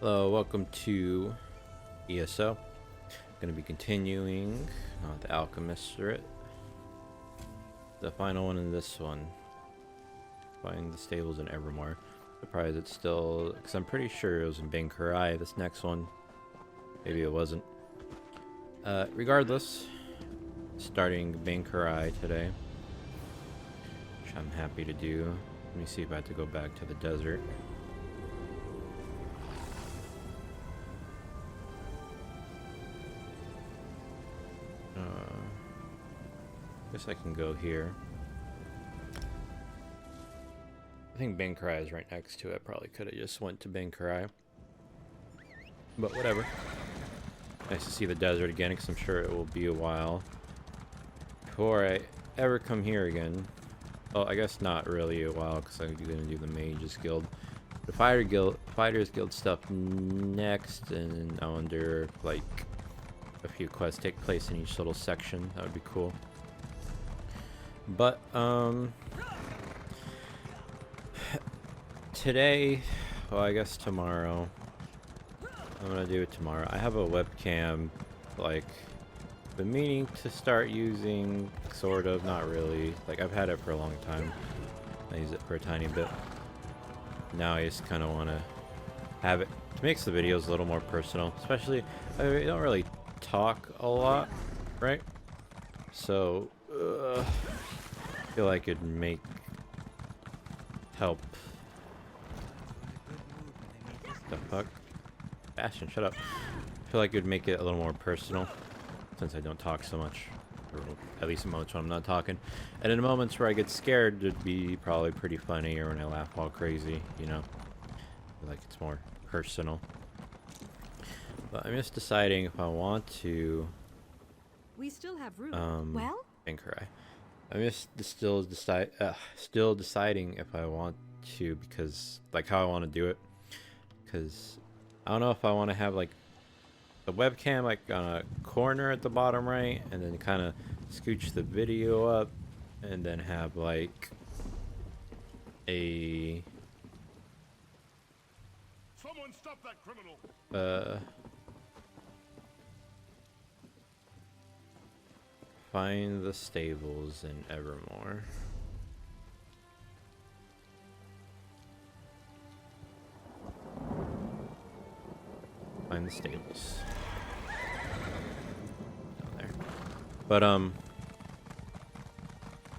Hello, welcome to ESO. Going to be continuing the Alchemist turret. The final one in this one. Finding the stables in Evermore. Surprised it's still, because I'm pretty sure it was in Bankurai, this next one. Maybe it wasn't. Regardless, starting Bankurai today, which I'm happy to do. Let me see if I have to go back to the desert. Guess I can go here. I think Bankurai is right next to it. I probably could have just went to Bankurai. But whatever. Nice to see the desert again, because I'm sure it will be a while before I ever come here again. Well, I guess not really a while, because I'm going to do the Mages Guild. The Fighters Guild stuff next, and I wonder if, like, a few quests take place in each little section. That would be cool. But, today, well, I guess tomorrow, I'm gonna do it tomorrow. I have a webcam, like, been meaning to start using, sort of, not really. Like, I've had it for a long time. I use it for a tiny bit. Now I just kind of want to have it. It makes the videos a little more personal, especially, I don't really talk a lot, right? So, I feel like it'd help. The fuck? Bastion, shut up. I feel like it'd make it a little more personal, since I don't talk so much. Or at least in moments when I'm not talking. And in moments where I get scared, it'd be probably pretty funny, or when I laugh all crazy, you know? I feel like it's more personal. But I'm just deciding if I want to... We still have room. Well? Bankurai. I'm just still deciding if I want to, because like how I want to do it, because I don't know if I want to have like the webcam like on a corner at the bottom right, and then kind of scooch the video up, and then have like a Someone stop that criminal. Find the stables in Evermore. Find the stables. Down there. But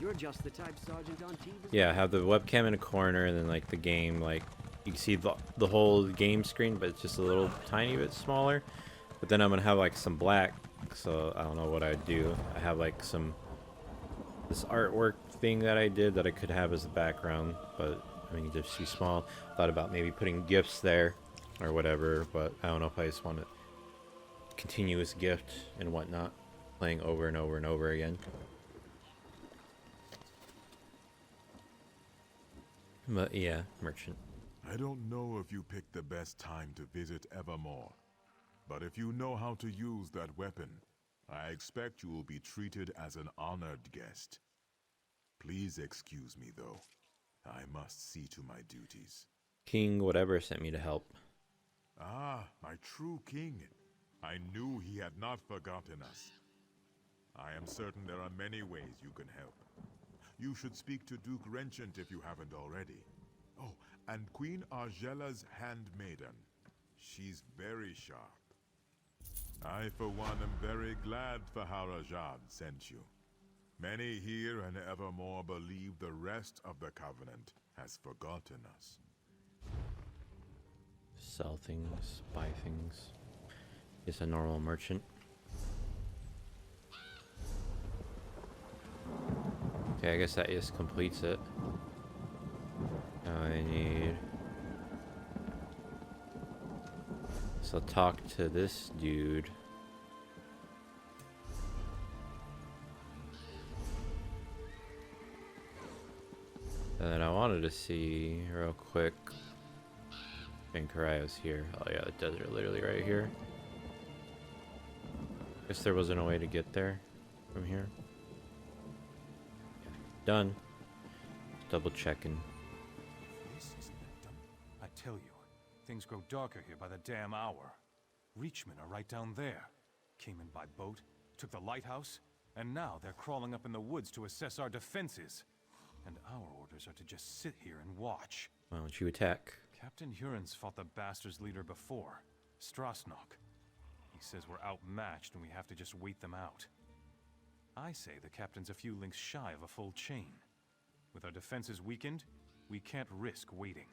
You're just the type Sergeant on TV. yeah, have the webcam in a corner, and then like the game, like you can see the whole game screen, but it's just a little tiny bit smaller. But then I'm gonna have like some black, so I don't know what I'd do. I have like this artwork thing that I did that I could have as a background, but I mean, just too small. Thought about maybe putting gifts there or whatever, but I don't know if I just want a continuous gift and whatnot, playing over and over and over again. But yeah, merchant. I don't know if you picked the best time to visit Evermore, but if you know how to use that weapon, I expect you will be treated as an honored guest. Please excuse me, though. I must see to my duties. King whatever sent me to help. Ah, my true king. I knew he had not forgotten us. I am certain there are many ways you can help. You should speak to Duke Renchant if you haven't already. Oh, and Queen Argela's handmaiden. She's very sharp. I, for one, am very glad Faharajad sent you. Many here in Evermore believe the rest of the Covenant has forgotten us. Sell things, buy things. Just a normal merchant. Okay, I guess that just completes it. Now I need... So talk to this dude. And then I wanted to see real quick. Bankurai was here. Oh yeah, the desert literally right here. Guess there wasn't a way to get there from here. Done. Double checking. This isn't done. I tell you, Things grow darker here by the damn hour. Reachmen are right down there. Came in by boat, took the lighthouse, and now they're crawling up in the woods to assess our defenses. And our orders are to just sit here and watch. Why don't you attack? Captain Huron's fought the bastards' leader before, Strasnock. He says we're outmatched and we have to just wait them out. I say the captain's a few links shy of a full chain. With our defenses weakened, we can't risk waiting.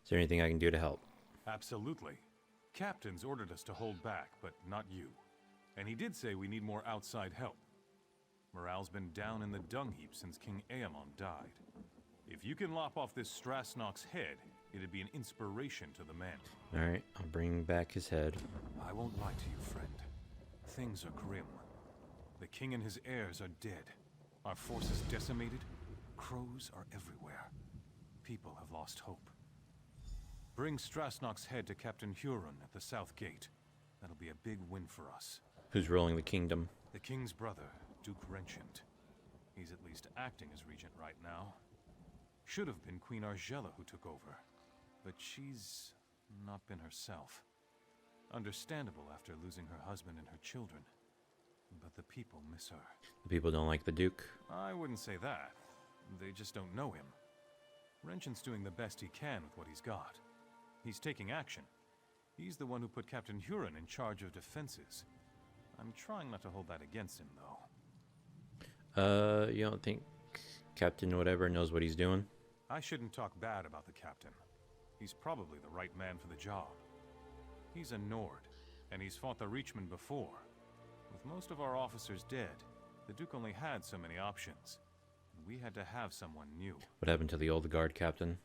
Is there anything I can do to help? Absolutely. Captain's ordered us to hold back, but not you. And he did say we need more outside help. Morale's been down in the dung heap since King Aemon died. If you can lop off this Strasnock's head, it'd be an inspiration to the men. Alright, I'll bring back his head. I won't lie to you, friend. Things are grim. The king and his heirs are dead. Our forces decimated. Crows are everywhere. People have lost hope. Bring Strasnock's head to Captain Huron at the south gate. That'll be a big win for us. Who's ruling the kingdom? The king's brother, Duke Renchant. He's at least acting as regent right now. Should have been Queen Argella who took over. But she's not been herself. Understandable after losing her husband and her children. But the people miss her. The people don't like the Duke? I wouldn't say that. They just don't know him. Renchant's doing the best he can with what he's got. He's taking action. He's the one who put Captain Huron in charge of defenses. I'm trying not to hold that against him, though. You don't think Captain whatever knows what he's doing? I shouldn't talk bad about the captain. He's probably the right man for the job. He's a Nord, and he's fought the Reachmen before. With most of our officers dead, the Duke only had so many options. We had to have someone new. What happened to the old guard captain?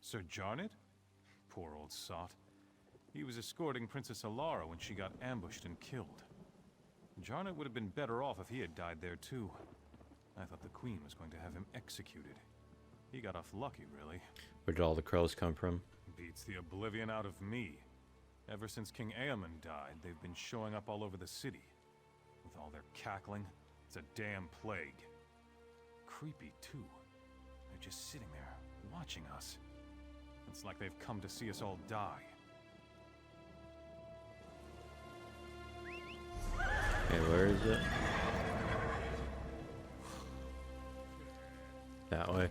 Sir Jarnet? Poor old sot. He was escorting Princess Alara when she got ambushed and killed. Jarnet would have been better off if he had died there too. I thought the Queen was going to have him executed. He got off lucky, really. Where did all the crows come from? Beats the oblivion out of me. Ever since King Aemon died, they've been showing up all over the city. With all their cackling, it's a damn plague. Creepy, too. They're just sitting there, watching us. It's like they've come to see us all die. Okay, where is it? That way.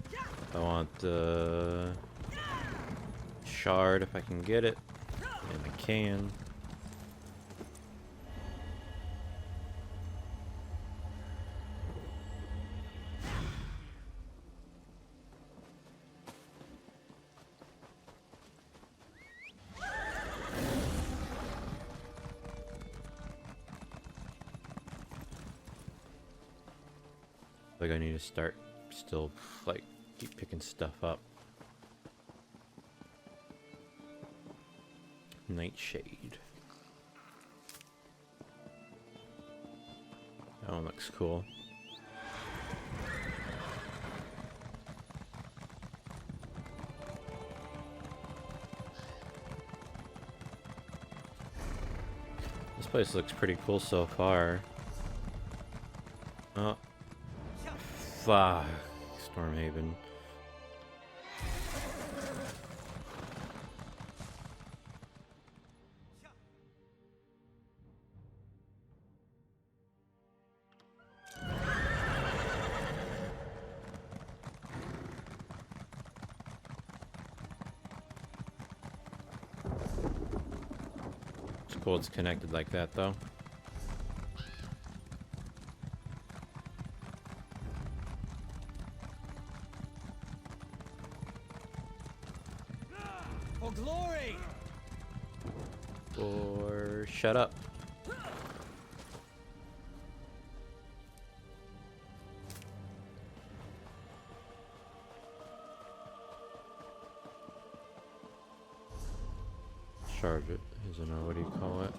I want the shard if I can get it. And I can. Like I need to start still like keep picking stuff up. Nightshade. That one looks cool. This place looks pretty cool so far. Oh. Fuck. Stormhaven. It's cool it's connected like that though. For glory! Or shut up. Charge it, isn't it? What do you call it?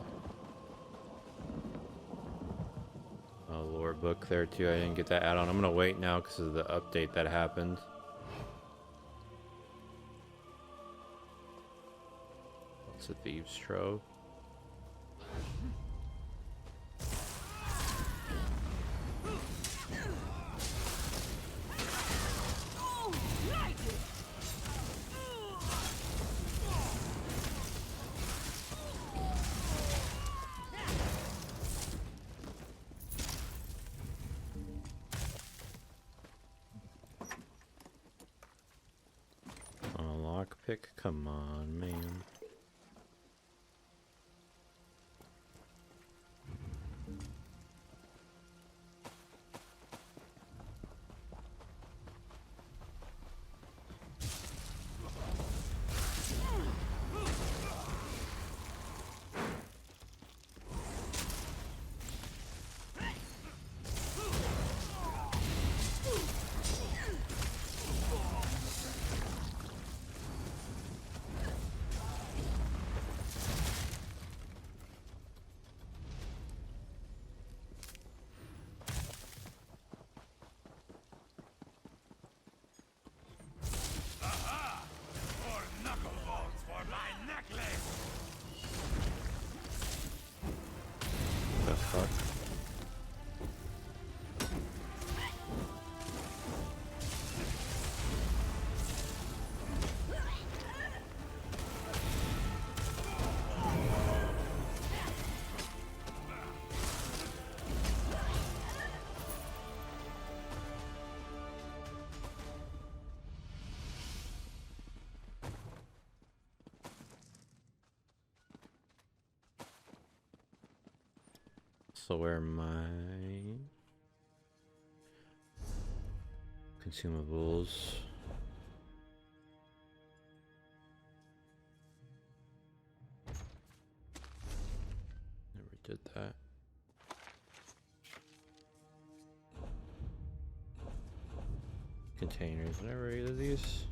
A lore book there too. I didn't get that add-on. I'm gonna wait now because of the update that happened. It's a thieves' trove. traffic. Come on, man. The fuck? So where are my consumables? Never did that. Containers, never either of these.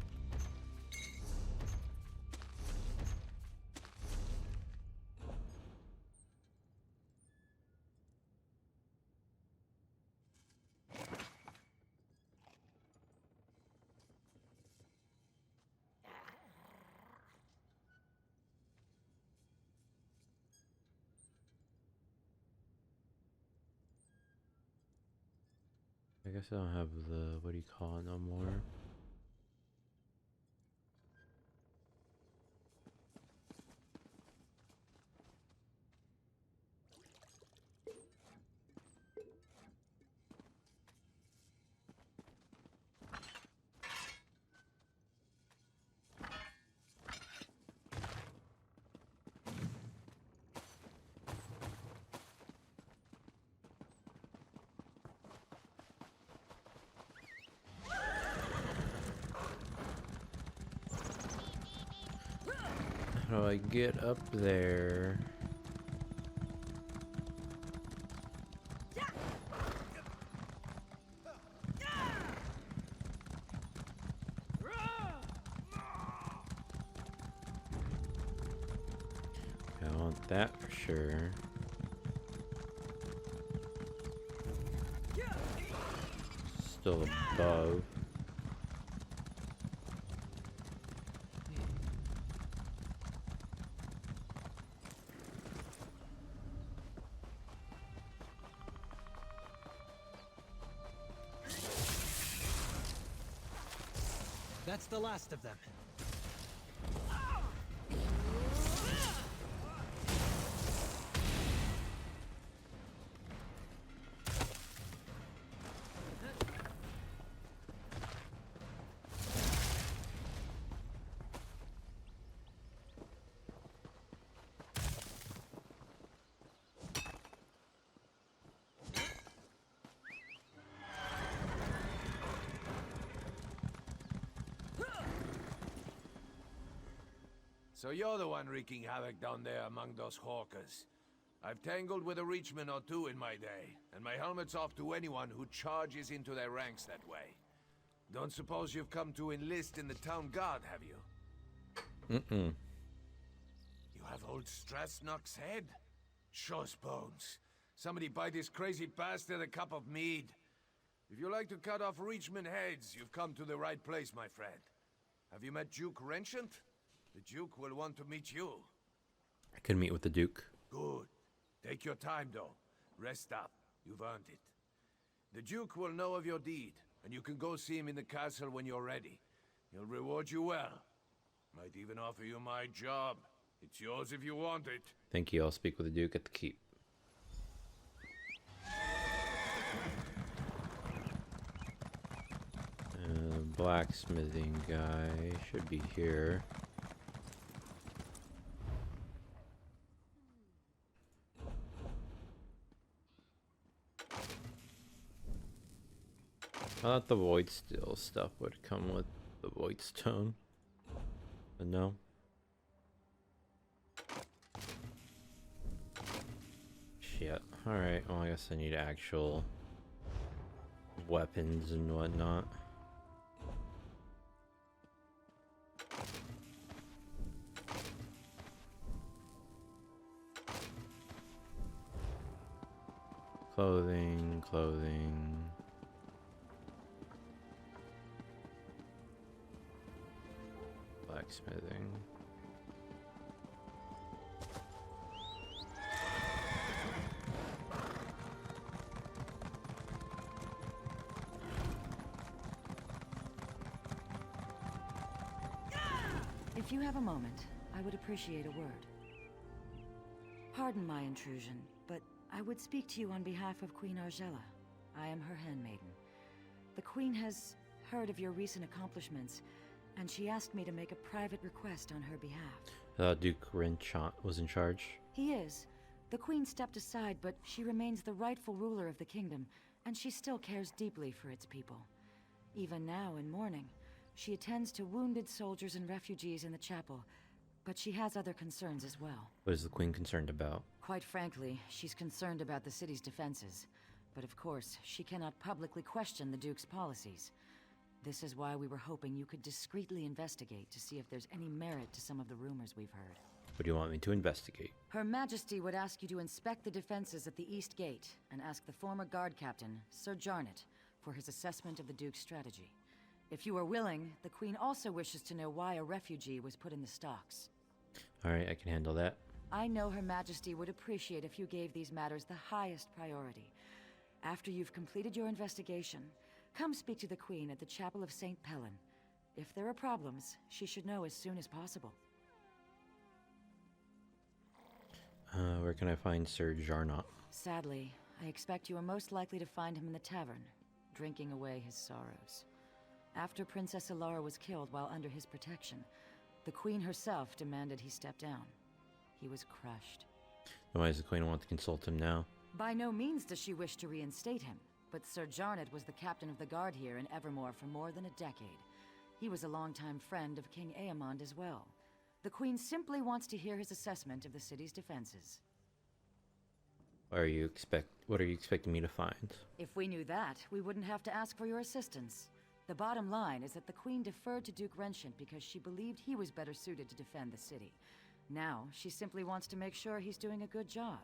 I guess I don't have the, what do you call it, no more. How do I get up there? I want that for sure. Still above. That's the last of them. So you're the one wreaking havoc down there among those hawkers. I've tangled with a reachman or two in my day, and my helmet's off to anyone who charges into their ranks that way. Don't suppose you've come to enlist in the town guard, have you? Mm-mm. You have old Strasnock's head? Shows bones. Somebody buy this crazy bastard a cup of mead. If you like to cut off reachman heads, you've come to the right place, my friend. Have you met Duke Renchant? The Duke will want to meet you. I could meet with the Duke. Good. Take your time, though. Rest up. You've earned it. The Duke will know of your deed, and you can go see him in the castle when you're ready. He'll reward you well. Might even offer you my job. It's yours if you want it. Thank you. I'll speak with the Duke at the keep. Blacksmithing guy should be here. I thought the void steel stuff would come with the void stone. But no. Shit. Alright, well I guess I need actual weapons and whatnot. Clothing. Blacksmithing. If you have a moment, I would appreciate a word. Pardon my intrusion, but I would speak to you on behalf of Queen Argella. I am her handmaiden. The Queen has heard of your recent accomplishments, and she asked me to make a private request on her behalf. Duke Renchant was in charge. He is. The Queen stepped aside, but she remains the rightful ruler of the kingdom, and she still cares deeply for its people. Even now, in mourning, she attends to wounded soldiers and refugees in the chapel, but she has other concerns as well. What is the Queen concerned about? Quite frankly, she's concerned about the city's defenses. But of course, she cannot publicly question the Duke's policies. This is why we were hoping you could discreetly investigate to see if there's any merit to some of the rumors we've heard. What do you want me to investigate? Her Majesty would ask you to inspect the defenses at the East Gate and ask the former guard captain, Sir Jarnet, for his assessment of the Duke's strategy. If you are willing, the Queen also wishes to know why a refugee was put in the stocks. Alright, I can handle that. I know Her Majesty would appreciate if you gave these matters the highest priority. After you've completed your investigation, come speak to the Queen at the Chapel of St. Pellin. If there are problems, she should know as soon as possible. Where can I find Sir Jarnot? Sadly, I expect you are most likely to find him in the tavern, drinking away his sorrows. After Princess Ilara was killed while under his protection, the Queen herself demanded he step down. He was crushed. Why does the Queen want to consult him now? By no means does she wish to reinstate him, but Sir Jarnet was the captain of the guard here in Evermore for more than a decade. He was a longtime friend of King Aemond as well. The Queen simply wants to hear his assessment of the city's defenses. What are you expecting me to find? If we knew that, we wouldn't have to ask for your assistance. The bottom line is that the Queen deferred to Duke Renchant because she believed he was better suited to defend the city. Now, she simply wants to make sure he's doing a good job.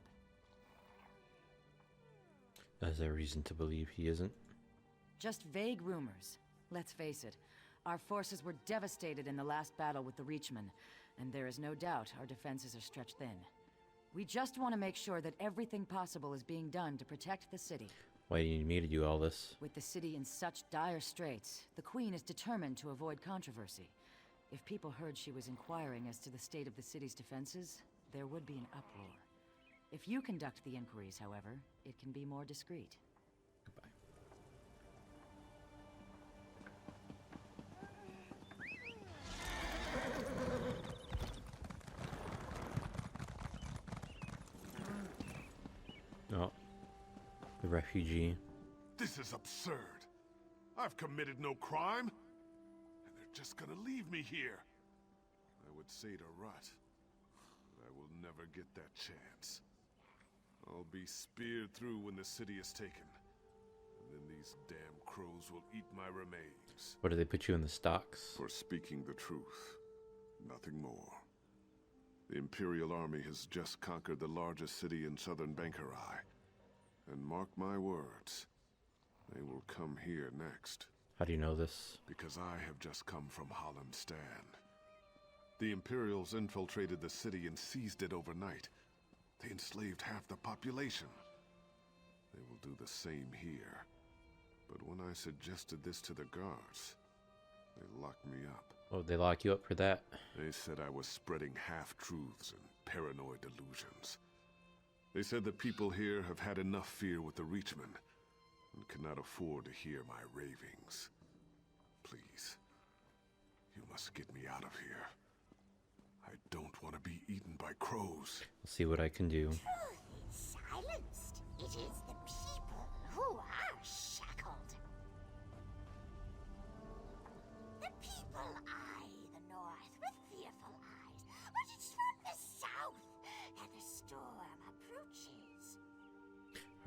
Is there reason to believe he isn't? Just vague rumors. Let's face it, our forces were devastated in the last battle with the Reachmen, and there is no doubt our defenses are stretched thin. We just want to make sure that everything possible is being done to protect the city. Why do you need me to do all this? With the city in such dire straits, the Queen is determined to avoid controversy. If people heard she was inquiring as to the state of the city's defenses, there would be an uproar. If you conduct the inquiries, however, it can be more discreet. Goodbye. Oh. The refugee. This is absurd. I've committed no crime, and they're just gonna leave me here. I would say to Rut, but I will never get that chance. I'll be speared through when the city is taken, and then these damn crows will eat my remains. What do they put you in the stocks? For speaking the truth, nothing more. The Imperial Army has just conquered the largest city in southern Bankarai. And mark my words, they will come here next. How do you know this? Because I have just come from Holland Stand. The Imperials infiltrated the city and seized it overnight. They enslaved half the population. They will do the same here. But when I suggested this to the guards, they locked me up. Oh, they lock you up for that? They said I was spreading half-truths and paranoid delusions. They said the people here have had enough fear with the Reachmen and cannot afford to hear my ravings. Please, you must get me out of here. I don't want to be eaten by crows. I'll see what I can do. Truth is silenced. It is the people who are shackled.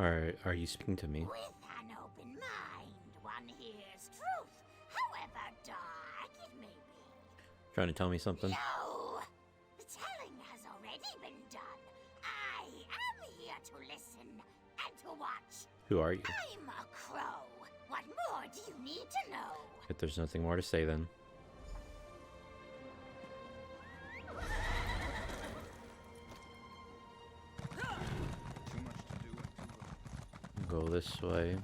Are you speaking to me? With an open mind, one hears truth, however dark it may be. Trying to tell me something? No! The telling has already been done. I am here to listen and to watch. Who are you? I'm a crow. What more do you need to know? If there's nothing more to say then. Go this way.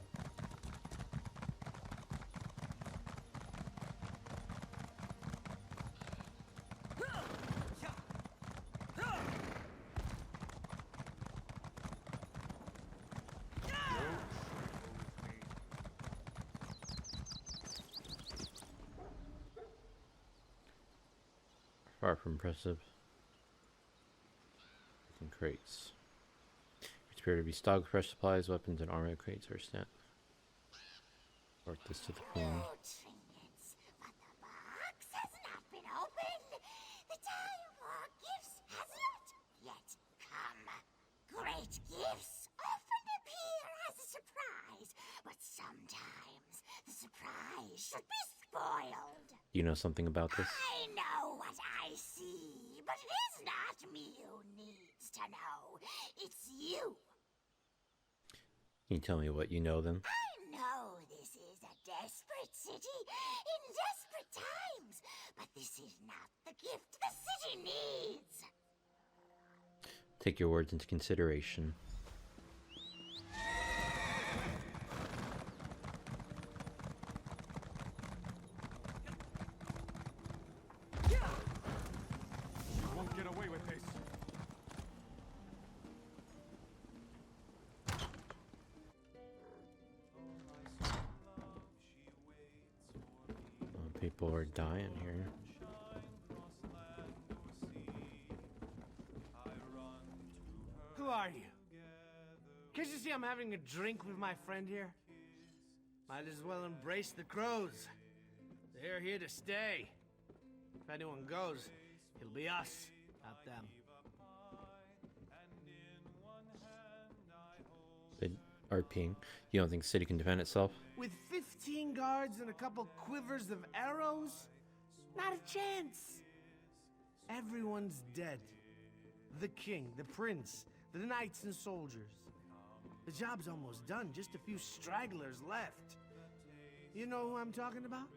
Far from impressive. In crates. Appear to be stocked with fresh supplies, weapons, and armor crates are sent. Report this to the queen. No trinkets, but the box has not been opened. The time for gifts has not yet come. Great gifts often appear as a surprise, but sometimes the surprise should be spoiled. Do you know something about this? I know what I see, but it is not me who needs to know. It's you. Can you tell me what you know then? I know this is a desperate city in desperate times, but this is not the gift the city needs. Take your words into consideration. You won't get away with this. People are dying here. Who are you? Can't you see I'm having a drink with my friend here? Might as well embrace the crows. They're here to stay. If anyone goes, it'll be us, not them. They are peeing. You don't think the city can defend itself? With 15 guards and a couple quivers of arrows? Not a chance. Everyone's dead. The king, the prince, the knights and soldiers. The job's almost done, just a few stragglers left. You know who I'm talking about?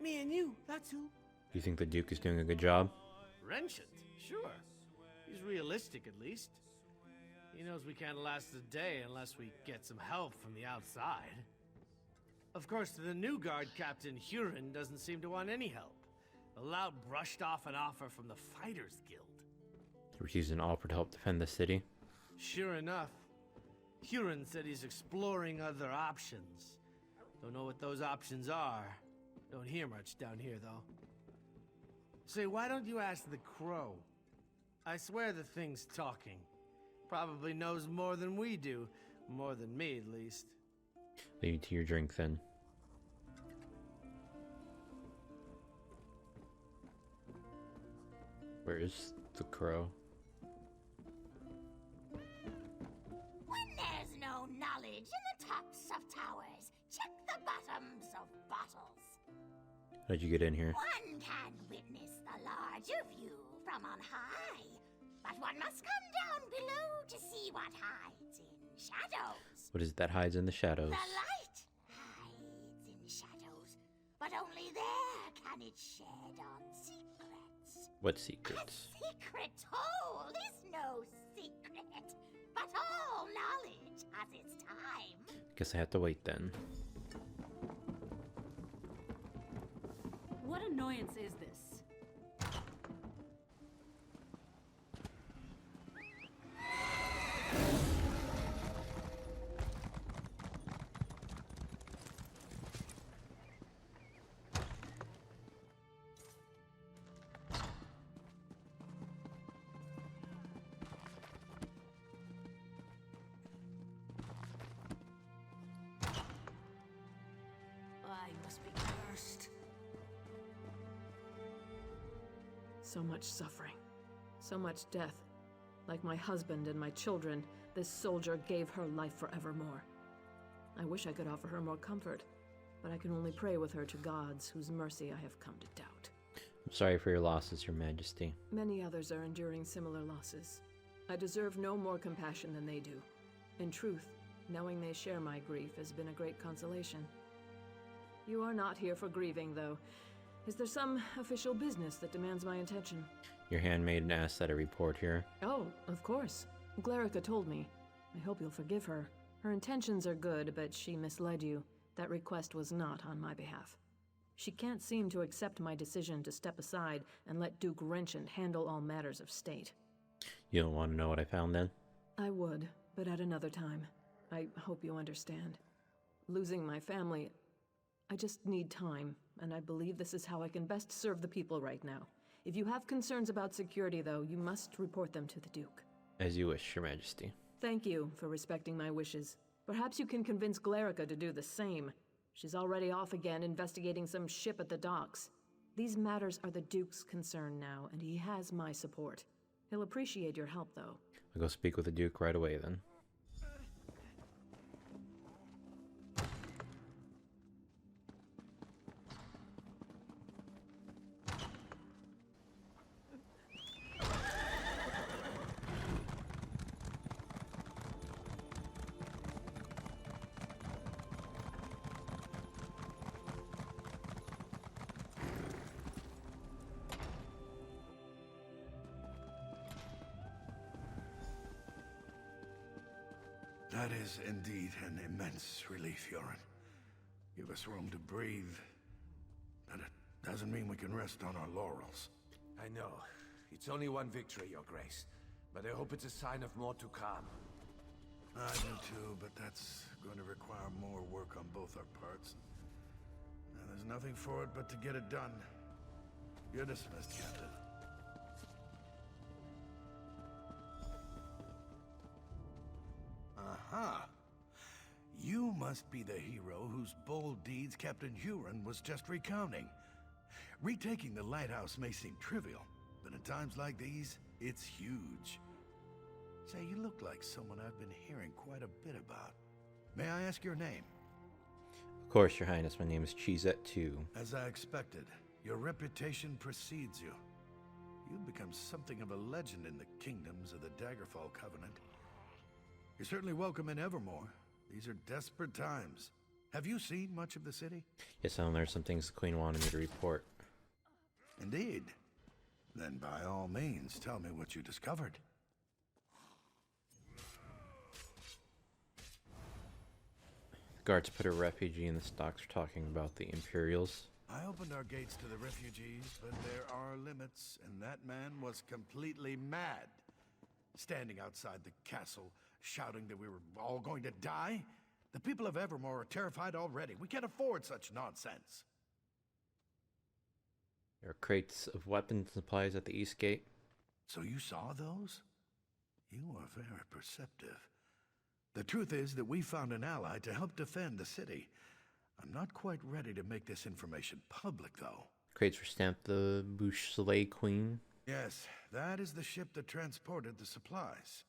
Me and you, that's who. You think the Duke is doing a good job? Wrenchant, sure. He's realistic at least. He knows we can't last a day unless we get some help from the outside. Of course, the new guard captain, Huron, doesn't seem to want any help. The lout brushed off an offer from the Fighters Guild. He refused an offer to help defend the city? Sure enough, Huron said he's exploring other options. Don't know what those options are. Don't hear much down here, though. Say, why don't you ask the crow? I swear the thing's talking. Probably knows more than we do. More than me, at least. Leave it to your drink, then. Where is the crow? When there's no knowledge in the tops of towers, check the bottoms of bottles. How'd you get in here? One can witness the larger view from on high, but one must come down below to see what hides in shadows. What is it that hides in the shadows? The light hides in shadows, but only there can it shed on secrets. What A secrets? secret hole is no secret, but all knowledge has its time. Guess I have to wait then. What annoyance is this? I must be cursed. So much suffering, so much death, Like my husband and my children, this soldier gave her life forevermore. I wish I could offer her more comfort, but I can only pray with her to gods whose mercy I have come to doubt. I'm sorry for your losses, Your Majesty. Many others are enduring similar losses. I deserve no more compassion than they do. In truth, knowing they share my grief has been a great consolation. You are not here for grieving, though. Is there some official business that demands my attention? Your handmaiden asked that I report here. Oh, of course. Glarica told me. I hope you'll forgive her. Her intentions are good, but she misled you. That request was not on my behalf. She can't seem to accept my decision to step aside and let Duke Renchant handle all matters of state. You don't want to know what I found then? I would, but at another time. I hope you understand. Losing my family, I just need time, and I believe this is how I can best serve the people right now. If you have concerns about security, though, you must report them to the Duke. As you wish, Your Majesty. Thank you for respecting my wishes. Perhaps you can convince Glarica to do the same. She's already off again investigating some ship at the docks. These matters are the Duke's concern now, and he has my support. He'll appreciate your help, though. I'll go speak with the Duke right away then. That is indeed an immense relief, Yoren. Give us room to breathe. But it doesn't mean we can rest on our laurels. I know. It's only one victory, Your Grace. But I hope it's a sign of more to come. I do too, but that's going to require more work on both our parts. And there's nothing for it but to get it done. You're dismissed, Captain. Aha! You must be the hero whose bold deeds Captain Huron was just recounting. Retaking the lighthouse may seem trivial, but in times like these, it's huge. Say, you look like someone I've been hearing quite a bit about. May I ask your name? Of course, Your Highness. My name is Cheesette too. As I expected, your reputation precedes you. You've become something of a legend in the kingdoms of the Daggerfall Covenant. You're certainly welcome in Evermore. These are desperate times. Have you seen much of the city? Yes, I learned some things the Queen wanted me to report. Indeed. Then by all means, tell me what you discovered. The guards put a refugee in the stocks for talking about the Imperials. I opened our gates to the refugees, but there are limits, and that man was completely mad. Standing outside the castle, shouting that we were all going to die? The people of Evermore are terrified already. We can't afford such nonsense. There are crates of weapons and supplies at the East Gate. So you saw those? You are very perceptive. The truth is that we found an ally to help defend the city. I'm not quite ready to make this information public, though. Crates were stamped the Bouchelet Queen. Yes, that is the ship that transported the supplies.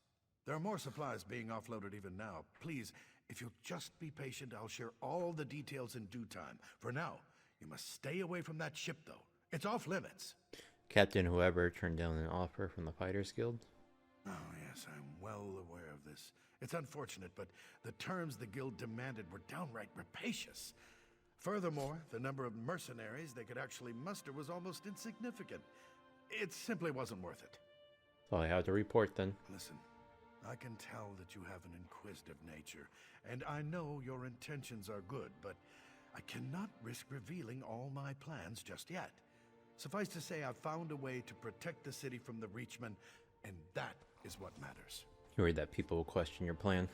There are more supplies being offloaded even now. Please, if you'll just be patient, I'll share all the details in due time. For now, you must stay away from that ship, though. It's off limits. Captain Whoever turned down an offer from the Fighters Guild. Oh, yes, I'm well aware of this. It's unfortunate, but the terms the guild demanded were downright rapacious. Furthermore, the number of mercenaries they could actually muster was almost insignificant. It simply wasn't worth it. That's all I have to report then. Listen, I can tell that you have an inquisitive nature, and I know your intentions are good, but I cannot risk revealing all my plans just yet. Suffice to say, I've found a way to protect the city from the Reachmen, and that is what matters. You worried that people will question your plan?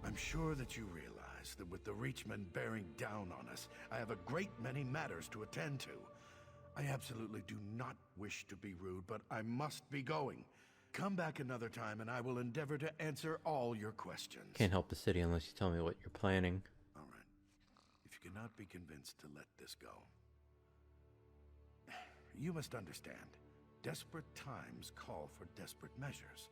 I'm sure that you realize that with the Reachmen bearing down on us, I have a great many matters to attend to. I absolutely do not wish to be rude, but I must be going. Come back another time and I will endeavor to answer all your questions. Can't help the city unless you tell me what you're planning. All right. If you cannot be convinced to let this go. You must understand, desperate times call for desperate measures.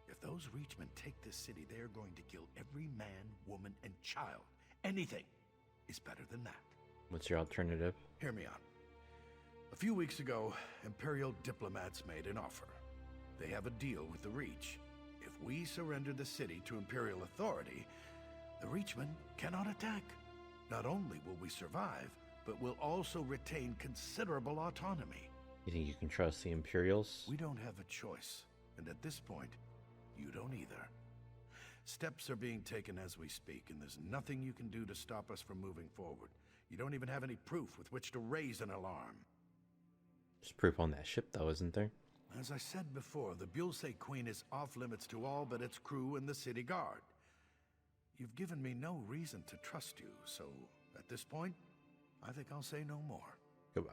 If those Reachmen take this city, they are going to kill every man, woman, and child. Anything is better than that. What's your alternative? Hear me out. A few weeks ago, Imperial diplomats made an offer. They have a deal with the Reach. If we surrender the city to Imperial authority, the Reachmen cannot attack. Not only will we survive, but we'll also retain considerable autonomy. You think you can trust the Imperials? We don't have a choice, and at this point, you don't either. Steps are being taken as we speak, and there's nothing you can do to stop us from moving forward. You don't even have any proof with which to raise an alarm. There's proof on that ship, though, isn't there? As I said before, the Bulse Queen is off limits to all but its crew and the city guard. You've given me no reason to trust you, so at this point, I think I'll say no more. Goodbye.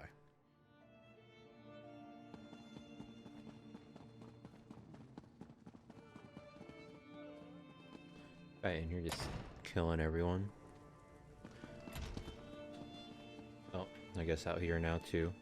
Right, and you're just killing everyone. Oh, I guess out here now too.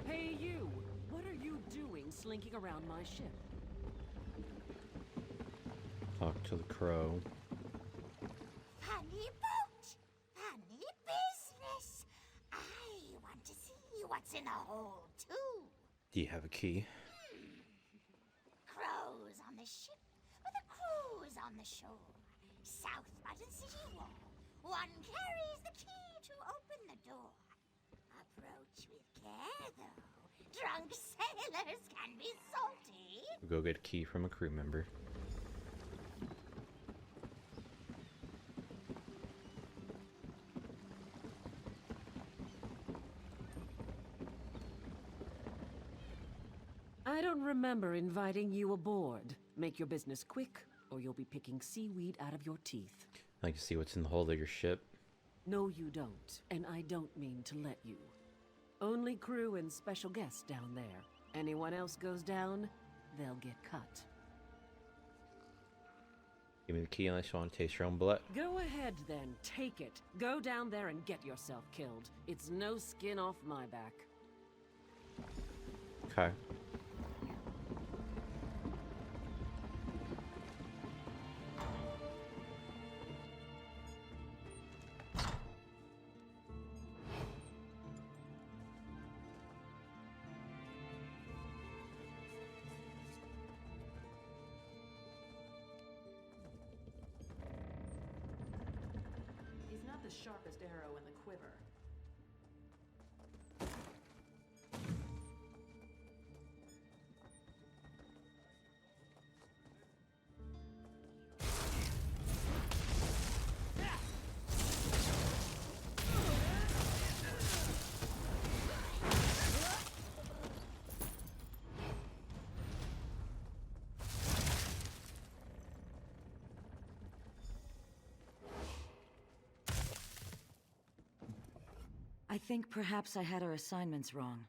Hey you! What are you doing slinking around my ship? Talk to the crow. Funny boat, funny business. I want to see what's in the hold, too. Do you have a key? Crows on the ship, with a cruise on the shore. South Button City Wall. One carries the key to open the door. Approach with care, though. Drunk sailors can be salty. Go get a key from a crew member. I don't remember inviting you aboard. Make your business quick, or you'll be picking seaweed out of your teeth. I'd like to see what's in the hold of your ship. No, you don't, and I don't mean to let you. Only crew and special guests down there. Anyone else goes down, they'll get cut. Give me the key unless you want to taste your own blood. Go ahead then, take it. Go down there and get yourself killed. It's no skin off my back. Okay. He's not the sharpest arrow in the quiver. I think perhaps I had our assignments wrong.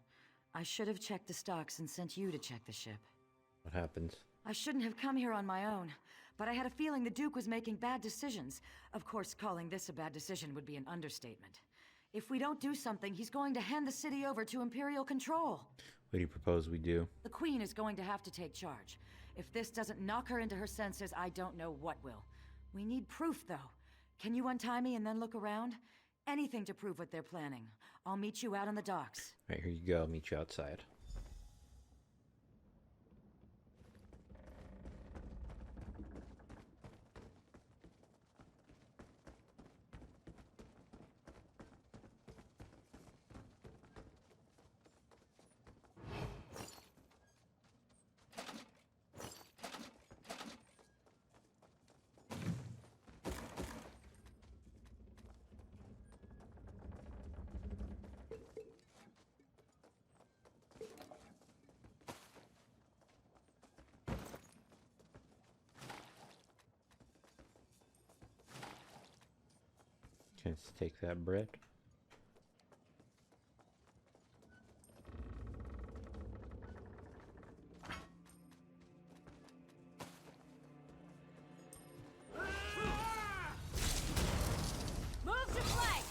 I should have checked the stocks and sent you to check the ship. What happens? I shouldn't have come here on my own, but I had a feeling the Duke was making bad decisions. Of course, calling this a bad decision would be an understatement. If we don't do something, he's going to hand the city over to Imperial control. What do you propose we do? The Queen is going to have to take charge. If this doesn't knock her into her senses, I don't know what will. We need proof, though. Can you untie me and then look around? Anything to prove what they're planning. I'll meet you out on the docks. Right, here you go. I'll meet you outside. Let's take that bread. Move to flank!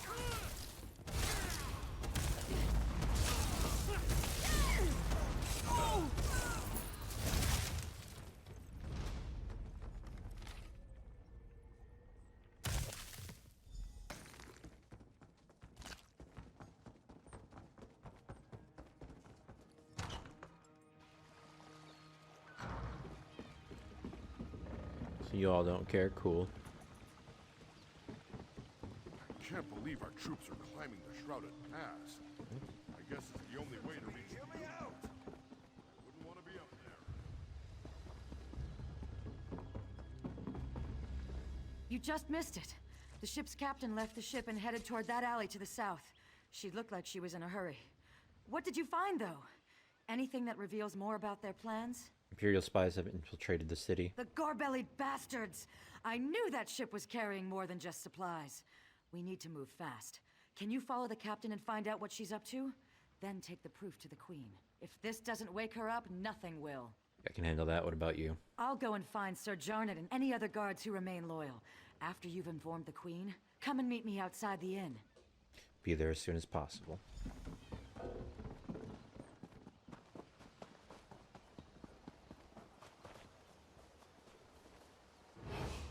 So you all don't care, cool. I can't believe our troops are climbing the Shrouded Pass. I guess it's the only way to reach. Hear me out! Wouldn't want to be up there. You just missed it. The ship's captain left the ship and headed toward that alley to the south. She looked like she was in a hurry. What did you find, though? Anything that reveals more about their plans? Imperial spies have infiltrated the city. The gar-bellied bastards! I knew that ship was carrying more than just supplies. We need to move fast. Can you follow the captain and find out what she's up to? Then take the proof to the Queen. If this doesn't wake her up, nothing will. I can handle that. What about you? I'll go and find Sir Jarnet and any other guards who remain loyal. After you've informed the Queen, come and meet me outside the inn. Be there as soon as possible.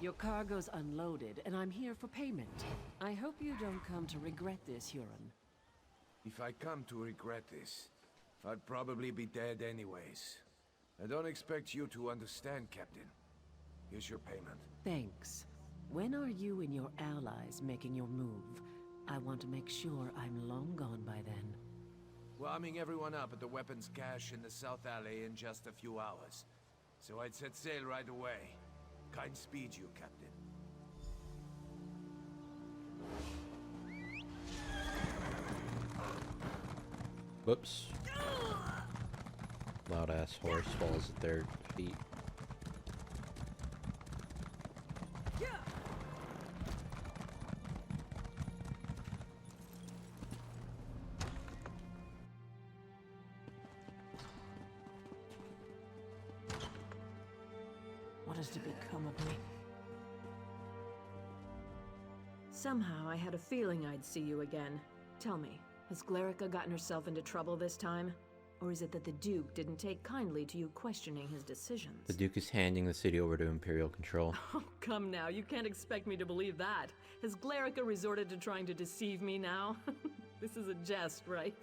Your cargo's unloaded, and I'm here for payment. I hope you don't come to regret this, Huron. If I come to regret this, I'd probably be dead anyways. I don't expect you to understand, Captain. Here's your payment. Thanks. When are you and your allies making your move? I want to make sure I'm long gone by then. Warming everyone up at the weapons cache in the South Alley in just a few hours. So I'd set sail right away. Kind speed you, Captain. Whoops. Loud ass horse falls at their feet. What is to become of me? Somehow I had a feeling I'd see you again. Tell me, has Glerica gotten herself into trouble this time? Or is it that the Duke didn't take kindly to you questioning his decisions? The Duke is handing the city over to Imperial control. Oh, come now, you can't expect me to believe that. Has Glerica resorted to trying to deceive me now? This is a jest, right?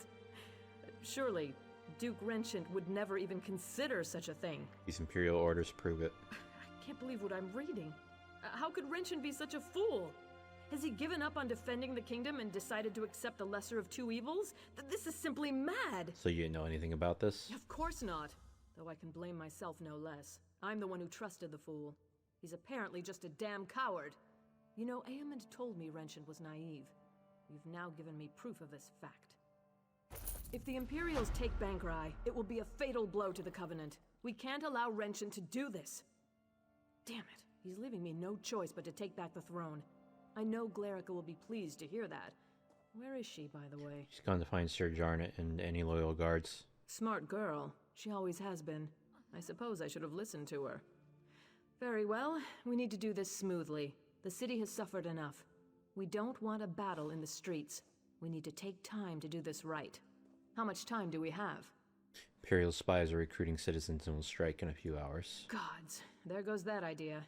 Surely, Duke Renchant would never even consider such a thing. These Imperial orders prove it. I can't believe what I'm reading. How could Renchant be such a fool? Has he given up on defending the kingdom and decided to accept the lesser of two evils? This is simply mad! So you didn't know anything about this? Of course not. Though I can blame myself no less. I'm the one who trusted the fool. He's apparently just a damn coward. You know, Aemond told me Renchant was naive. You've now given me proof of this fact. If the Imperials take Bankrai, it will be a fatal blow to the Covenant. We can't allow Renchant to do this. Damn it. He's leaving me no choice but to take back the throne. I know Glerica will be pleased to hear that. Where is she, by the way? She's gone to find Sir Jarnet and any loyal guards. Smart girl. She always has been. I suppose I should have listened to her. Very well. We need to do this smoothly. The city has suffered enough. We don't want a battle in the streets. We need to take time to do this right. How much time do we have? Imperial spies are recruiting citizens and will strike in a few hours. Gods, there goes that idea.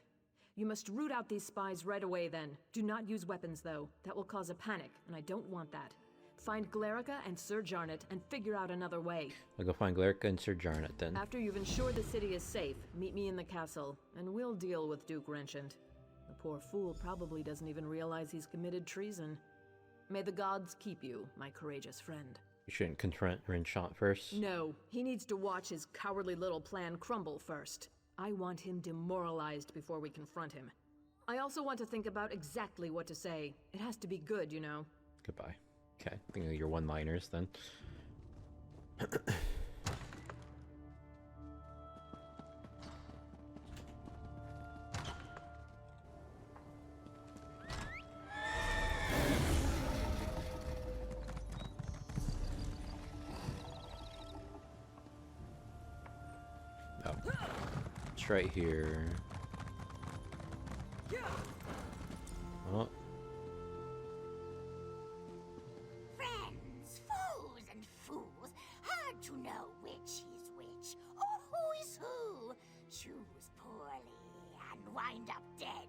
You must root out these spies right away then. Do not use weapons though. That will cause a panic, and I don't want that. Find Glerica and Sir Jarnet and figure out another way. I'll go find Glerica and Sir Jarnet then. After you've ensured the city is safe, meet me in the castle, and we'll deal with Duke Renchant. The poor fool probably doesn't even realize he's committed treason. May the gods keep you, my courageous friend. You shouldn't confront Renchant first? No, he needs to watch his cowardly little plan crumble first. I want him demoralized before we confront him. I also want to think about exactly what to say. It has to be good, you know. Goodbye. Okay, think of your one-liners then. this right here. Oh. Friends, foes, and fools. Hard to know which is which, or who is who. Choose poorly and wind up dead.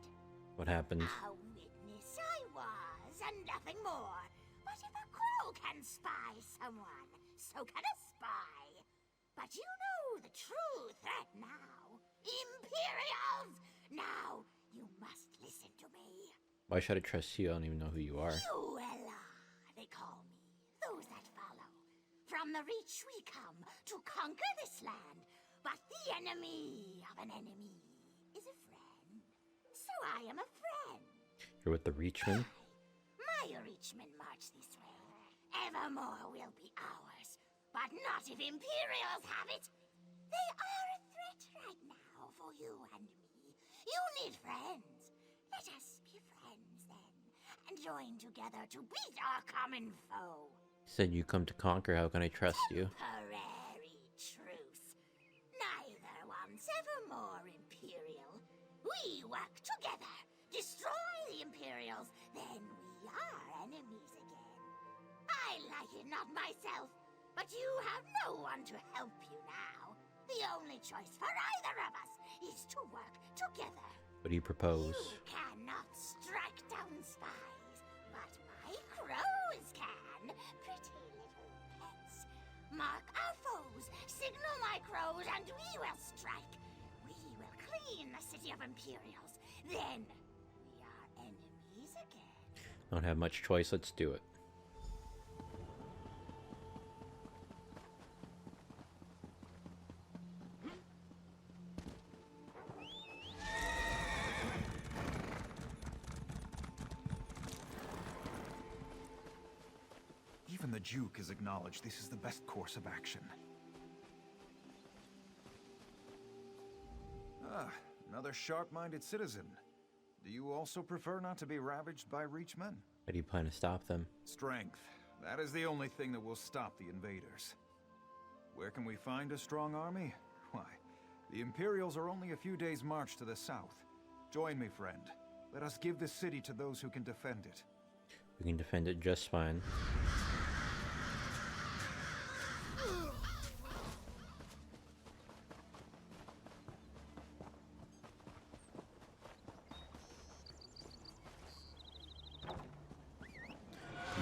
What happened? A witness I was, and nothing more. But if a crow can spy someone, so can a spy. But you know the true threat now. Imperials! Now, you must listen to me. Why should I trust you? I don't even know who you are. Uella, they call me. Those that follow. From the Reach we come to conquer this land. But the enemy of an enemy is a friend. So I am a friend. You're with the Reachmen? My Reachmen march this way. Evermore will be ours. But not if Imperials have it. They are a threat right now for you and me. You need friends. Let us be friends then, and join together to beat our common foe. Said you come to conquer, how can I trust you? Temporary truce. Neither one's ever more Imperial. We work together, destroy the Imperials, then we are enemies again. I like it not myself, but you have no one to help you now. The only choice for either of us is to work together. What do you propose? You cannot strike down spies, but my crows can. Pretty little pets. Mark our foes, signal my crows, and we will strike. We will clean the city of Imperials. Then we are enemies again. Don't have much choice, let's do it. Even the Duke has acknowledged this is the best course of action. Ah, another sharp-minded citizen. Do you also prefer not to be ravaged by Reachmen? How do you plan to stop them? Strength. That is the only thing that will stop the invaders. Where can we find a strong army? Why, the Imperials are only a few days' march to the south. Join me, friend. Let us give this city to those who can defend it. We can defend it just fine.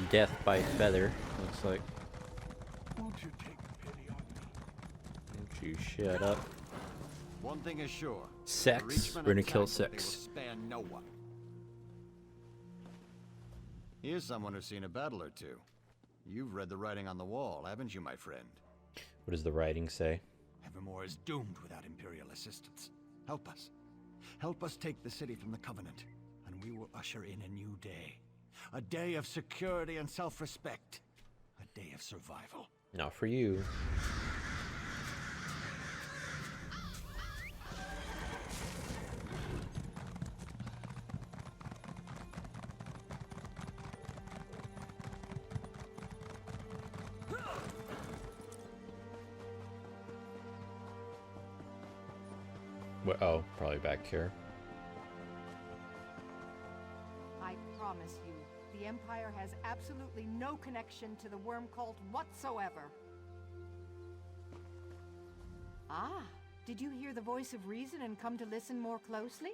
Death by feather, looks like. Won't you take pity on me? Won't you shut up? One thing is sure. Sex. We're gonna kill Six. Spare no one. Here's someone who's seen a battle or two. You've read the writing on the wall, haven't you, my friend? What does the writing say? Evermore is doomed without Imperial assistance. Help us. Help us take the city from the Covenant, and we will usher in a new day. A day of security and self-respect. A day of survival. Not for you. Well, oh, probably back here. I promise you, the Empire has absolutely no connection to the Worm Cult whatsoever. Ah, did you hear the voice of reason and come to listen more closely?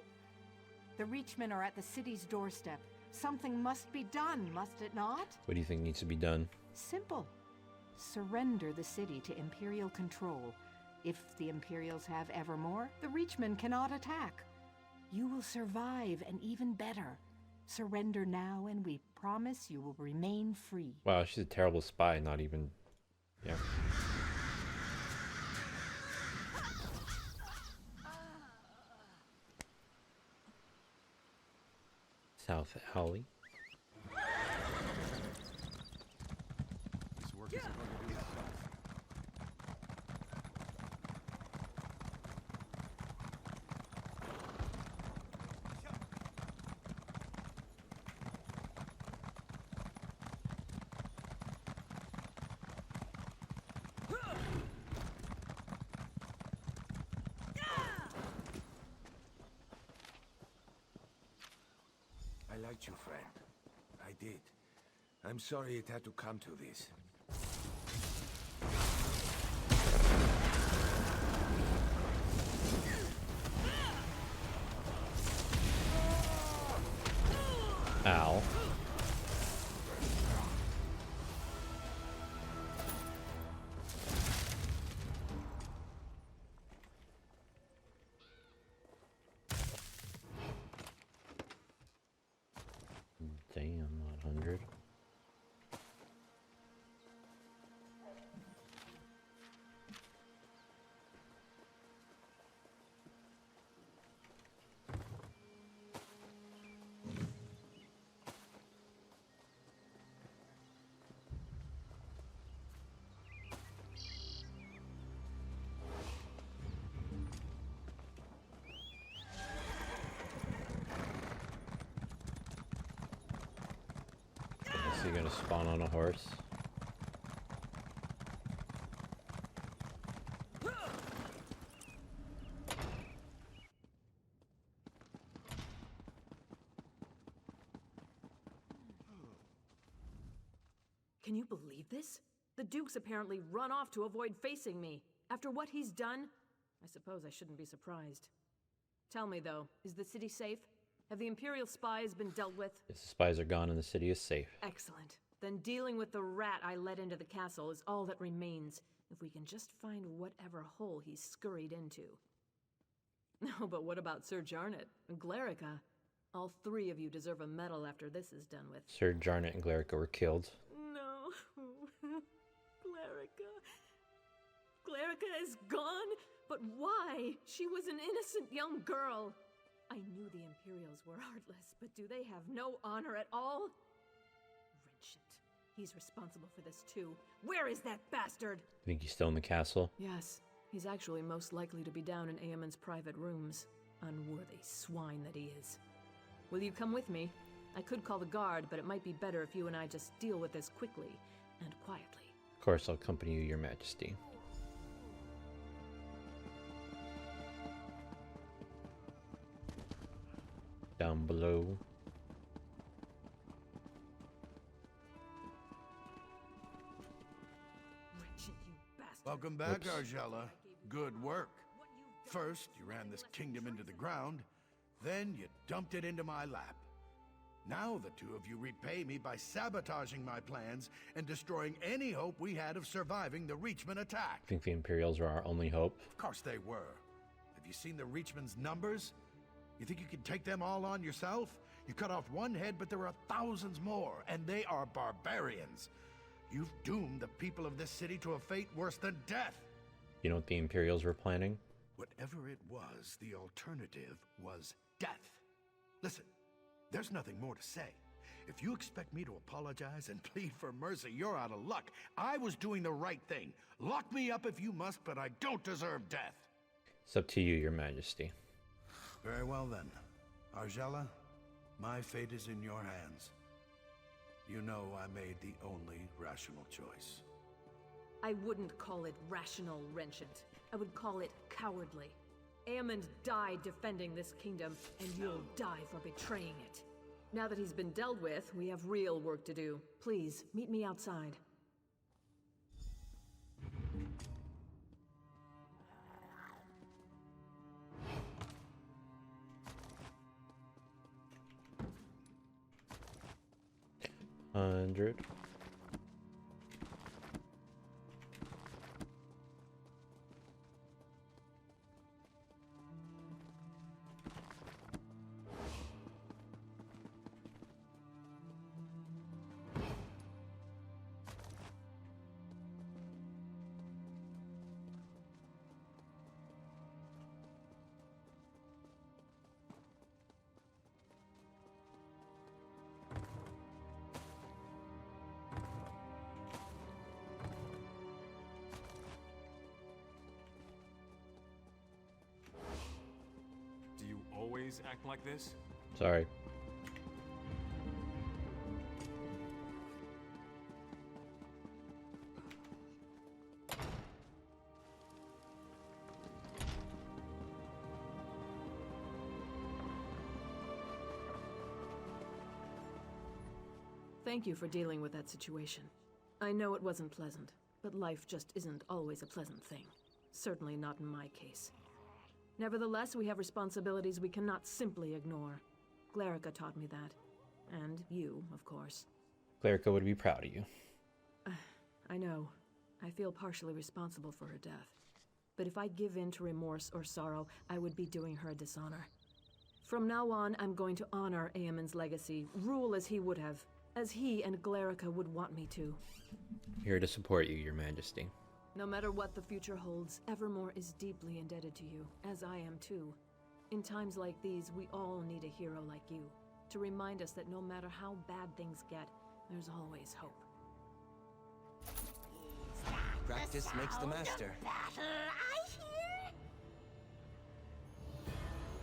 The Reachmen are at the city's doorstep. Something must be done, must it not? What do you think needs to be done? Simple. Surrender the city to Imperial control. If the Imperials have Evermore, the Reachmen cannot attack. You will survive, and even better. Surrender now, and we promise you will remain free. Wow, she's a terrible spy, not even... Yeah. South Alley. This work isn't going to do itself. liked you, friend. I did. I'm sorry it had to come to this. Ow. Damn, 100. Is he gonna spawn on a horse? Can you believe this? The Duke's apparently run off to avoid facing me. After what he's done, I suppose I shouldn't be surprised. Tell me, though, is the city safe? Have the Imperial spies been dealt with? Yes, the spies are gone and the city is safe. Excellent. Then dealing with the rat I let into the castle is all that remains, if we can just find whatever hole he's scurried into. No, but what about Sir Jarnet and Glerica? All three of you deserve a medal after this is done with. Sir Jarnet and Glerica were killed. No. Glerica. Glerica is gone? But why? She was an innocent young girl. I knew the Imperials were heartless, but do they have no honor at all? Wrenchant. He's responsible for this too. Where is that bastard? I think he's still in the castle. Yes, he's actually most likely to be down in Eamon's private rooms. Unworthy swine that he is. Will you come with me? I could call the guard, but it might be better if you and I just deal with this quickly and quietly. Of course, I'll accompany you, Your Majesty. Down below. Welcome back, Oops. Argella. Good work. First, you ran this kingdom into the ground, then you dumped it into my lap. Now the two of you repay me by sabotaging my plans and destroying any hope we had of surviving the Reachman attack. I think the Imperials are our only hope. Of course they were. Have you seen the Reachman's numbers? You think you can take them all on yourself? You cut off one head, but there are thousands more, and they are barbarians. You've doomed the people of this city to a fate worse than death. You know what the Imperials were planning? Whatever it was, the alternative was death. Listen, there's nothing more to say. If you expect me to apologize and plead for mercy, you're out of luck. I was doing the right thing. Lock me up if you must, but I don't deserve death. It's up to you, Your Majesty. Very well then. Argella, my fate is in your hands. You know I made the only rational choice. I wouldn't call it rational, Wrenchant. I would call it cowardly. Aemond died defending this kingdom, and you'll die for betraying it. Now that he's been dealt with, we have real work to do. Please, meet me outside. $100. Do you always act like this? Sorry. Thank you for dealing with that situation. I know it wasn't pleasant, but life just isn't always a pleasant thing. Certainly not in my case. Nevertheless, we have responsibilities we cannot simply ignore. Glarica taught me that. And you, of course. Clerica would be proud of you. I know. I feel partially responsible for her death. But if I give in to remorse or sorrow, I would be doing her a dishonor. From now on, I'm going to honor Eamon's legacy, rule as he would have, as he and Glarica would want me to. Here to support you, Your Majesty. No matter what the future holds, Evermore is deeply indebted to you, as I am too. In times like these, we all need a hero like you, to remind us that no matter how bad things get, there's always hope. Practice makes the master. Battle, I hear?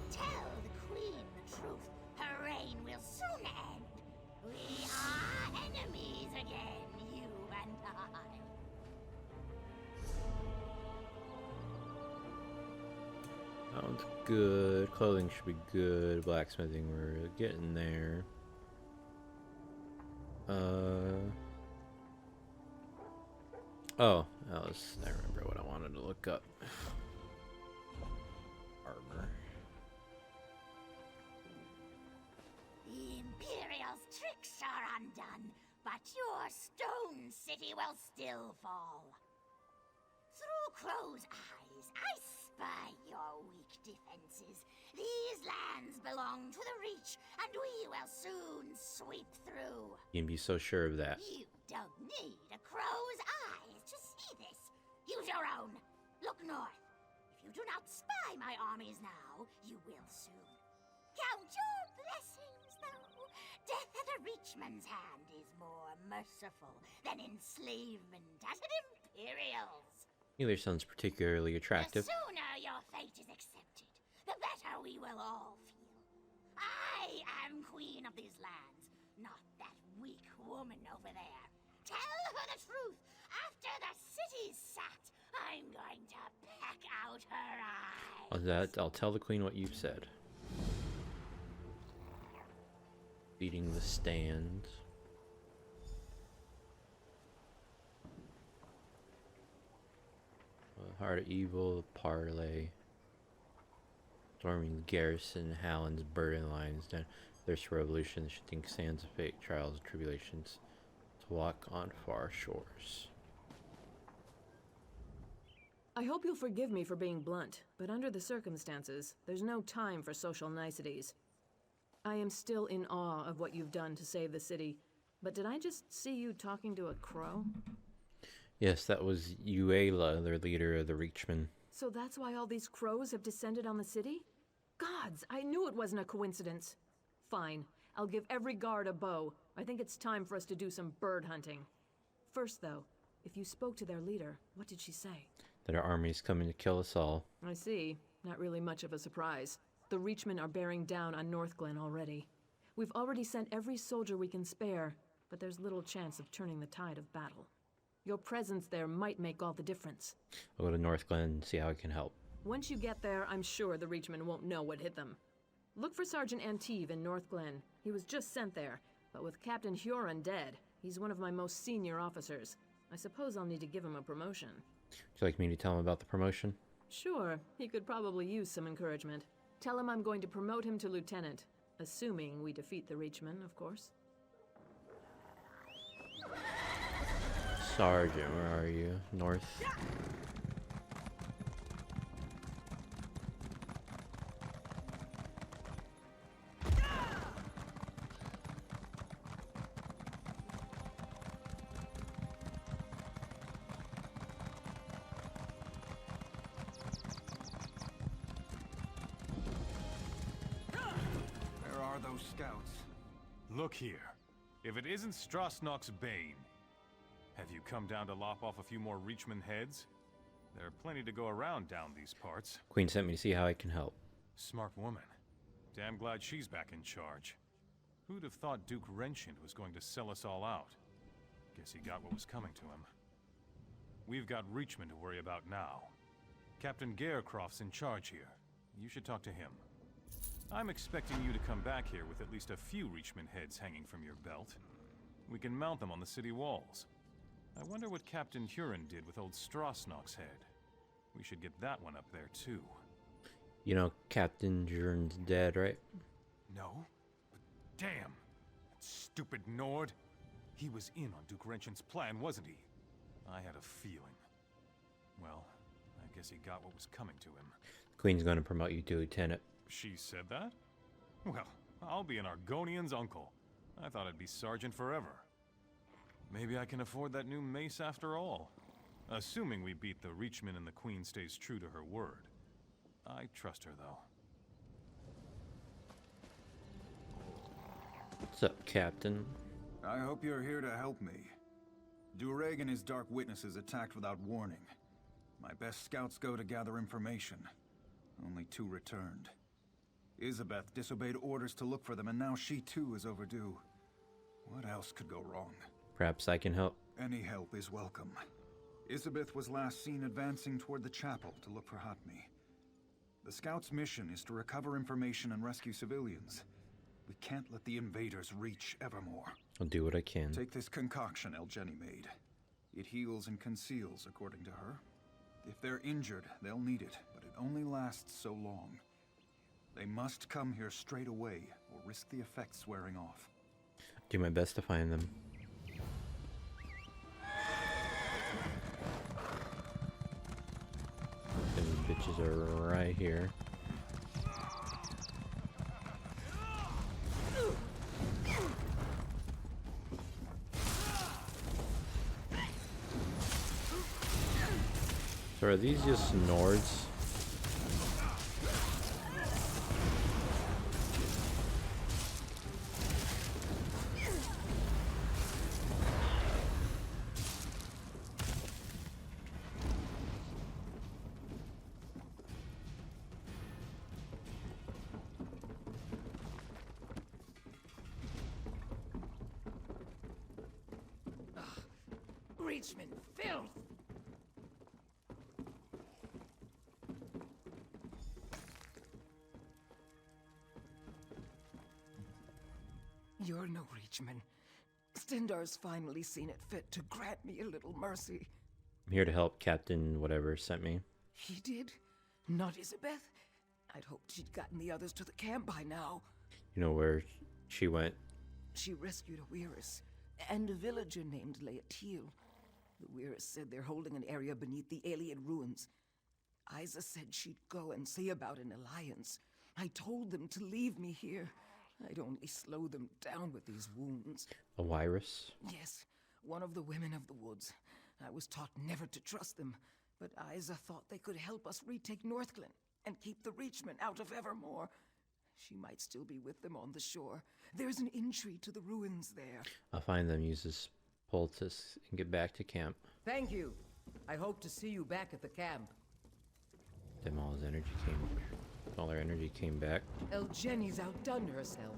Tell the Queen the truth. Her reign will soon end. We are enemies again, you and I. Sounds good. Clothing should be good. Blacksmithing, we're getting there. Oh, I remember what I wanted to look up. Armor. The Imperial's tricks are undone, but your stone city will still fall. Through Crow's eyes, I spy your weak defenses. These lands belong to the Reach, and we will soon sweep through. You can be so sure of that. You don't need a crow's eyes to see this. Use your own. Look north. If you do not spy my armies now, you will soon. Count your blessings, though. Death at a Reachman's hand is more merciful than enslavement at an Imperial's. Neither sounds particularly attractive. The sooner your fate is accepted, the better we will all feel. I am queen of these lands, not that weak woman over there. Tell her the truth. After the city's sacked, I'm going to peck out her eyes. I'll tell the queen what you've said. Beating the stand. Heart of Evil, the Parlay. Storming the garrison, Halland's burden lines down. There's revolution, shifting sands of fate, trials and tribulations. To walk on far shores. I hope you'll forgive me for being blunt, but under the circumstances, there's no time for social niceties. I am still in awe of what you've done to save the city, but did I just see you talking to a crow? Yes, that was Uela, the leader of the Reachmen. So that's why all these crows have descended on the city? Gods, I knew it wasn't a coincidence. Fine, I'll give every guard a bow. I think it's time for us to do some bird hunting. First, though, if you spoke to their leader, what did she say? That our army's coming to kill us all. I see. Not really much of a surprise. The Reachmen are bearing down on Northglen already. We've already sent every soldier we can spare, but there's little chance of turning the tide of battle. Your presence there might make all the difference. I'll go to Northglen and see how I can help. Once you get there, I'm sure the Reachmen won't know what hit them. Look for Sergeant Anteve in Northglen. He was just sent there, but with Captain Huron dead, he's one of my most senior officers. I suppose I'll need to give him a promotion. Would you like me to tell him about the promotion? Sure, he could probably use some encouragement. Tell him I'm going to promote him to lieutenant, assuming we defeat the Reachmen, of course. Sergeant, where are you? North? Where are those scouts? Look here. If it isn't Strasnock's Bane, have you come down to lop off a few more Reachman heads? There are plenty to go around down these parts. Queen sent me to see how I can help. Smart woman. Damn glad she's back in charge. Who'd have thought Duke Wrenchant was going to sell us all out? Guess he got what was coming to him. We've got Reachman to worry about now. Captain Garecroft's in charge here. You should talk to him. I'm expecting you to come back here with at least a few Reachman heads hanging from your belt. We can mount them on the city walls. I wonder what Captain Huron did with old Strasnock's head. We should get that one up there, too. You know Captain Huron's dead, right? No? But damn! That stupid Nord! He was in on Duke Renshin's plan, wasn't he? I had a feeling. Well, I guess he got what was coming to him. Queen's going to promote you to lieutenant. She said that? Well, I'll be an Argonian's uncle. I thought I'd be sergeant forever. Maybe I can afford that new mace after all. Assuming we beat the Reachman and the Queen stays true to her word. I trust her, though. What's up, Captain? I hope you're here to help me. Dureg and his Dark Witnesses attacked without warning. My best scouts go to gather information. Only 2 returned. Isabeth disobeyed orders to look for them, and now she too is overdue. What else could go wrong? Perhaps I can help. Any help is welcome. Isabeth was last seen advancing toward the chapel to look for Hatmi. The scouts' mission is to recover information and rescue civilians. We can't let the invaders reach Evermore. I'll do what I can. Take this concoction Elgeni made. It heals and conceals, according to her. If they're injured, they'll need it, but it only lasts so long. They must come here straight away, or risk the effects wearing off. Do my best to find them. These bitches are right here. So are these just Nords? Reachman, filth! You're no Reachman. Stendar's finally seen it fit to grant me a little mercy. I'm here to help Captain whatever sent me. He did? Not Isabeth? I'd hoped she'd gotten the others to the camp by now. You know where she went? She rescued a Weiris and a villager named Laetiel. The Weiris said they're holding an area beneath the alien ruins. Isa said she'd go and see about an alliance. I told them to leave me here. I'd only slow them down with these wounds. A virus? Yes, one of the women of the woods. I was taught never to trust them, but Isa thought they could help us retake Northglen and keep the Reachmen out of Evermore. She might still be with them on the shore. There's an entry to the ruins there. I'll find them, use this poultice, and get back to camp. Thank you. I hope to see you back at the camp. Then all his energy came. All their energy came back. Elgeni's outdone herself.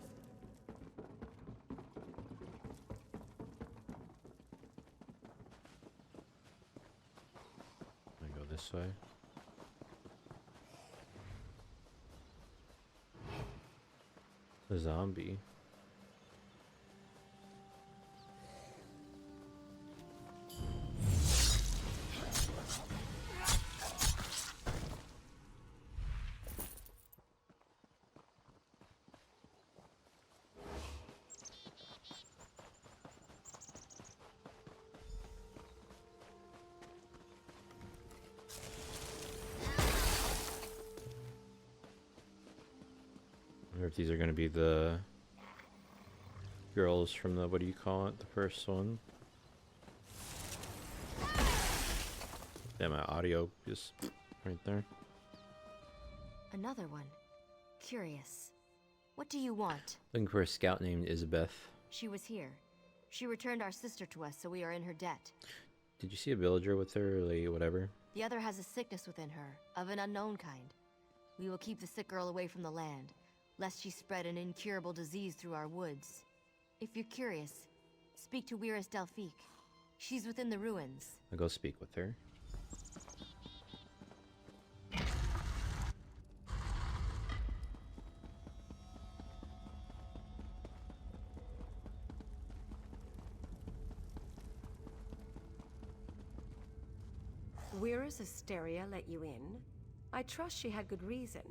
I go this way. A zombie. I wonder if these are going to be the girls from the, what do you call it, the first one? Yeah, my audio just right there. Another one. Curious. What do you want? Looking for a scout named Isabeth. She was here. She returned our sister to us, so we are in her debt. Did you see a villager with her, or like, whatever? The other has a sickness within her, of an unknown kind. We will keep the sick girl away from the land, lest she spread an incurable disease through our woods. If you're curious, speak to Weiris Delphique. She's within the ruins. I'll go speak with her. Weir's Asteria let you in? I trust she had good reason.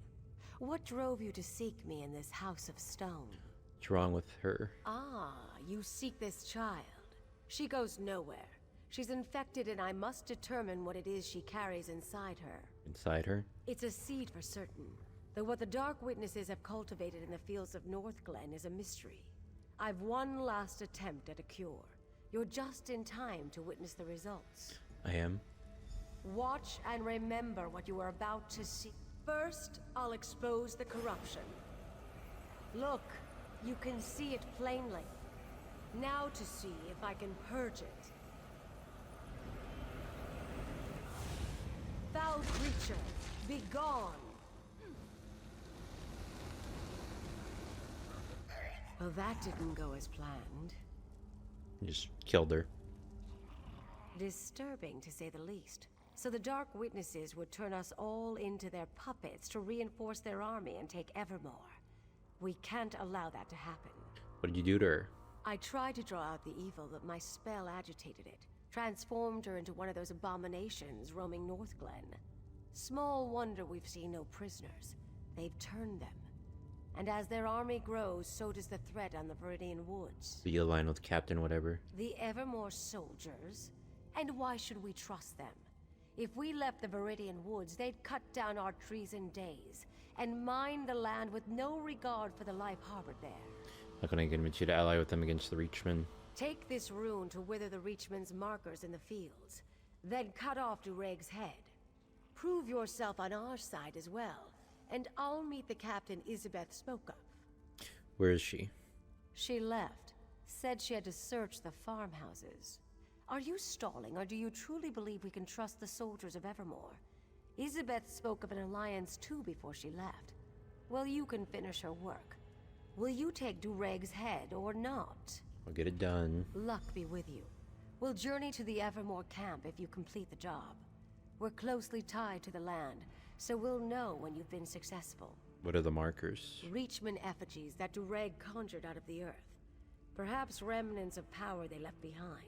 What drove you to seek me in this house of stone? What's wrong with her? Ah, you seek this child. She goes nowhere. She's infected and I must determine what it is she carries inside her. Inside her? It's a seed for certain, though what the Dark Witnesses have cultivated in the fields of Northglen is a mystery. I've one last attempt at a cure. You're just in time to witness the results. I am. Watch and remember what you are about to see. First, I'll expose the corruption. Look, you can see it plainly. Now to see if I can purge it. Foul creature, be gone! Well, that didn't go as planned. Just killed her. Disturbing, to say the least. So the Dark Witnesses would turn us all into their puppets to reinforce their army and take Evermore. We can't allow that to happen. What did you do to her? I tried to draw out the evil, but my spell agitated it. Transformed her into one of those abominations roaming Northglen. Small wonder we've seen no prisoners. They've turned them. And as their army grows, so does the threat on the Viridian Woods. So you align with Captain whatever? The Evermore soldiers? And why should we trust them? If we left the Viridian Woods, they'd cut down our trees in days, and mine the land with no regard for the life harbored there. How can I convince you to ally with them against the Reachmen? Take this rune to wither the Reachman's markers in the fields, then cut off Dureg's head. Prove yourself on our side as well, and I'll meet the captain Isabeth spoke of. Where is she? She left. Said she had to search the farmhouses. Are you stalling, or do you truly believe we can trust the soldiers of Evermore? Isabeth spoke of an alliance too before she left. Well, you can finish her work. Will you take Dureg's head or not? I'll get it done. Luck be with you. We'll journey to the Evermore camp if you complete the job. We're closely tied to the land, so we'll know when you've been successful. What are the markers? Reachman effigies that Dureg conjured out of the earth. Perhaps remnants of power they left behind.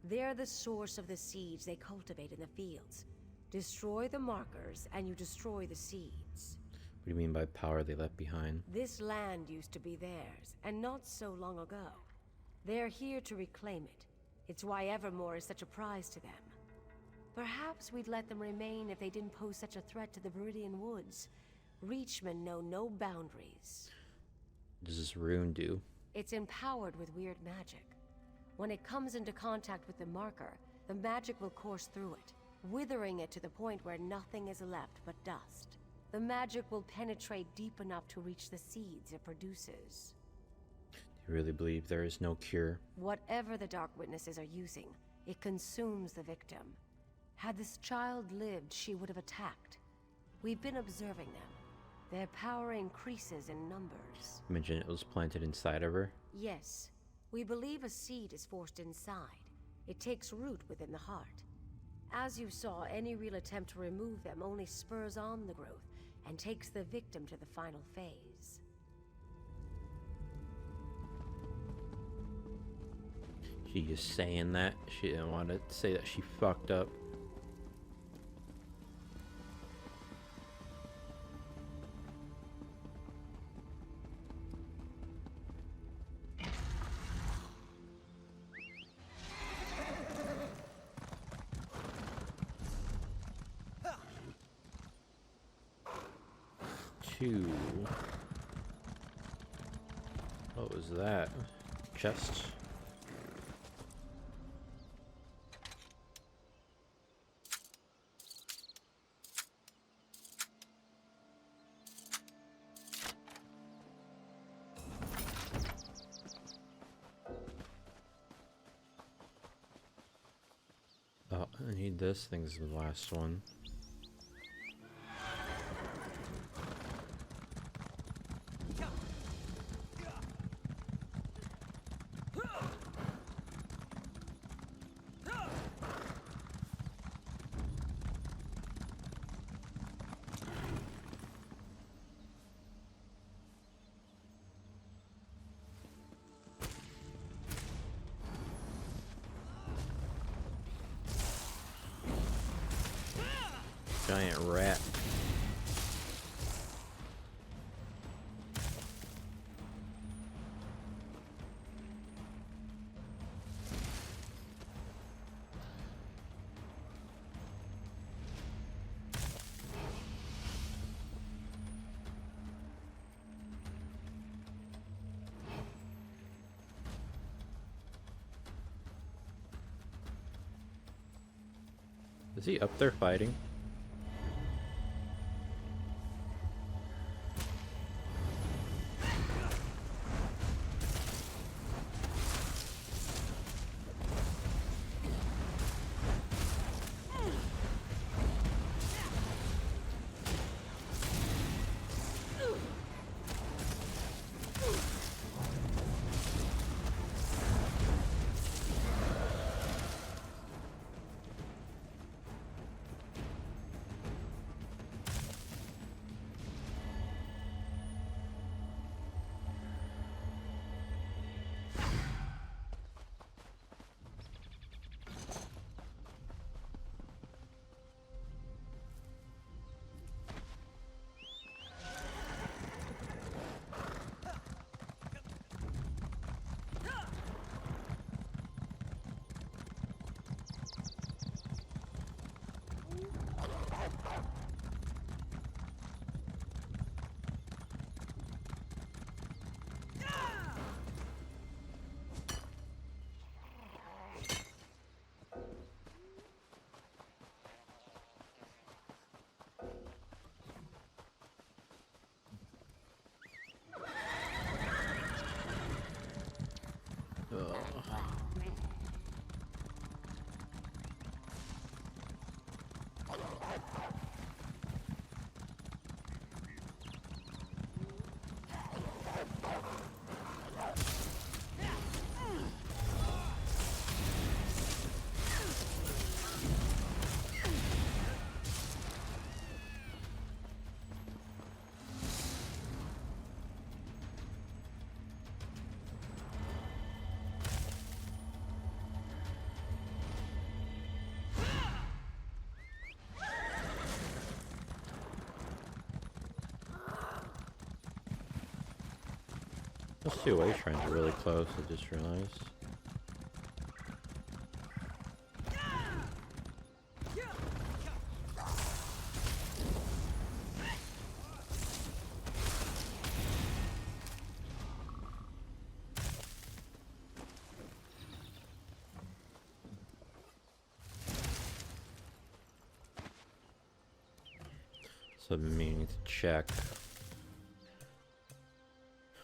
They're the source of the seeds they cultivate in the fields. Destroy the markers, and you destroy the seeds. What do you mean by power they left behind? This land used to be theirs, and not so long ago. They're here to reclaim it. It's why Evermore is such a prize to them. Perhaps we'd let them remain if they didn't pose such a threat to the Viridian Woods. Reachmen know no boundaries. What does this rune do? It's empowered with weird magic. When it comes into contact with the marker, the magic will course through it, withering it to the point where nothing is left but dust. The magic will penetrate deep enough to reach the seeds it produces. You really believe there is no cure? Whatever the Dark Witnesses are using, it consumes the victim. Had this child lived, she would have attacked. We've been observing them. Their power increases in numbers. You mentioned it was planted inside of her? Yes. We believe a seed is forced inside. It takes root within the heart. As you saw, any real attempt to remove them only spurs on the growth and takes the victim to the final phase. She just saying that. She didn't want to say that she fucked up. What was that? Chest? Oh, I need this. I think this is the last one. Giant rat. Is he up there fighting? Those two way shrines are really close, I just realized. So I've been meaning to check.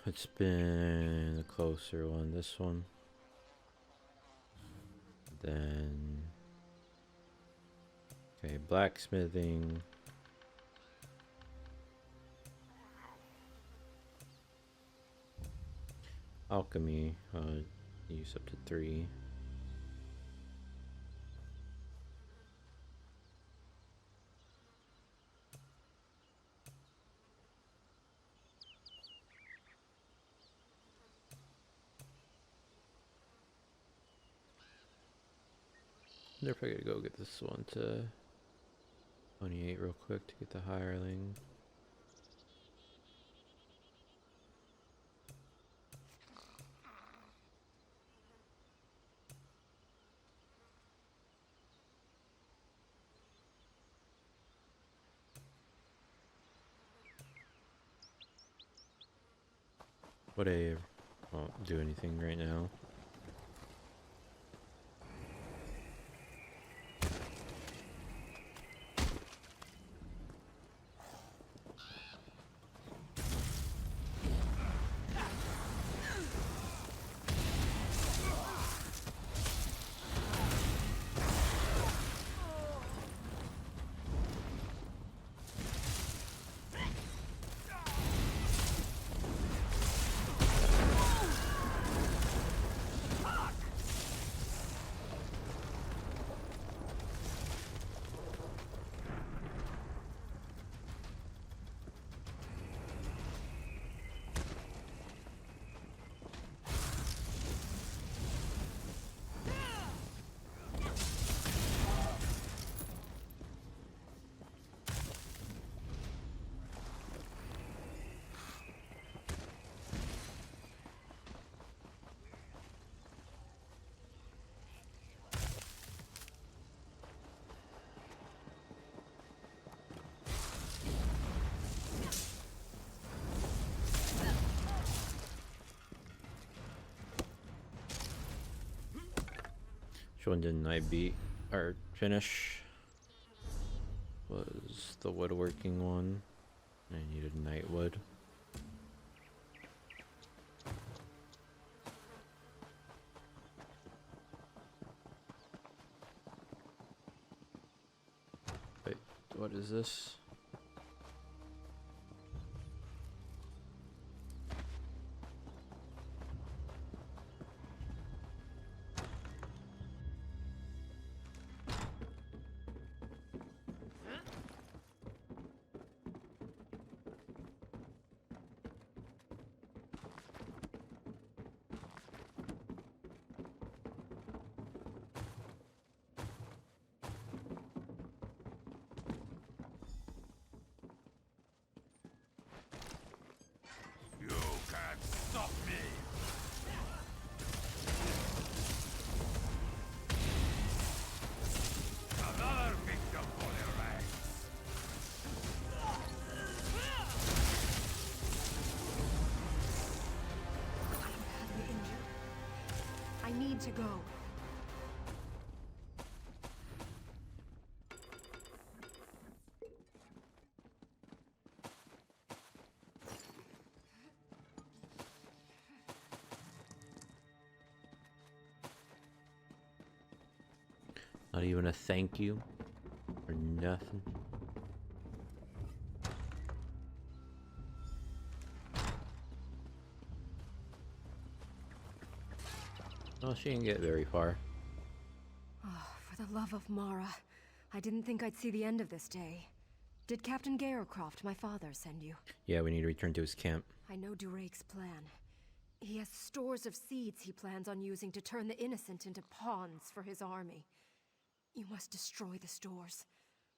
It's been the closer one, this one. Then, okay, blacksmithing. Alchemy, use up to 3. I wonder if I gotta go get this one to 28 real quick to get the hireling. Whatever. Won't do anything right now. Which one didn't I beat or finish? Was the woodworking one. I needed nightwood. Wait, what is this? You can't stop me! Another victim for the ranks! Badly injured. I need to go. Not even a thank you or nothing. Oh, she didn't get very far. Oh, for the love of Mara. I didn't think I'd see the end of this day. Did Captain Garecroft, my father, send you? Yeah, we need to return to his camp. I know Dureg's plan. He has stores of seeds he plans on using to turn the innocent into pawns for his army. You must destroy the stores.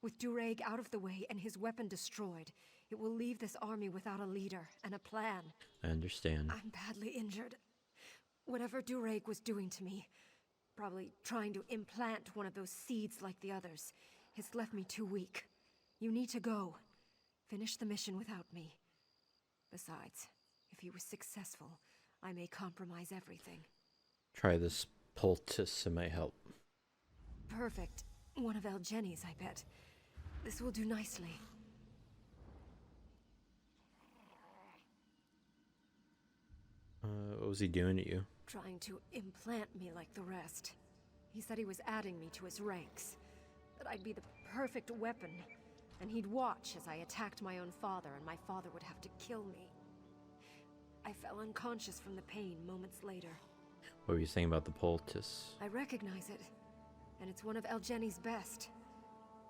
With Dureg out of the way and his weapon destroyed, it will leave this army without a leader and a plan. I understand. I'm badly injured. Whatever Dureg was doing to me, probably trying to implant one of those seeds like the others, has left me too weak. You need to go. Finish the mission without me. Besides, if he was successful, I may compromise everything. Try this poultice, it might help. Perfect. One of Elgeni's, I bet. This will do nicely. What was he doing to you? Trying to implant me like the rest. He said he was adding me to his ranks. That I'd be the perfect weapon. And he'd watch as I attacked my own father, and my father would have to kill me. I fell unconscious from the pain moments later. What were you saying about the poultice? I recognize it. And it's one of Elgeni's best.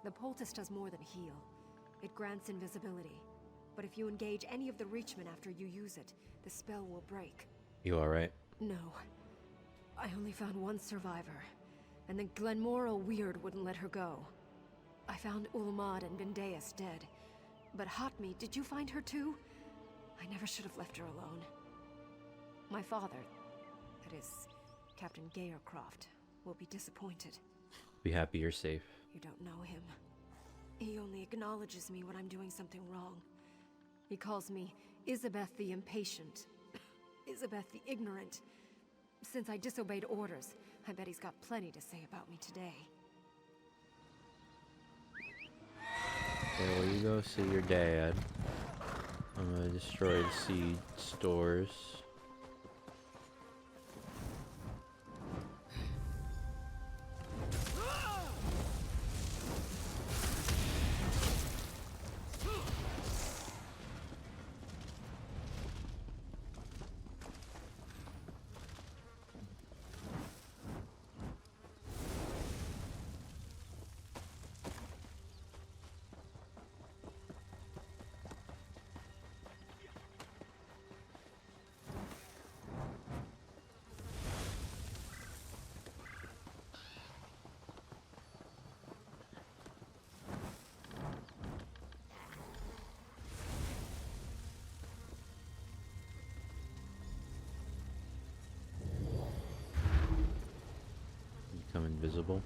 The poultice does more than heal. It grants invisibility. But if you engage any of the Reachmen after you use it, the spell will break. You alright? No. I only found one survivor. And the Glenmora Weird wouldn't let her go. I found Ulmad and Bendeus dead. But Hotme, did you find her too? I never should have left her alone. My father, that is, Captain Garecroft, will be disappointed. Be happy you're safe. You don't know him. He only acknowledges me when I'm doing something wrong. He calls me Isabeth the Impatient. Isabeth the Ignorant. Since I disobeyed orders, I bet he's got plenty to say about me today. Okay, well, you go see your dad. I'm gonna destroy the seed stores. Become invisible.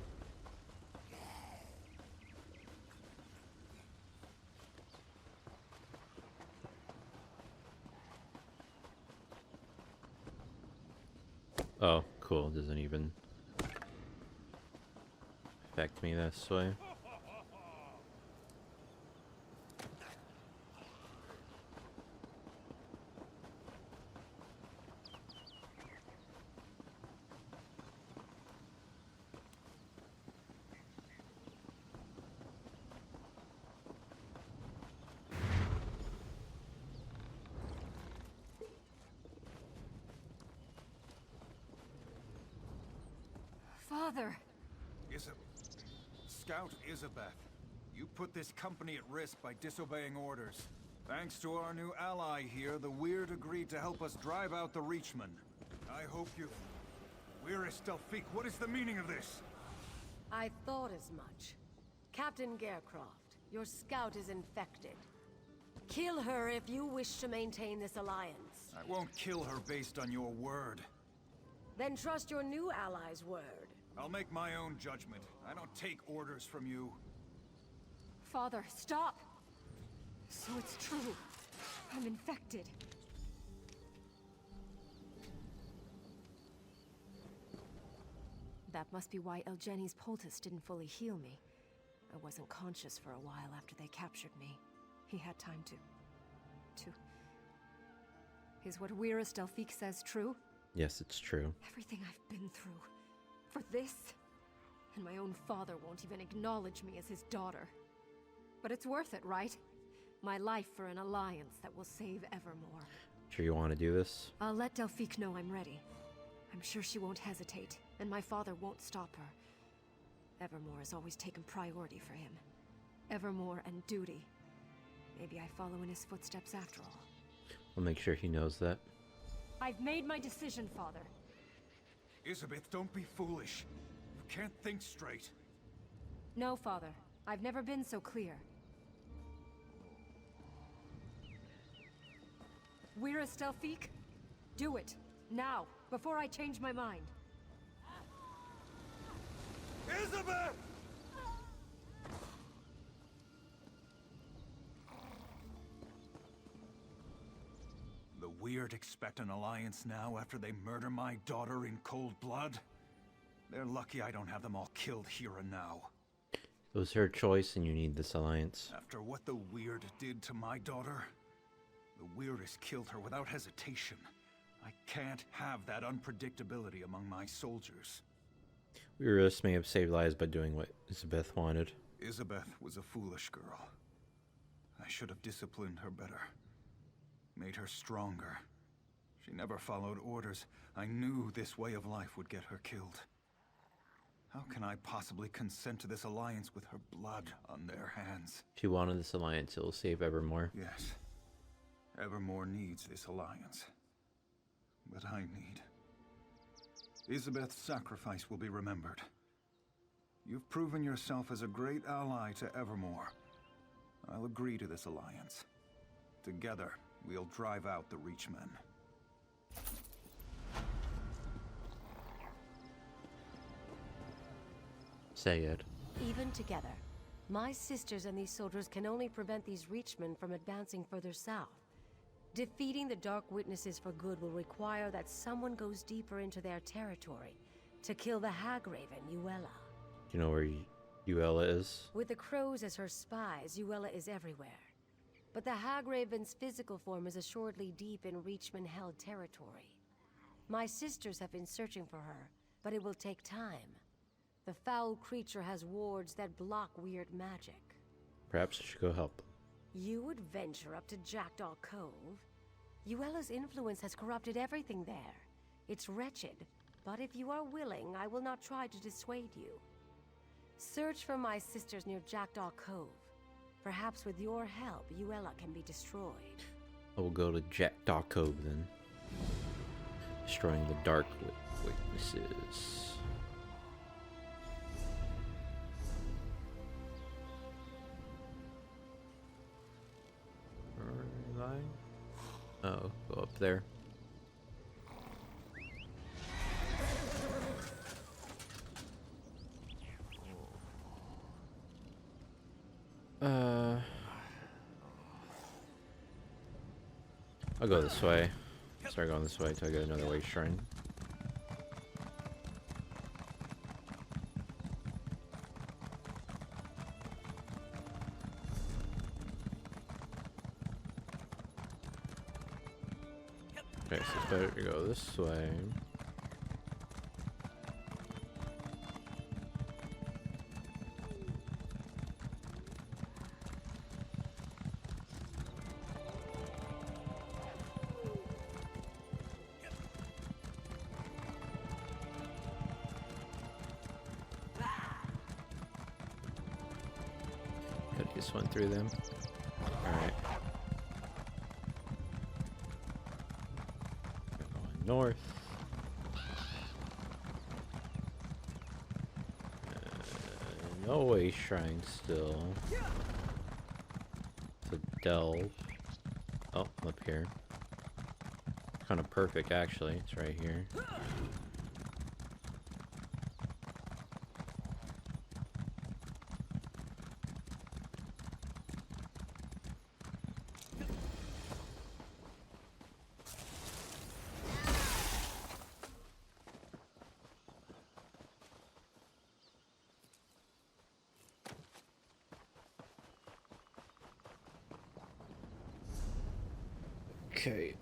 Oh, cool. Doesn't even infect me this way. Father! Scout Isabeth, you put this company at risk by disobeying orders. Thanks to our new ally here, the Weird agreed to help us drive out the Reachmen. I hope you... Where is Delphique? What is the meaning of this? I thought as much. Captain Garecroft, your scout is infected. Kill her if you wish to maintain this alliance. I won't kill her based on your word. Then trust your new ally's word. I'll make my own judgment. I don't take orders from you. Father, stop! So it's true. I'm infected. That must be why Elgeni's poultice didn't fully heal me. I wasn't conscious for a while after they captured me. He had time to... Is what Wyrus Delphique says true? Yes, it's true. Everything I've been through. For this? And my own father won't even acknowledge me as his daughter. But it's worth it, right? My life for an alliance that will save Evermore. Sure you want to do this? I'll let Delphique know I'm ready. I'm sure she won't hesitate, and my father won't stop her. Evermore has always taken priority for him. Evermore and duty. Maybe I follow in his footsteps after all. I'll make sure he knows that. I've made my decision, Father. Isabeth, don't be foolish. You can't think straight. No, Father. I've never been so clear. Wyrus Delphique? Do it. Now, before I change my mind. Isabeth! The Weird expect an alliance now after they murder my daughter in cold blood? They're lucky I don't have them all killed here and now. It was her choice and you need this alliance. After what the Weird did to my daughter, the Weird has killed her without hesitation. I can't have that unpredictability among my soldiers. Wyrus may have saved lives by doing what Isabeth wanted. Isabeth was a foolish girl. I should have disciplined her better. Made her stronger. She never followed orders. I knew this way of life would get her killed. How can I possibly consent to this alliance with her blood on their hands? If you wanted this alliance, it will save Evermore. Yes. Evermore needs this alliance. But I need... Isabeth's sacrifice will be remembered. You've proven yourself as a great ally to Evermore. I'll agree to this alliance. Together, we'll drive out the Reachmen. Say it. Even together, my sisters and these soldiers can only prevent these Reachmen from advancing further south. Defeating the Dark Witnesses for good will require that someone goes deeper into their territory to kill the Hagraven, Yuella. Do you know where Yuella is? With the crows as her spies, Yuella is everywhere. But the Hagraven's physical form is assuredly deep in Reachman-held territory. My sisters have been searching for her, but it will take time. The foul creature has wards that block weird magic. Perhaps I should go help. You would venture up to Jackdaw Cove? Yuella's influence has corrupted everything there. It's wretched, but if you are willing, I will not try to dissuade you. Search for my sisters near Jackdaw Cove. Perhaps with your help, Yuella can be destroyed. I will go to Jackdaw Cove then. Destroying the Dark Witnesses. Oh, go up there. I'll go this way. Start going this way until I get another way shrine. Okay, so it's better to go this way. Could've just went through them. Alright. Going north. No way shrine still. To delve. Oh, up here. Kind of perfect actually, it's right here. Okay,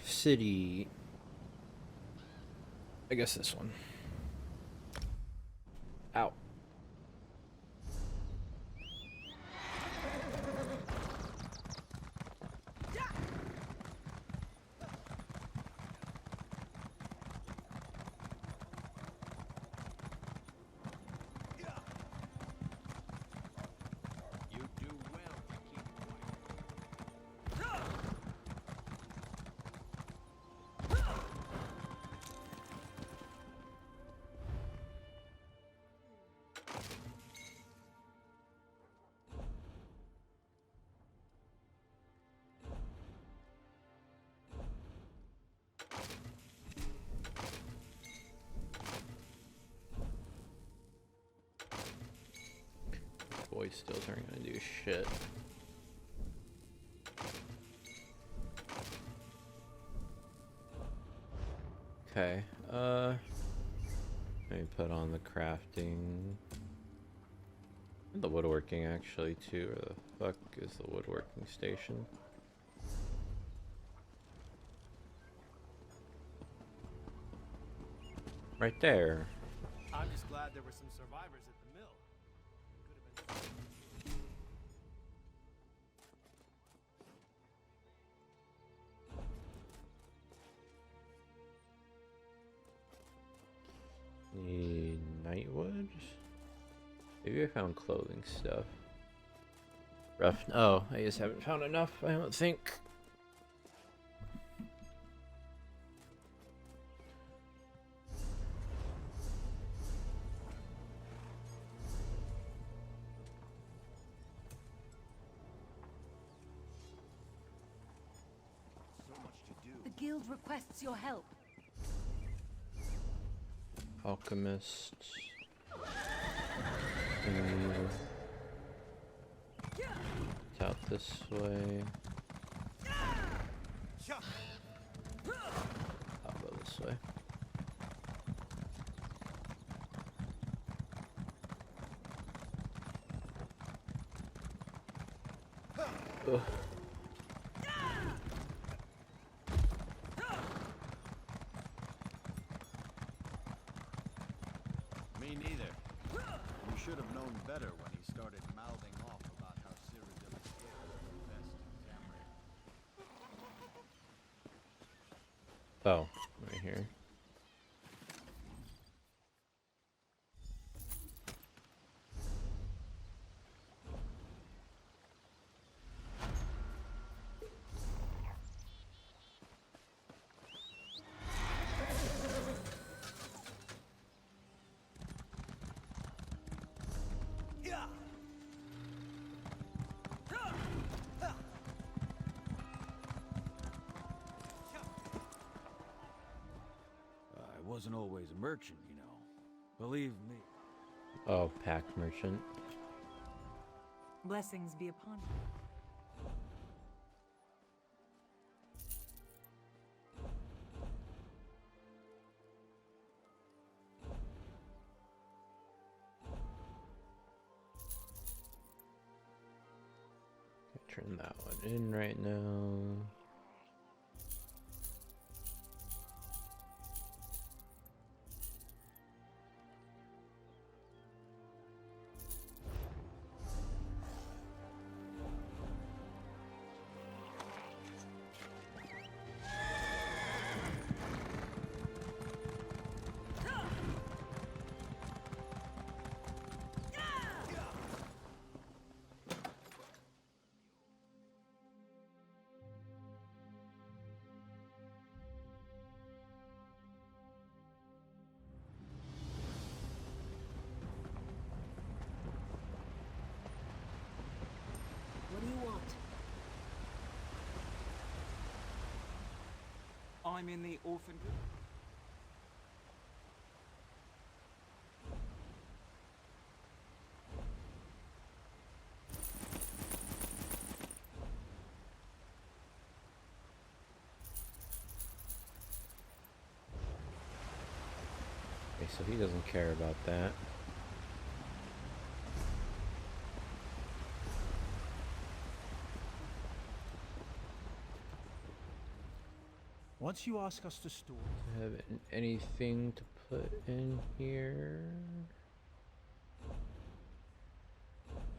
city. I guess this one. Ow. Voice stills aren't gonna do shit. Okay, let me put on the crafting. The woodworking actually too. Where the fuck is the woodworking station? Right there. I'm just glad there were some survivors at the mill. Could have been. Need nightwood? Maybe I found clothing stuff. Rough. Oh, I just haven't found enough, I don't think. The guild requests your help. Alchemist. It's out this way. I'll go this way. Ugh. Me neither. You should have known better when he started mouthing off about how Cyrodiil is the best Zamric. Oh, right here. I wasn't always a merchant, you know. Believe me. Oh, pack merchant. Blessings be upon you. Turn that one in right now. I'm in the orphan... Okay, so he doesn't care about that. Once you ask us to store... Have anything to put in here?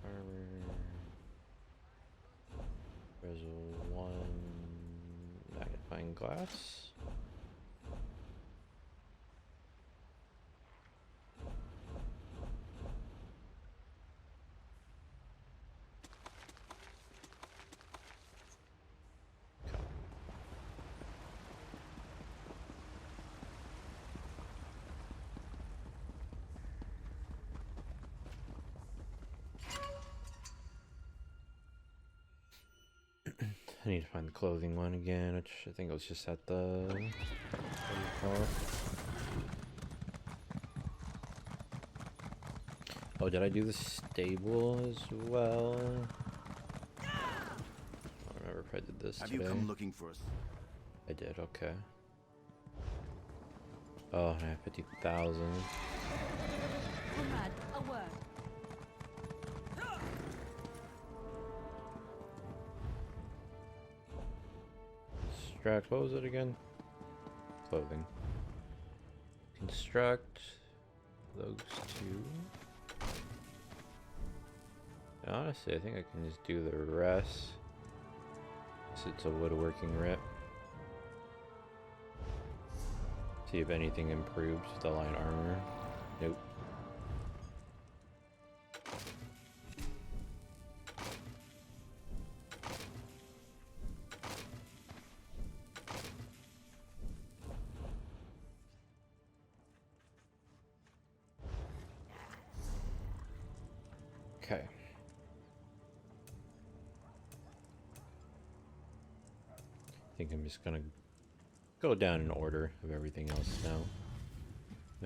Armor. There's one magnifying glass. I need to find the clothing one again, which I think it was just at the... what do you call it? Oh, did I do the stable as well? I don't remember if I did this Have today. you come looking for us? I did, okay. Oh, I have 50,000. Comrade, a word. Construct, what was it again? Clothing. Construct those two. And honestly, I think I can just do the rest. So it's a woodworking rip. See if anything improves with the light armor. Nope. Okay. I think I'm just gonna go down in order of everything else now.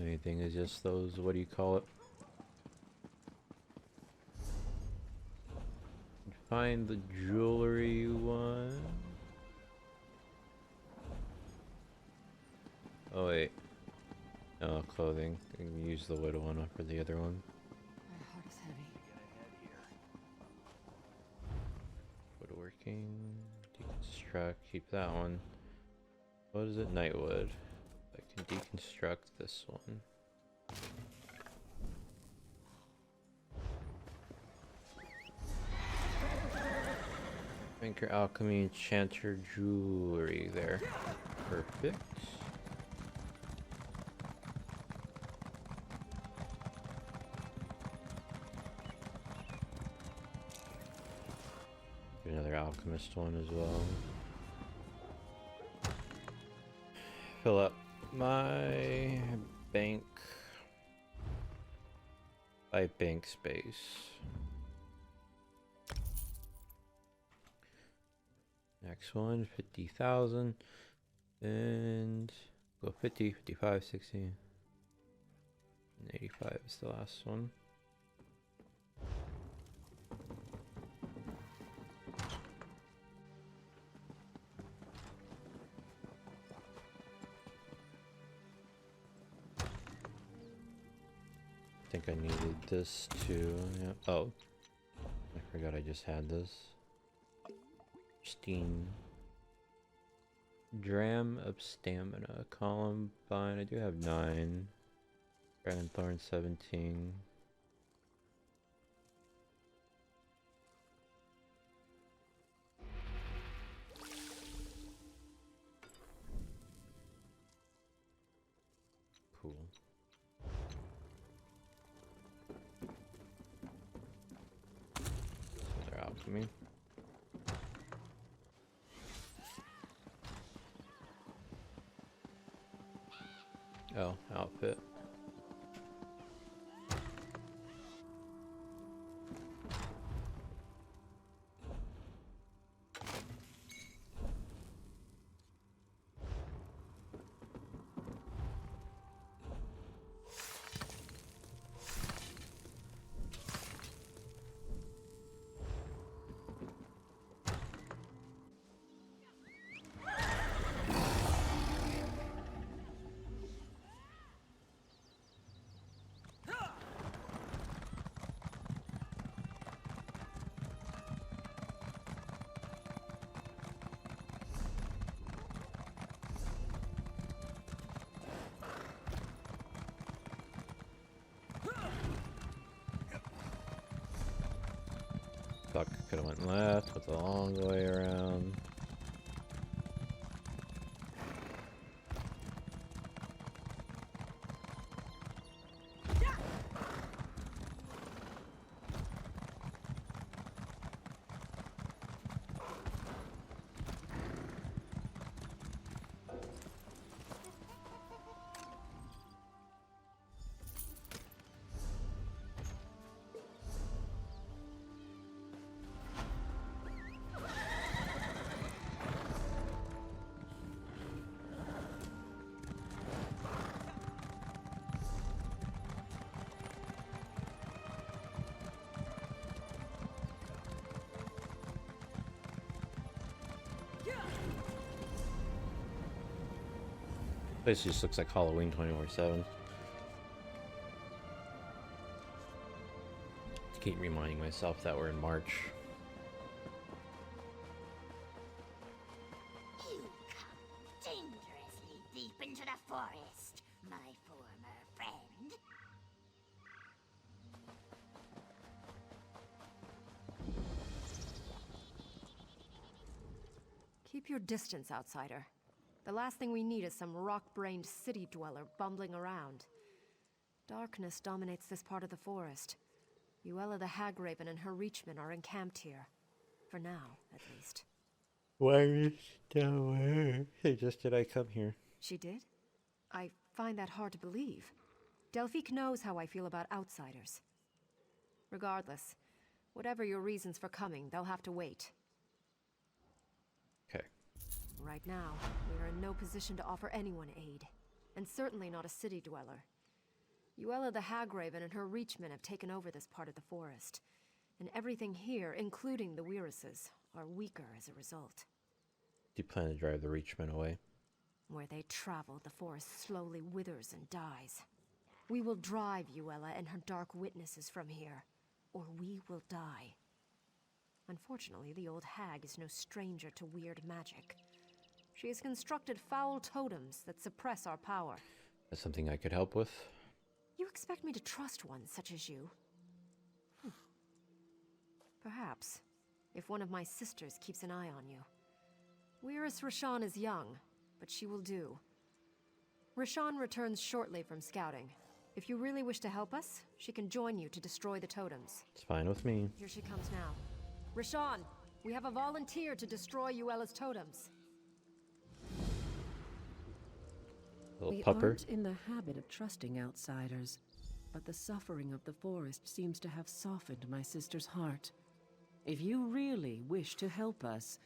Anything is just those, what do you call it? Find the jewelry one. Oh wait. No, clothing. I can use the wood one for the other one. My heart is heavy. Woodworking. Deconstruct. Keep that one. What is it? Nightwood. I can deconstruct this one. Banker Alchemy Enchanter Jewelry there. Perfect. Get another alchemist one as well. Fill up my bank by bank space. Next one, 50,000. And go 50, 55, 60. And 85 is the last one. I think I needed this too. Yeah. Oh, I forgot I just had this. Pristine. Dram of Stamina. Columbine. I do have 9. Dragon Thorn 17. Cool. They're alchemy. Oh, outfit. Fuck, could have went left with the long way around. Place just looks like Halloween 24/7. Keep reminding myself that we're in March. You come dangerously deep into the forest, my former friend. Keep your distance, outsider. The last thing we need is some rock-brained city dweller bumbling around. Darkness dominates this part of the forest. Uella the Hagraven and her Reachmen are encamped here. For now, at least. Why is down here? Suggested I come here. She did? I find that hard to believe. Delphique knows how I feel about outsiders. Regardless, whatever your reasons for coming, they'll have to wait. Okay. Right now, we are in no position to offer anyone aid, and certainly not a city dweller. Uella the Hagraven and her Reachmen have taken over this part of the forest, and everything here, including the Weiruses, are weaker as a result. Do you plan to drive the Reachmen away? Where they travel, the forest slowly withers and dies. We will drive Uella and her dark witnesses from here, or we will die. Unfortunately, the old hag is no stranger to weird magic. She has constructed foul totems that suppress our power. That's something I could help with? You expect me to trust one such as you? Perhaps, if one of my sisters keeps an eye on you. Weiris Rashan is young, but she will do. Rashan returns shortly from scouting. If you really wish to help us, she can join you to destroy the totems. It's fine with me. Here she comes now. Rashan, we have a volunteer to destroy Uella's totems. Little We pupper. aren't in the habit of trusting outsiders, but the suffering of the forest seems to have softened my sister's heart. If you really wish to help us,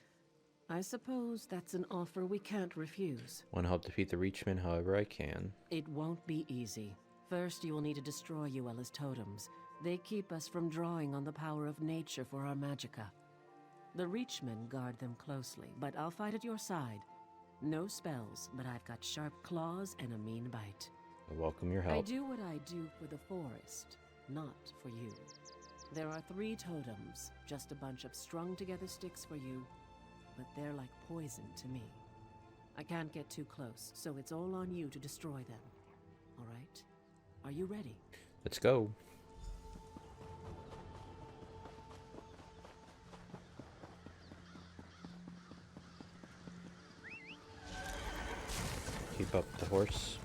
I suppose that's an offer we can't refuse. Want to help defeat the Reachmen however I can. It won't be easy. First, you will need to destroy Uella's totems. They keep us from drawing on the power of nature for our magicka. The Reachmen guard them closely, but I'll fight at your side. No spells, but I've got sharp claws and a mean bite. I welcome your help. I do what I do for the forest, not for you. There are 3 totems, just a bunch of strung-together sticks for you, but they're like poison to me. I can't get too close, so it's all on you to destroy them. All right? Are you ready? Let's go. Keep up the horse.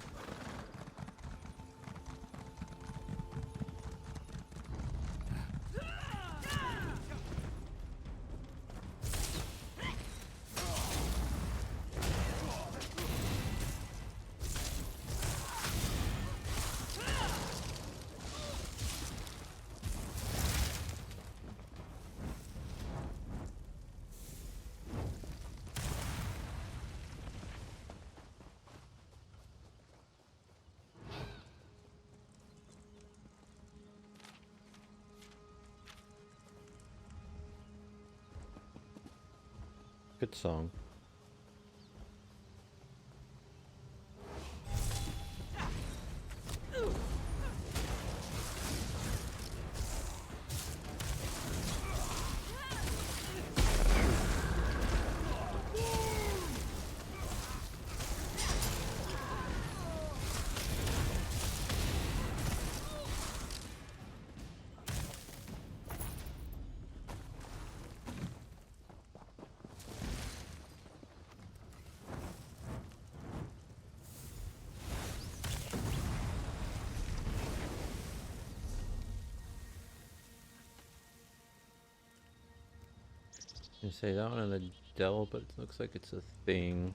Good song. You say that one in the Dell, but it looks like it's a thing.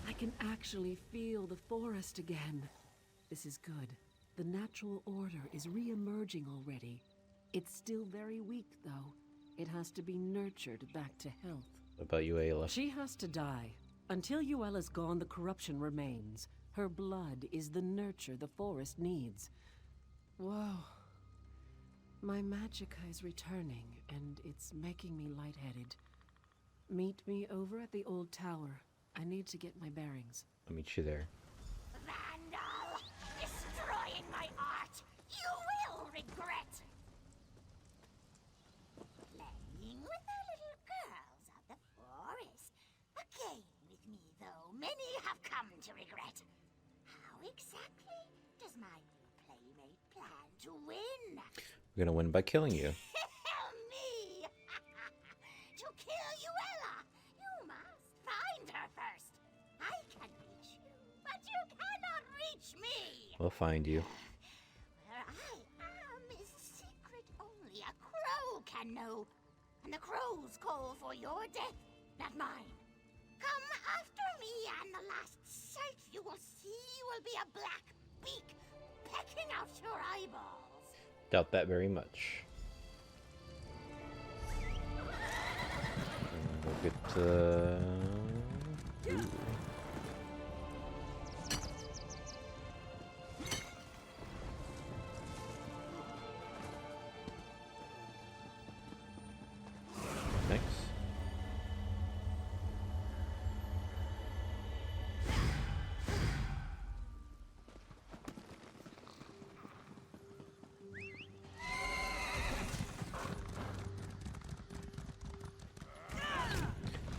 I can actually feel the forest again. This is good. The natural order is re-emerging already. It's still very weak, though. It has to be nurtured back to health. What about you, Ayla? She has to die. Until Yuela's gone, the corruption remains. Her blood is the nurture the forest needs. Whoa. My magicka is returning, and it's making me lightheaded. Meet me over at the old tower. I need to get my bearings. I'll meet you there. Vandal! Destroying my art! You will regret! Playing with the little girls of the forest. A game with me, though, many have come to regret. How exactly does my new playmate plan to win? We're gonna win by killing you. Tell me! To kill Yuela, you must find her first. I can reach you, but you cannot reach me. We'll find you. Where I am is secret only a crow can know. And the crow's call for your death, not mine. Come after me, and the last sight you will see will be a black beak pecking out your eyeballs. Doubt that very much. We'll get ooh. Thanks.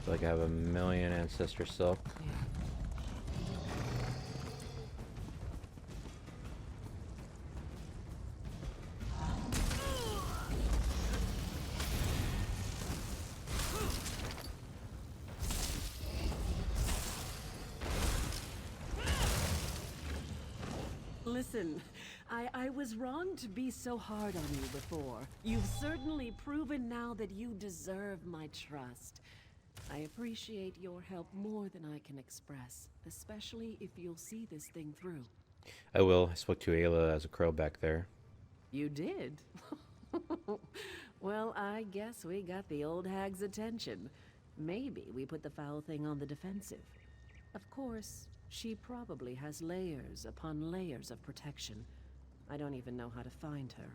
Feel like I have a million ancestor silk. Listen, I was wrong to be so hard on you before. You've certainly proven now that you deserve my trust. I appreciate your help more than I can express, especially if you'll see this thing through. I will. I spoke to Ayla as a crow back there. You did? Well, I guess we got the old hag's attention. Maybe we put the foul thing on the defensive. Of course, she probably has layers upon layers of protection. I don't even know how to find her.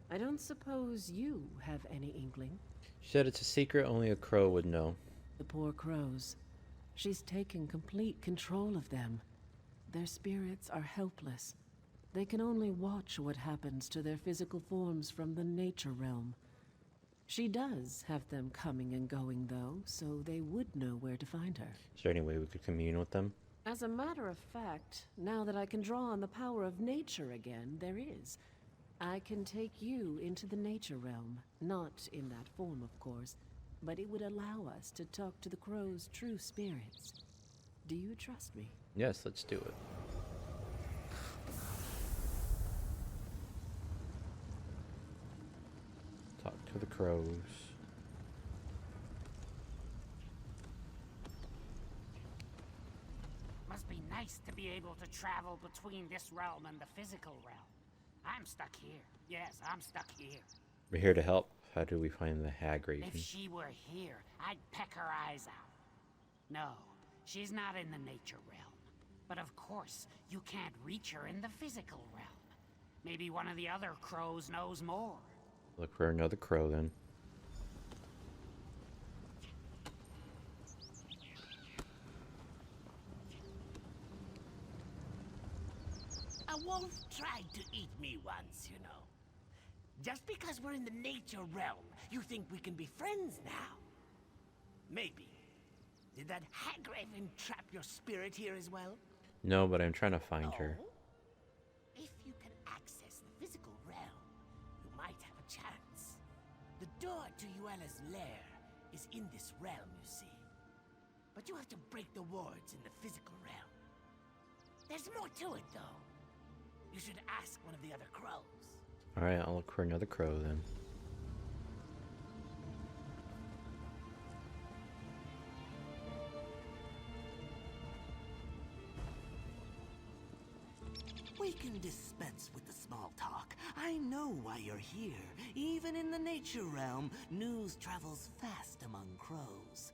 I don't suppose you have any inkling? She said it's a secret only a crow would know. The poor crows. She's taken complete control of them. Their spirits are helpless. They can only watch what happens to their physical forms from the nature realm. She does have them coming and going, though, so they would know where to find her. Is there any way we could commune with them? As a matter of fact, now that I can draw on the power of nature again, there is. I can take you into the nature realm. Not in that form, of course, but it would allow us to talk to the crow's true spirits. Do you trust me? Yes, let's do it. Talk to the crows. Must be nice to be able to travel between this realm and the physical realm. I'm stuck here. Yes, I'm stuck here. We're here to help. How do we find the hag raven? If she were here, I'd peck her eyes out. No, she's not in the nature realm. But of course, you can't reach her in the physical realm. Maybe one of the other crows knows more. Look for another crow then. A wolf tried to eat me once, you know. Just because we're in the nature realm, you think we can be friends now? Maybe. Did that hag raven trap your spirit here as well? No, but I'm trying to find her. If you can access the physical realm, you might have a chance. The door to Yuela's lair is in this realm, you see. But you have to break the wards in the physical realm. There's more to it, though. You should ask one of the other crows. Alright, I'll look for another crow then. We can dispense with the small talk. I know why you're here. Even in the nature realm, news travels fast among crows.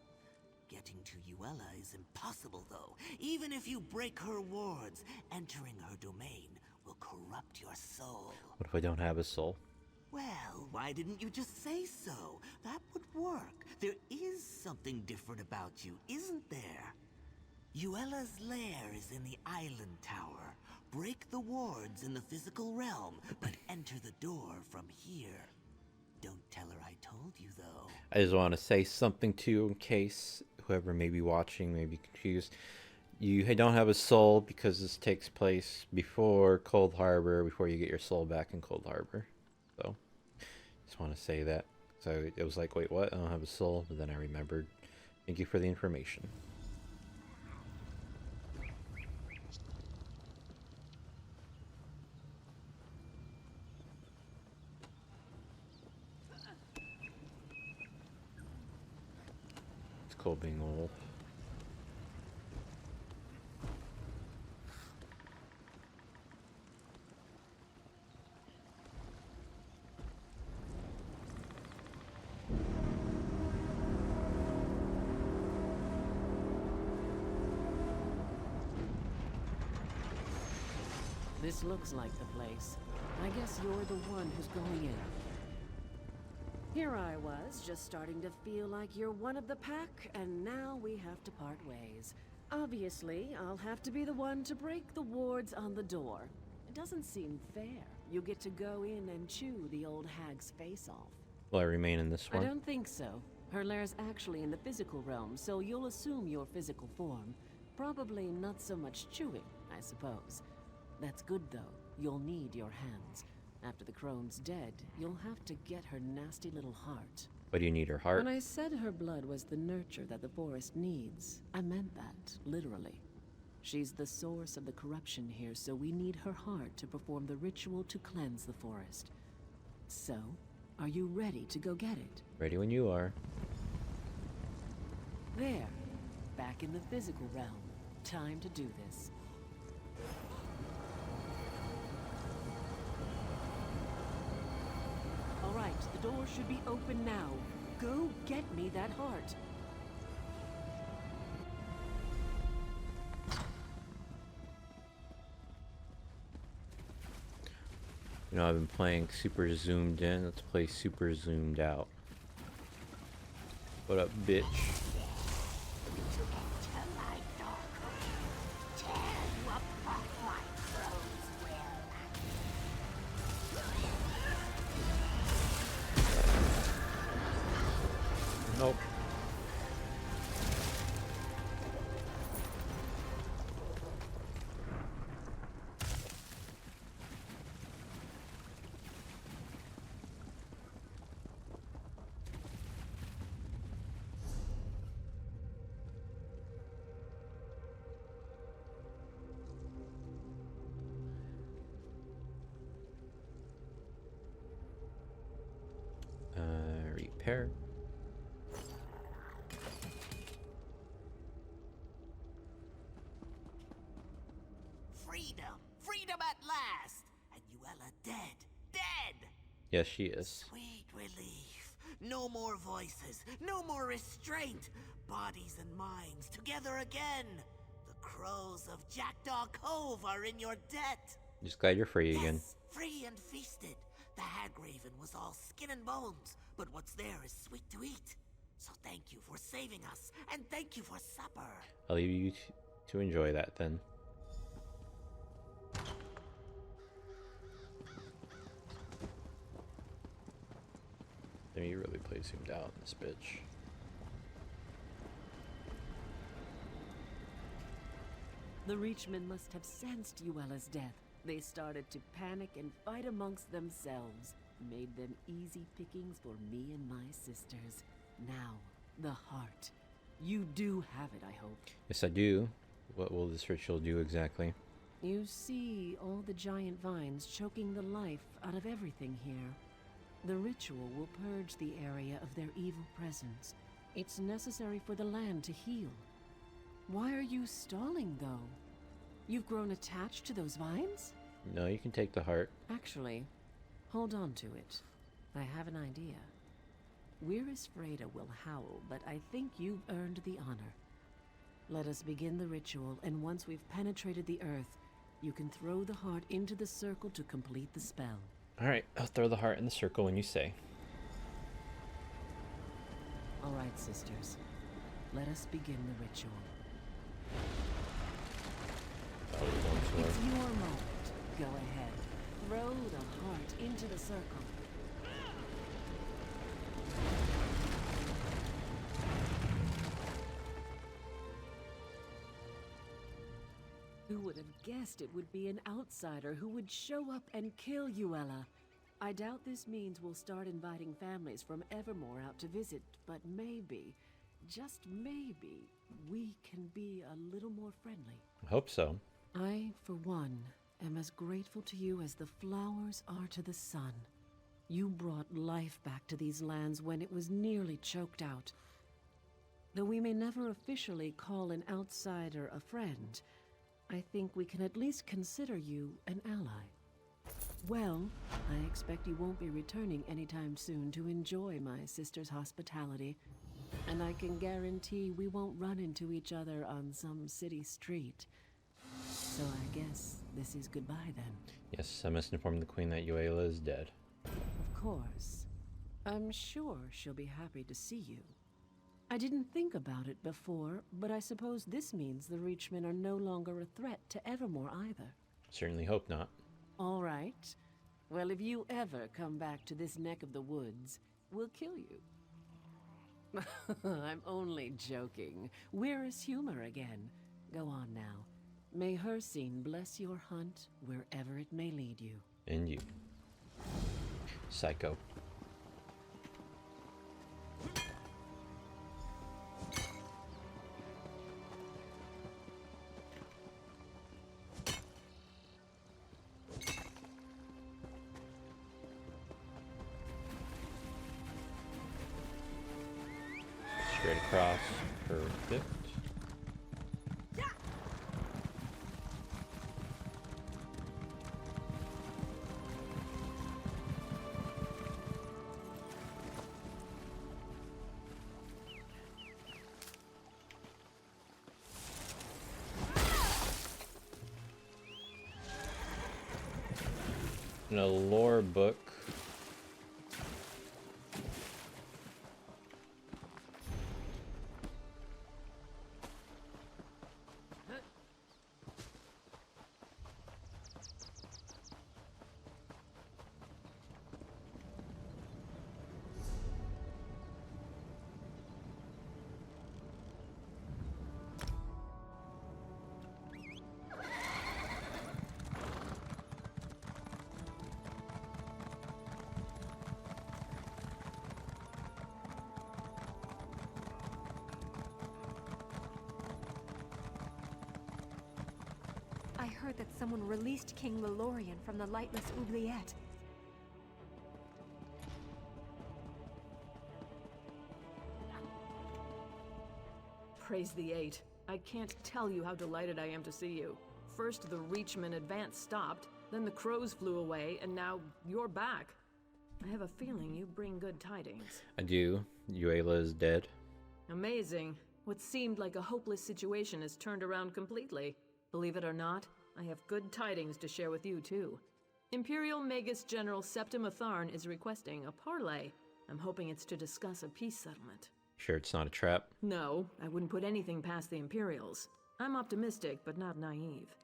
Getting to Yuela is impossible, though. Even if you break her wards, entering her domain will corrupt your soul. What if I don't have a soul? Well, why didn't you just say so? That would work. There is something different about you, isn't there? Yuela's lair is in the island tower. Break the wards in the physical realm, but enter the door from here. Don't tell her I told you, though. I just want to say something to you in case whoever may be watching may be confused. You don't have a soul because this takes place before Cold Harbor, before you get your soul back in Cold Harbor. So, just want to say that. So it was like, wait, what? I don't have a soul, but then I remembered. Thank you for the information. It's cool being old. This looks like the place. I guess you're the one who's going in. Here I was, just starting to feel like you're one of the pack, and now we have to part ways. Obviously, I'll have to be the one to break the wards on the door. It doesn't seem fair. You get to go in and chew the old hag's face off. Will I remain in this one? I don't think so. Her lair's actually in the physical realm, so you'll assume your physical form. Probably not so much chewing, I suppose. That's good, though. You'll need your hands. After the crone's dead, you'll have to get her nasty little heart. Why do you need her heart? When I said her blood was the nurture that the forest needs, I meant that, literally. She's the source of the corruption here, so we need her heart to perform the ritual to cleanse the forest. So, are you ready to go get it? Ready when you are. There. Back in the physical realm. Time to do this. All right, the door should be open now. Go get me that heart. You know, I've been playing super zoomed in. Let's play super zoomed out. What up, bitch? Nope. Repair. Freedom! Freedom at last! And Yuela dead! Dead! Yes, she is. Sweet relief. No more voices, no more restraint. Bodies and minds together again. The crows of Jackdaw Cove are in your debt. Just glad you're free again. Yes, free and feasted. The Hagraven was all skin and bones, but what's there is sweet to eat. So thank you for saving us, and thank you for supper. I'll leave you to enjoy that then. Let me really play zoomed out in this bitch. The Reachmen must have sensed Uella's death. They started to panic and fight amongst themselves. Made them easy pickings for me and my sisters. Now, the heart. You do have it, I hope. Yes, I do. What will this ritual do exactly? You see all the giant vines choking the life out of everything here. The ritual will purge the area of their evil presence. It's necessary for the land to heal. Why are you stalling, though? You've grown attached to those vines? No, you can take the heart. Actually, hold on to it. I have an idea. Wyrus Freda will howl, but I think you've earned the honor. Let us begin the ritual, and once we've penetrated the earth, you can throw the heart into the circle to complete the spell. Alright, I'll throw the heart in the circle when you say. All right, sisters. Let us begin the ritual. It's your moment. Go ahead. Throw the heart into the circle. Who would have guessed it would be an outsider who would show up and kill Uella? I doubt this means we'll start inviting families from Evermore out to visit, but maybe, just maybe, we can be a little more friendly. I hope so. I, for one, am as grateful to you as the flowers are to the sun. You brought life back to these lands when it was nearly choked out. Though we may never officially call an outsider a friend, I think we can at least consider you an ally. Well, I expect you won't be returning anytime soon to enjoy my sister's hospitality, and I can guarantee we won't run into each other on some city street. So I guess this is goodbye then. Yes, I must inform the queen that Uella is dead. Of course. I'm sure she'll be happy to see you. I didn't think about it before, but I suppose this means the Reachmen are no longer a threat to Evermore either. Certainly hope not. All right. Well, if you ever come back to this neck of the woods, we'll kill you. I'm only joking. Wyrus humor again. Go on now. May her scene bless your hunt wherever it may lead you. And you. Psycho. Straight across. Perfect. In a lore book, I heard that someone released King Lelorian from the Lightless Oubliette. Praise the Eight. I can't tell you how delighted I am to see you. First the Reachman advance stopped, then the crows flew away, and now you're back. I have a feeling you bring good tidings. I do. Yuela is dead. Amazing. What seemed like a hopeless situation has turned around completely. Believe it or not, I have good tidings to share with you, too. Imperial Magus General Septim Atharn is requesting a parley. I'm hoping it's to discuss a peace settlement. Sure it's not a trap? No, I wouldn't put anything past the Imperials. I'm optimistic, but not naive.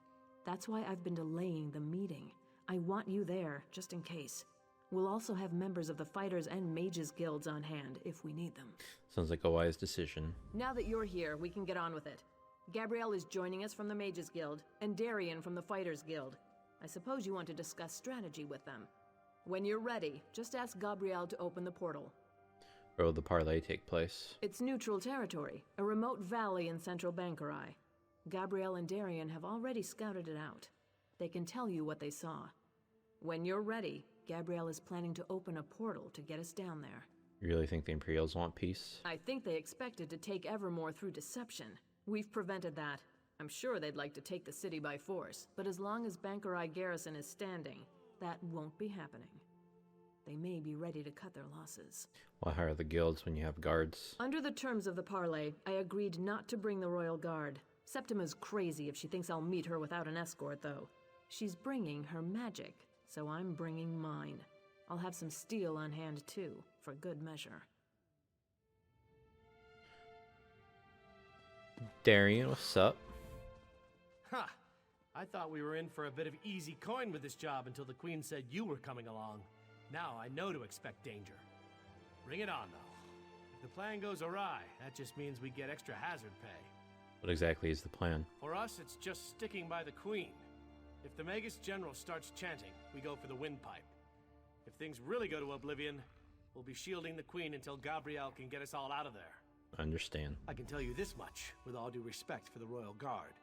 That's why I've been delaying the meeting. I want you there, just in case. We'll also have members of the Fighters and Mages Guilds on hand, if we need them. Sounds like a wise decision. Now that you're here, we can get on with it. Gabrielle is joining us from the Mages Guild, and Darian from the Fighters Guild. I suppose you want to discuss strategy with them. When you're ready, just ask Gabrielle to open the portal. Where will the parley take place? It's neutral territory, a remote valley in central Bankarai. Gabrielle and Darian have already scouted it out. They can tell you what they saw. When you're ready, Gabrielle is planning to open a portal to get us down there. You really think the Imperials want peace? I think they expected to take Evermore through deception. We've prevented that. I'm sure they'd like to take the city by force, but as long as Bankarai garrison is standing, that won't be happening. They may be ready to cut their losses. Why hire the guilds when you have guards? Under the terms of the parley, I agreed not to bring the Royal Guard. Septima's crazy if she thinks I'll meet her without an escort, though. She's bringing her magic, so I'm bringing mine. I'll have some steel on hand, too, for good measure. Darian, what's up? Ha! I thought we were in for a bit of easy coin with this job until the Queen said you were coming along. Now I know to expect danger. Bring it on, though. If the plan goes awry, that just means we get extra hazard pay. What exactly is the plan? For us, it's just sticking by the Queen. If the Magus General starts chanting, we go for the windpipe. If things really go to oblivion, we'll be shielding the Queen until Gabrielle can get us all out of there. I understand. I can tell you this much, with all due respect for the Royal Guard.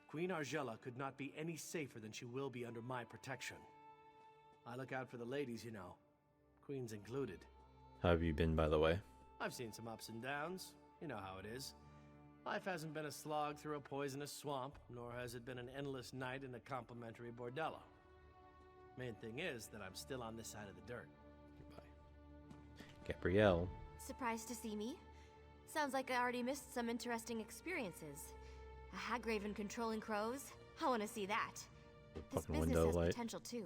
Queen Argella could not be any safer than she will be under my protection. I look out for the ladies, you know. Queen's included. How have you been, by the way? I've seen some ups and downs. You know how it is. Life hasn't been a slog through a poisonous swamp, nor has it been an endless night in a complimentary bordello. Main thing is that I'm still on this side of the dirt. Goodbye. Gabrielle. Surprised to see me? Sounds like I already missed some interesting experiences. A Hagraven controlling crows? I want to see that. This business has potential too.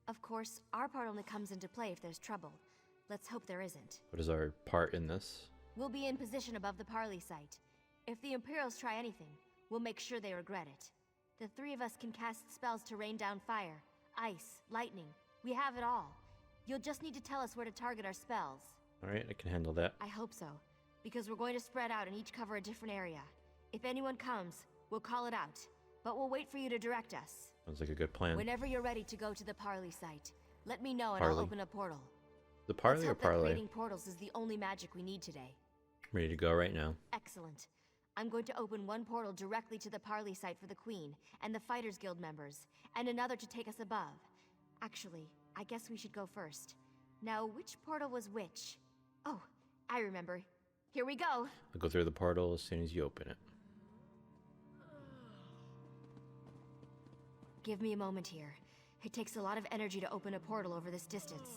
Of course, our part only comes into play if there's trouble. Let's hope there isn't. What is our part in this? We'll be in position above the parley site. If the Imperials try anything, we'll make sure they regret it. The three of us can cast spells to rain down fire, ice, lightning. We have it all. You'll just need to tell us where to target our spells. Alright, I can handle that. I hope so, because we're going to spread out and each cover a different area. If anyone comes, we'll call it out, but we'll wait for you to direct us. Sounds like a good plan. Whenever you're ready to go to the parley site, let me know and I'll open a portal. The parley or parley? Creating portals is the only magic we need today. I'm ready to go right now. Excellent. I'm going to open one portal directly to the parley site for the Queen and the Fighters Guild members, and another to take us above. Actually, I guess we should go first. Now, which portal was which? Oh, I remember. Here we go. I'll go through the portal as soon as you open it. Give me a moment here. It takes a lot of energy to open a portal over this distance.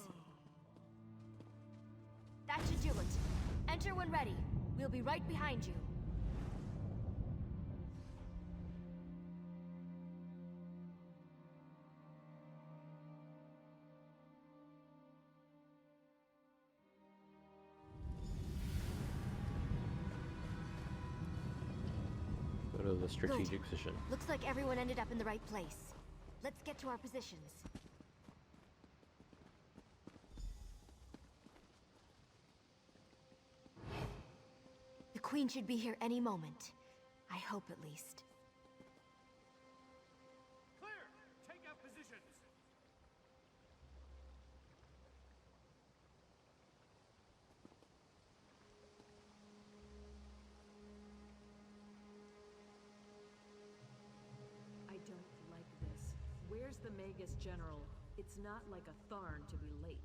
That should do it. Enter when ready. We'll be right behind you. Go to the strategic position. Looks like everyone ended up in the right place. Let's get to our positions. The Queen should be here any moment. I hope at least. Clear! Take out positions! I don't like this. Where's the Magus General? It's not like a Tharn to be late.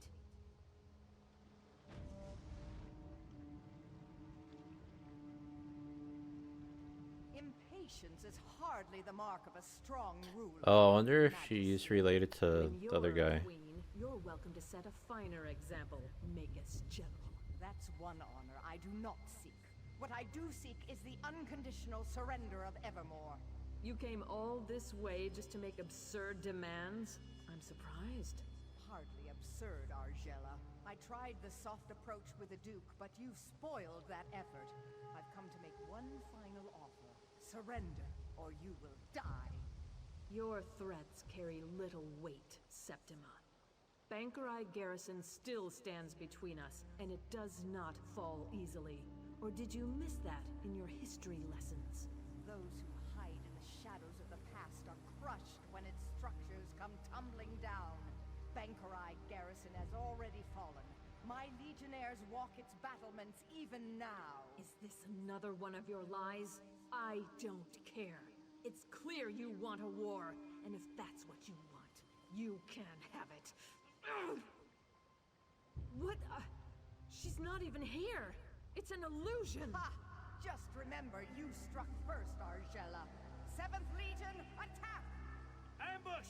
Impatience is hardly the mark of a strong ruler. Oh, I wonder if she's related to the other guy. Queen, You're welcome to set a finer example, Magus General. That's one honor I do not seek. What I do seek is the unconditional surrender of Evermore. You came all this way just to make absurd demands? I'm surprised. Hardly absurd, Argella. I tried the soft approach with the Duke, but you've spoiled that effort. I've come to make one final offer. Surrender, or you will die. Your threats carry little weight, Septima. Bankerai Garrison still stands between us, and it does not fall easily. Or did you miss that in your history lessons? Those who hide in the shadows of the past are crushed when its structures come tumbling down. Bankerai Garrison has already fallen. My legionnaires walk its battlements even now. Is this another one of your lies? I don't care. It's clear you want a war, and if that's what you want, you can have it. What? She's not even here. It's an illusion. Ha! Just remember, you struck first, Argella. 7th Legion, attack! Ambush!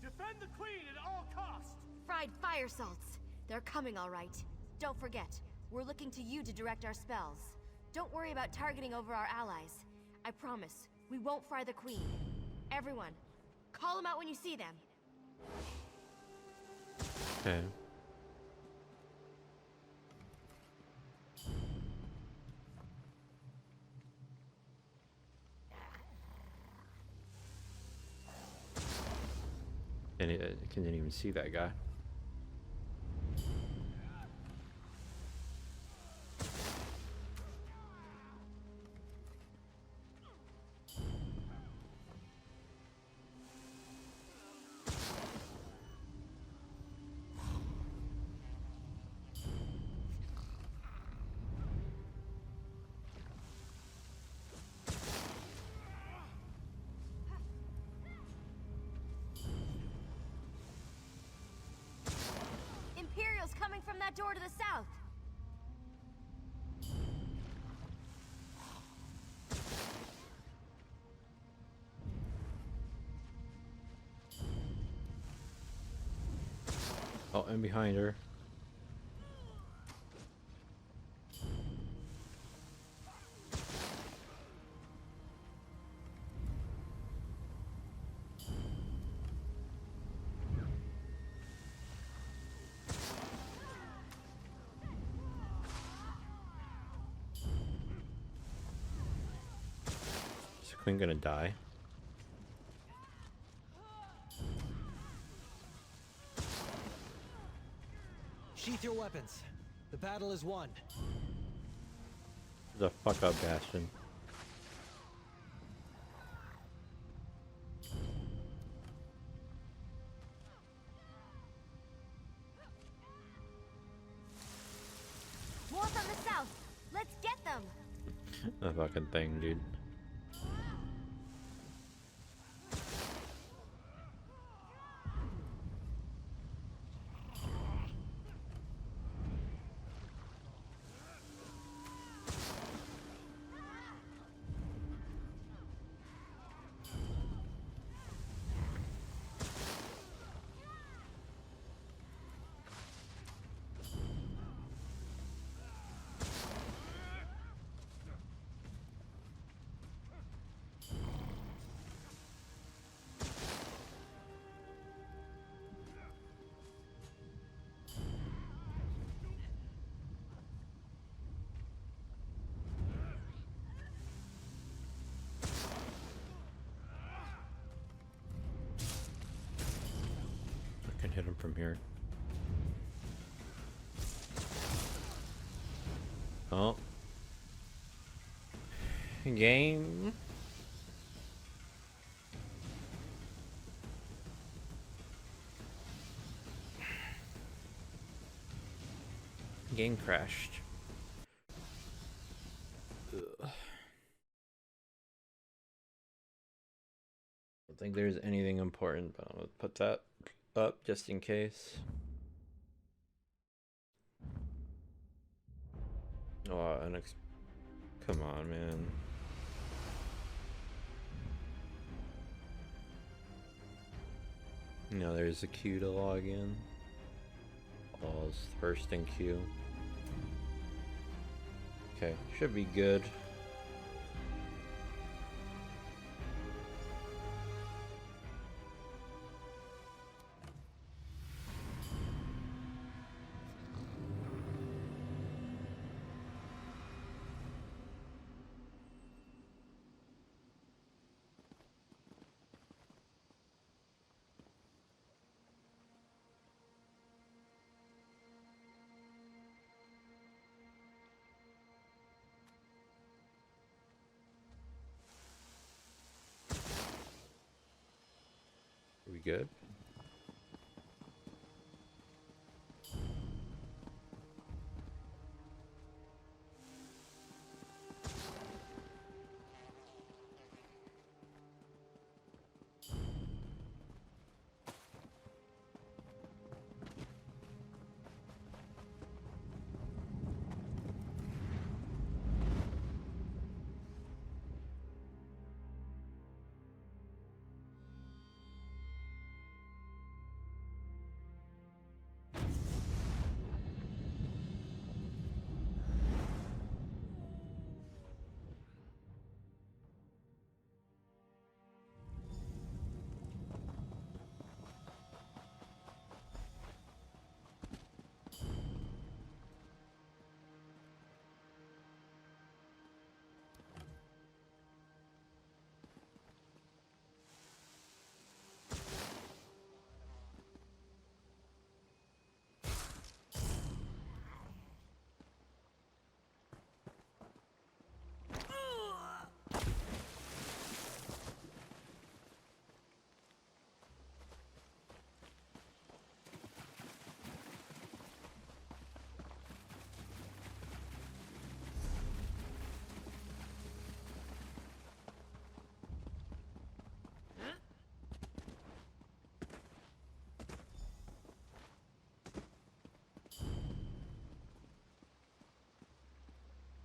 Defend the Queen at all costs! Fried fire salts. They're coming, all right. Don't forget, we're looking to you to direct our spells. Don't worry about targeting over our allies. I promise, we won't fry the Queen. Everyone, call them out when you see them. Okay. And it didn't even see that guy. Imperials coming from that door to the south. Oh, and behind her. Is the Queen gonna die? Sheath your weapons. The battle is won. The fuck up, Bastion. More from the south. Let's get them. The fucking thing, dude. I can hit him from here. Oh. Game. Game crashed. Ugh. I don't think there's anything important, but I'm gonna put that up just in case. Oh, come on, man. No, there's a queue to log in. Balls first in queue. Okay, should be good. We good?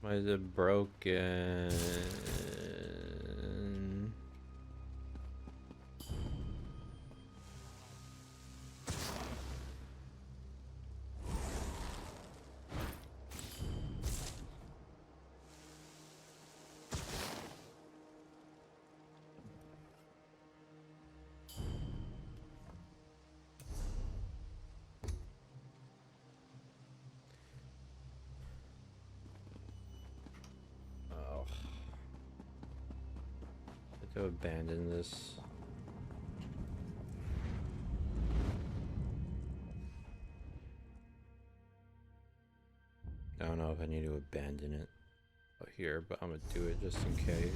Why is it broken? To abandon this. I don't know if I need to abandon it here, but I'm gonna do it just in case.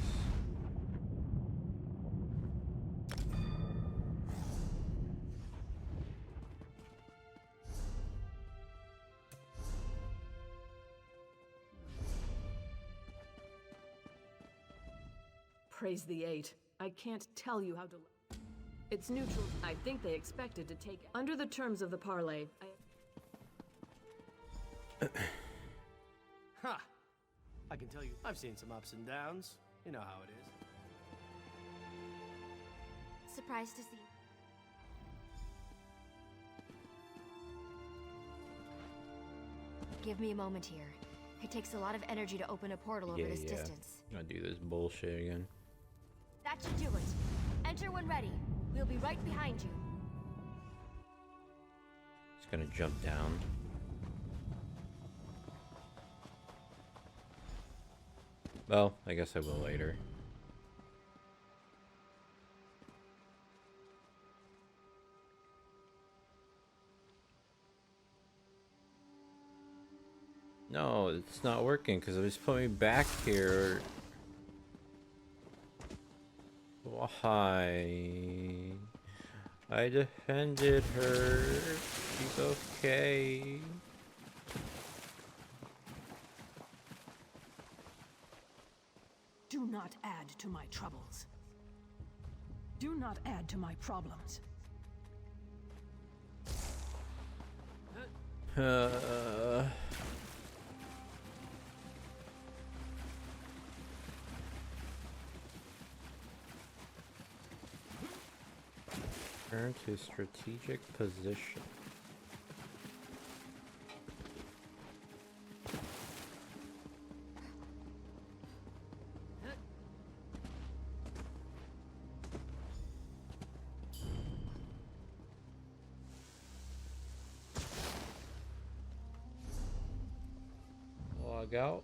Praise the Eight. I can't tell you how to... It's neutral. I think they expected to take... Under the terms of the parlay, Ha! I can tell you, I've seen some ups and downs. You know how it is. Surprised to see you. Give me a moment here. It takes a lot of energy to open a portal over this distance. I'm gonna do this bullshit again. That should do it. Enter when ready. We'll be right behind you. Just gonna jump down. Well, I guess I will later. No, it's not working because it was putting me back here. Why? I defended her. She's okay. Do not add to my troubles. Do not add to my problems. Turn to strategic position. Log out.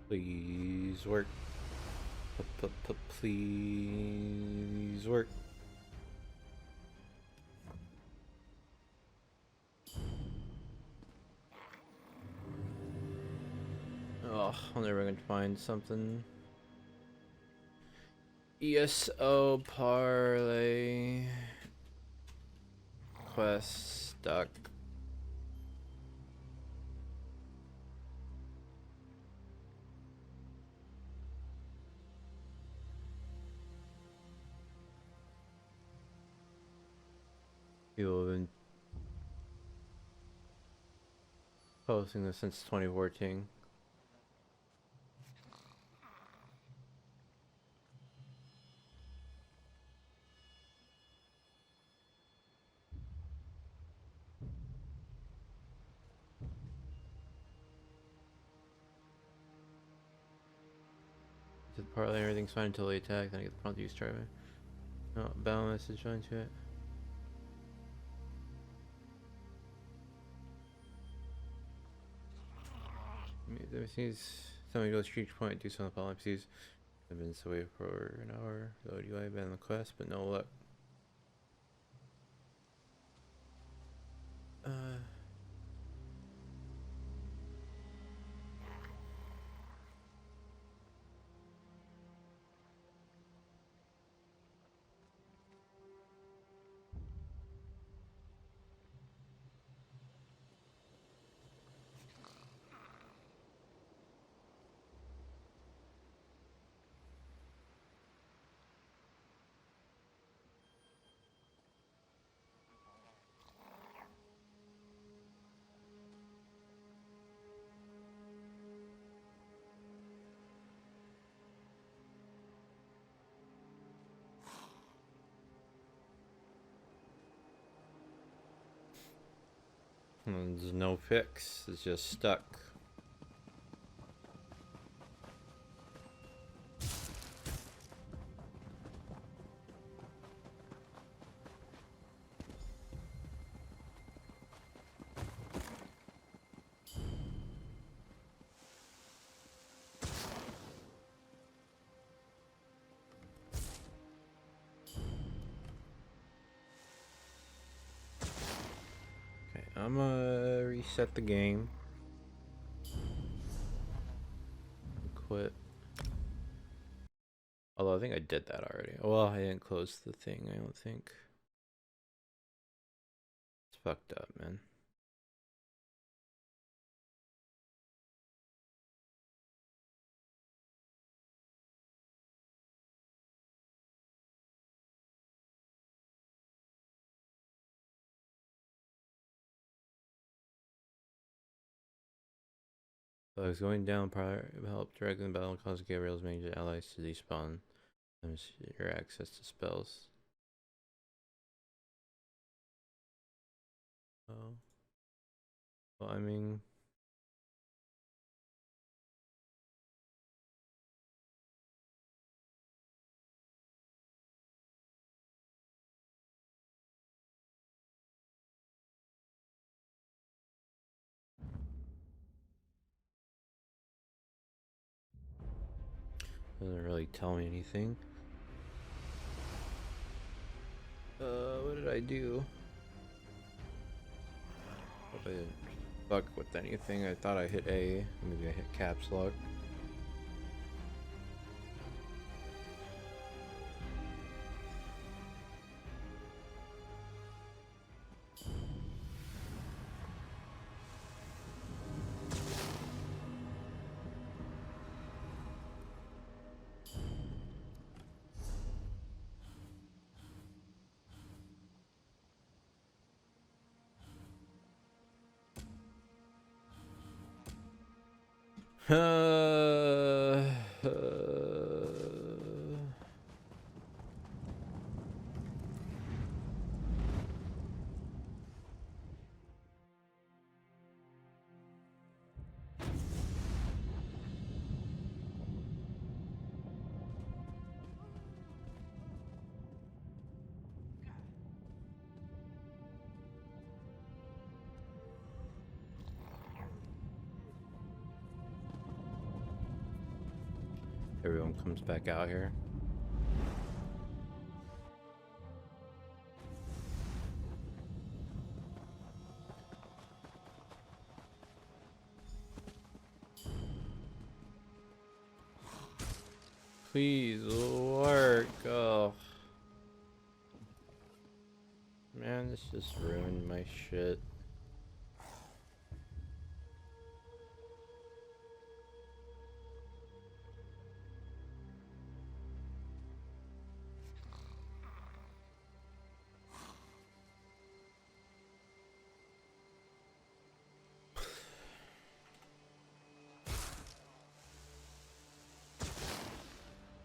Please work. Please work. Oh, I'm never gonna find something. ESO parlay quest stuck. People have been posting this since 2014. The parlay, everything's fine until they attack, then I get the prompt to use driving. No, battle message join to it. Everything's telling me to go to each point, do some of the following NPCs. I've been this way for an hour. Load UI, ban the quest, but no luck. There's no fix, it's just stuck. I'm gonna reset the game. Quit. Although I think I did that already. Well, I didn't close the thing, I don't think. It's fucked up, man. So I was going down, prior help directly in battle, cause Gabriel's major allies to despawn. And your access to spells. Oh. Well, I mean. Doesn't really tell me anything. What did I do? Hope I didn't fuck with anything. I thought I hit A. Maybe I hit caps lock. Everyone comes back out here. Please work. Oh. Man, this just ruined my shit.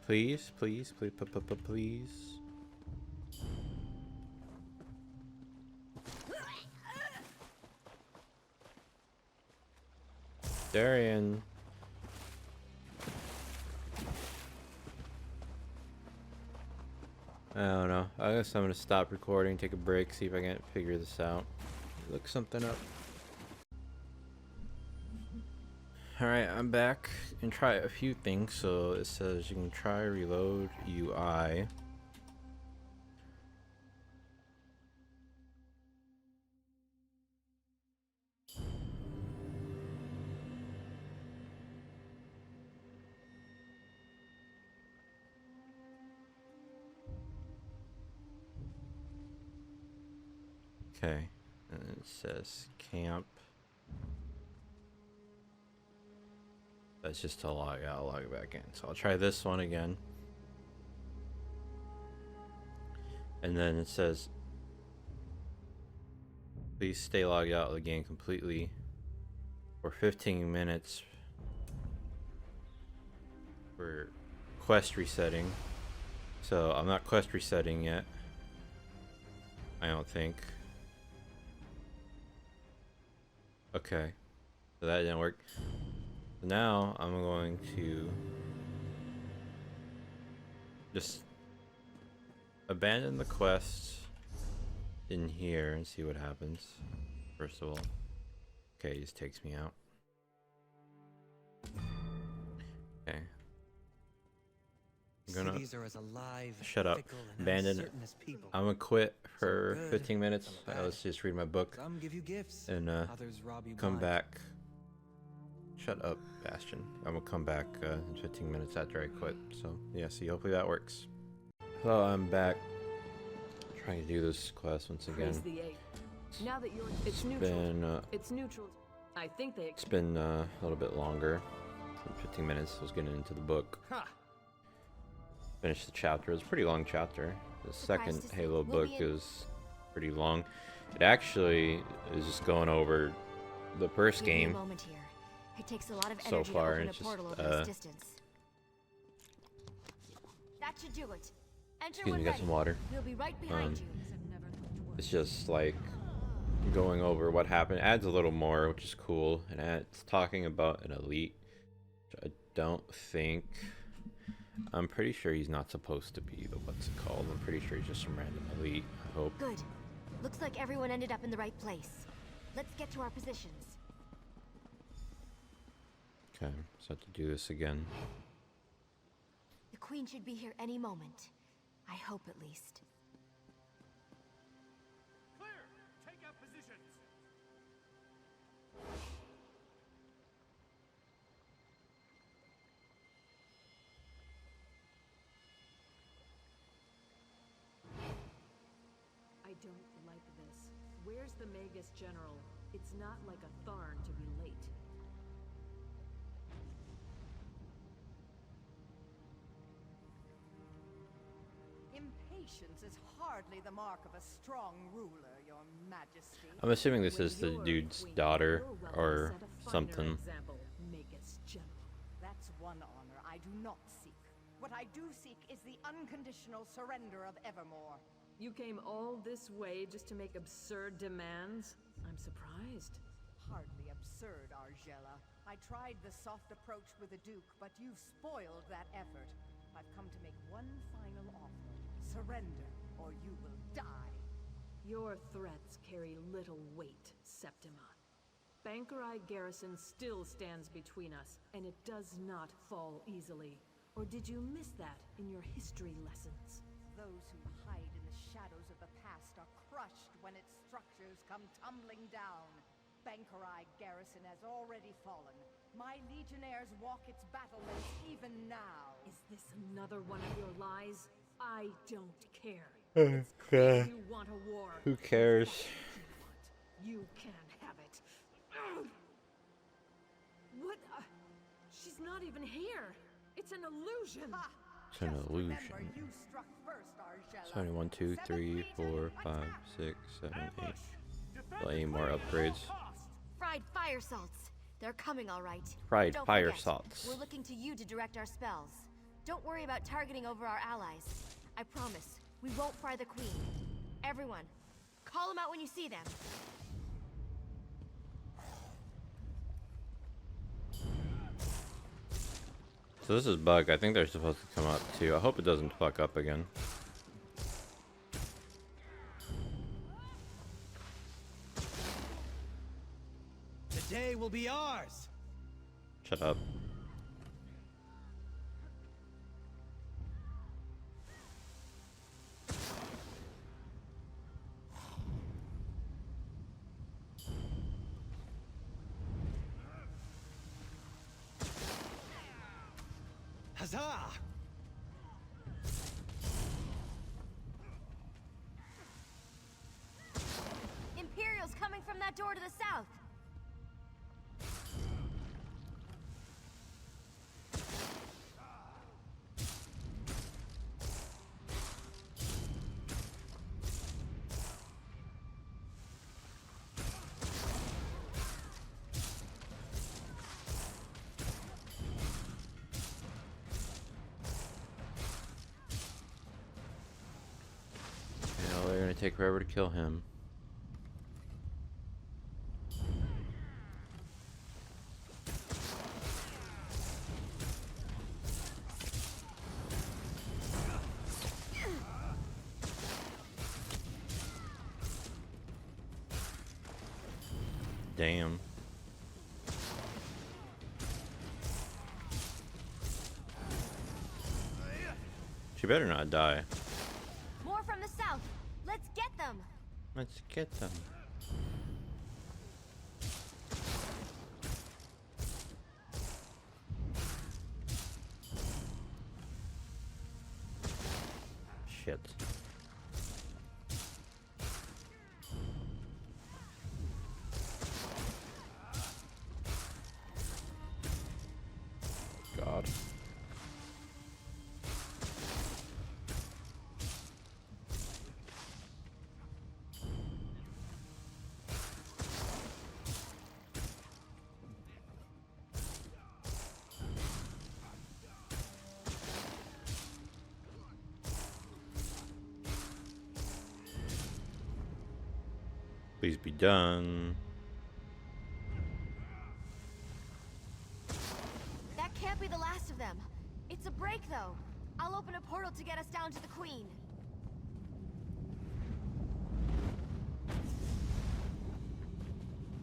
Please, please, please, please. Darian. I don't know. I guess I'm gonna stop recording, take a break, see if I can figure this out. Look something up. Alright, I'm back and try a few things. So it says you can try reload UI. Okay, and it says camp. That's just to log out, log back in. So I'll try this one again. And then it says, please stay logged out of the game completely for 15 minutes for quest resetting. So I'm not quest resetting yet, I don't think. Okay, so that didn't work. Now I'm going to just abandon the quest in here and see what happens. First of all, okay, it just takes me out. Okay, I'm gonna Cities are as alive, shut up. fickle, and Abandon. uncertain as people. I'm gonna quit for Some good, 15 minutes. some bad. Let's just read my book. Some give you gifts, And others rob you come blind. back. Shut up, Bastion. I'm gonna come back in 15 minutes after I quit. So yeah, see, hopefully that works. Hello, I'm back. Trying to do this quest once again. Praise the eight. Now that you're, it's Been it's neutral. I think they. it's been a little bit longer. 15 minutes. I was getting into the book. Finished the chapter. It was a pretty long chapter. The second Halo book is pretty long. It actually is just going over the first Give me a game moment here. It takes a lot of so energy far, to and open it's a portal just over this distance. That should do it. Enter excuse me, when got ready. some water. We'll be right behind you. It's just like going over what happened. It adds a little more, which is cool. And it's talking about an elite, which I don't think. I'm pretty sure he's not supposed to be the what's it called. I'm pretty sure he's just some random elite. I hope. Good. Looks like everyone ended up in the right place. Let's get to our positions. Okay, so I have to do this again. The Queen should be here any moment. I hope at least. Clear! Take up positions! I don't like this. Where's the Magus General? It's not like a Tharn to be late. Impatience is hardly the mark of a strong ruler, Your Majesty. I'm assuming this is the dude's daughter or something. Magus General. That's one honor I do not seek. What I do seek is the unconditional surrender of Evermore. You came all this way just to make absurd demands? I'm surprised. Hardly absurd, Argella. I tried the soft approach with the Duke, but you've spoiled that effort. I've come to make one final offer. Surrender, or you will die. Your threats carry little weight, Septima. Bankerai garrison still stands between us, and it does not fall easily. Or did you miss that in your history lessons? Those who hide in the shadows of the past are crushed when its structures come tumbling down. Bankerai garrison has already fallen. My legionnaires walk its battlements even now. Is this another one of your lies? I don't care. It's clear you want a war. Who cares? You can't have it. What? She's not even here. It's an illusion. It's an illusion. You struck first, Argella. It's only 1, 2, 3, 4, 5, 6, 7, 8. Well, 8 more upgrades. Fried fire salts. They're coming, all right. Fried Don't fire forget, salts. We're looking to you to direct our spells. Don't worry about targeting over our allies. I promise, we won't fry the queen. Everyone, call them out when you see them. So this is bug. I think they're supposed to come up too. I hope it doesn't fuck up again. The day will be ours. Shut up. Huzzah! Imperials coming from that door to the south. They're gonna take forever to kill him. Damn. She better not die. More from the south. Let's get them. Let's get them. Shit. God. Please be done. That can't be the last of them. It's a break, though. I'll open a portal to get us down to the queen.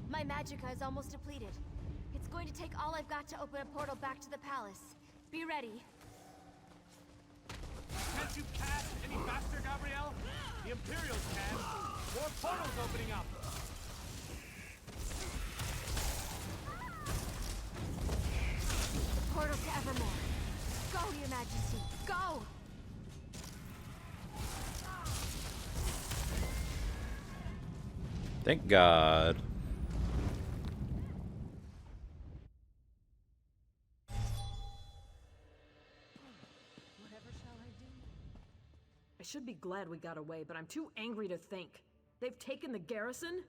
My magicka is almost depleted. It's going to take all I've got to open a portal back to the palace. Be ready. Can't you cast any faster, Gabrielle? The Imperials can. More portals opening up. Portal to Evermore. Go, Your Majesty. Go! Thank God. Whatever shall I do? I should be glad we got away, but I'm too angry to think. They've taken the garrison?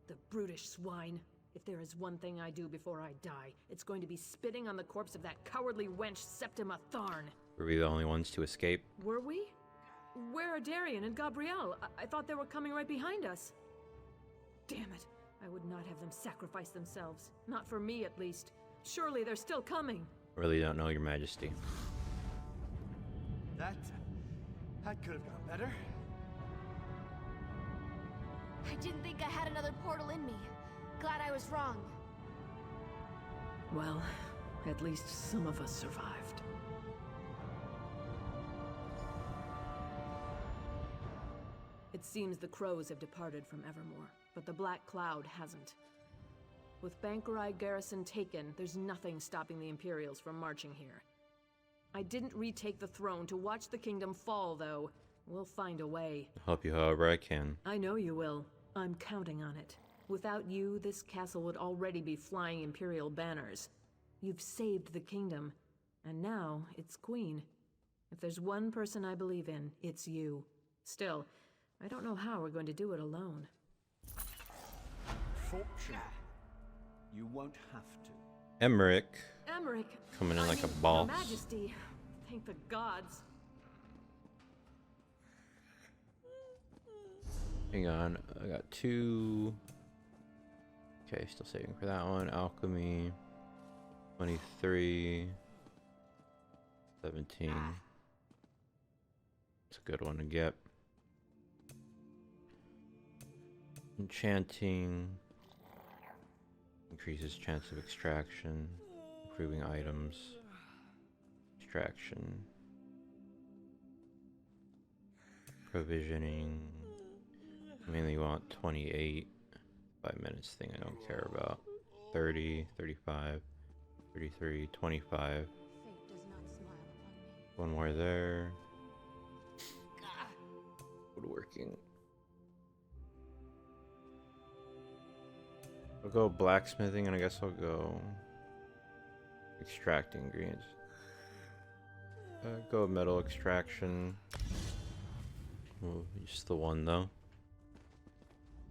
The brutish swine. If there is one thing I do before I die, it's going to be spitting on the corpse of that cowardly wench Septima Tharn. Were we the only ones to escape? Were we? Where are Darian and Gabrielle? I thought they were coming right behind us. Damn it. I would not have them sacrifice themselves. Not for me, at least. Surely they're still coming. Really don't know, Your Majesty. That could have gone better. I didn't think I had another portal in me. Glad I was wrong. Well, at least some of us survived. It seems the crows have departed from Evermore, but the Black Cloud hasn't. With Bankerai garrison taken, there's nothing stopping the Imperials from marching here. I didn't retake the throne to watch the kingdom fall, though. We'll find a way. I'll help you however I can. I know you will. I'm counting on it. Without you, this castle would already be flying Imperial banners. You've saved the kingdom, and now it's Queen. If there's one person I believe in, it's you. Still, I don't know how we're going to do it alone. Fortune. You won't have to. Emmerich. Emmerich! Coming in like a Your boss. Majesty, thank the gods. Hang on, I got 2. Okay, still saving for that one. Alchemy. 23. 17. It's a good one to get. Enchanting. Increases chance of extraction. Improving items. Extraction. Provisioning. Mainly want 28. 5 minutes thing I don't care about. 30, 35, 33, 25. One more there. Woodworking. I'll go blacksmithing, and I guess I'll go extracting ingredients. Go metal extraction. Oh, just the one though.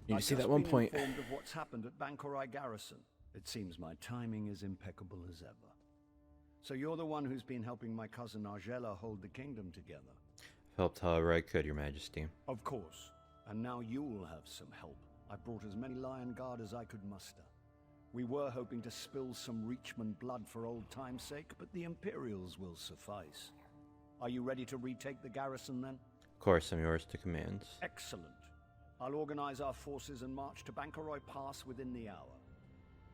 You see that one point. I've just been informed of what's happened at Bankerai Garrison. It seems my timing is impeccable as ever. So you're the one who's been helping my cousin Argella hold the kingdom together. Helped however I could, Your Majesty. Of course. And now you'll have some help. I brought as many Lion Guard as I could muster. We were hoping to spill some Reachman blood for old time's sake, but the Imperials will suffice. Are you ready to retake the garrison then? Of course, I'm yours to command. Excellent. I'll organize our forces and march to Bankerai Pass within the hour.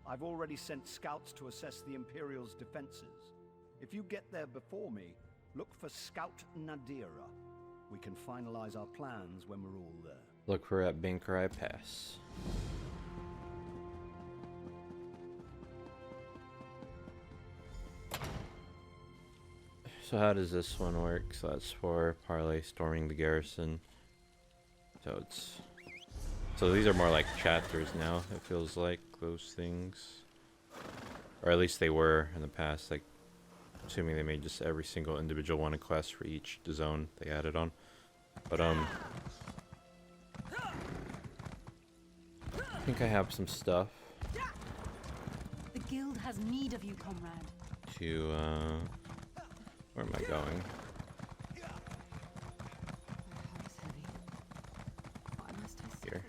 I've already sent scouts to assess the Imperials' defenses. If you get there before me, look for Scout Nadira. We can finalize our plans when we're all there. Look for at Bankerai Pass. So how does this one work? So that's for parley storming the garrison. So these are more like chapters now, it feels like, those things. Or at least they were in the past, like, assuming they made just every single individual one a quest for each zone they added on. But, I think I have some stuff. The guild has need of you, comrade. To, where am I going? Here.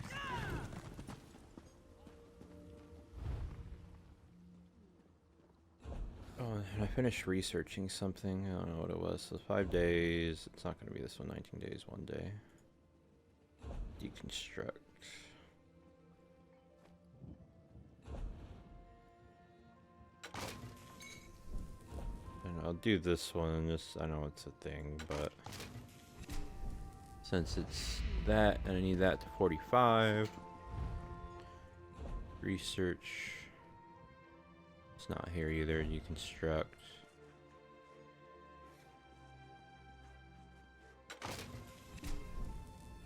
Oh, and I finished researching something. I don't know what it was. So 5 days. It's not going to be this one. 19 days, 1 day. Deconstruct. And I'll do this one. Just I know it's a thing, but since it's that, and I need that to 45. Research. It's not here either. Deconstruct.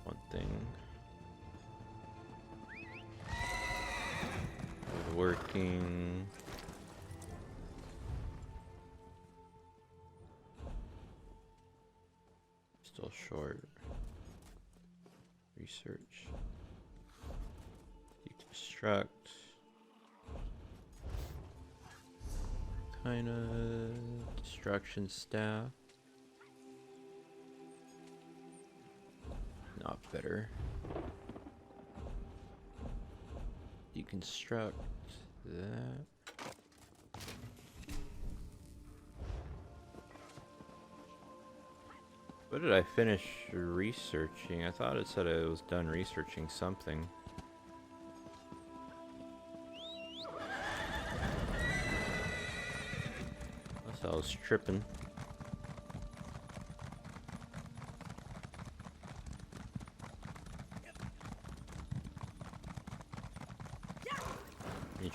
One thing. Working. Still short. Research. Deconstruct. Kind of destruction staff. Not better. Deconstruct that. What did I finish researching? I thought it said I was done researching something. Unless I was tripping.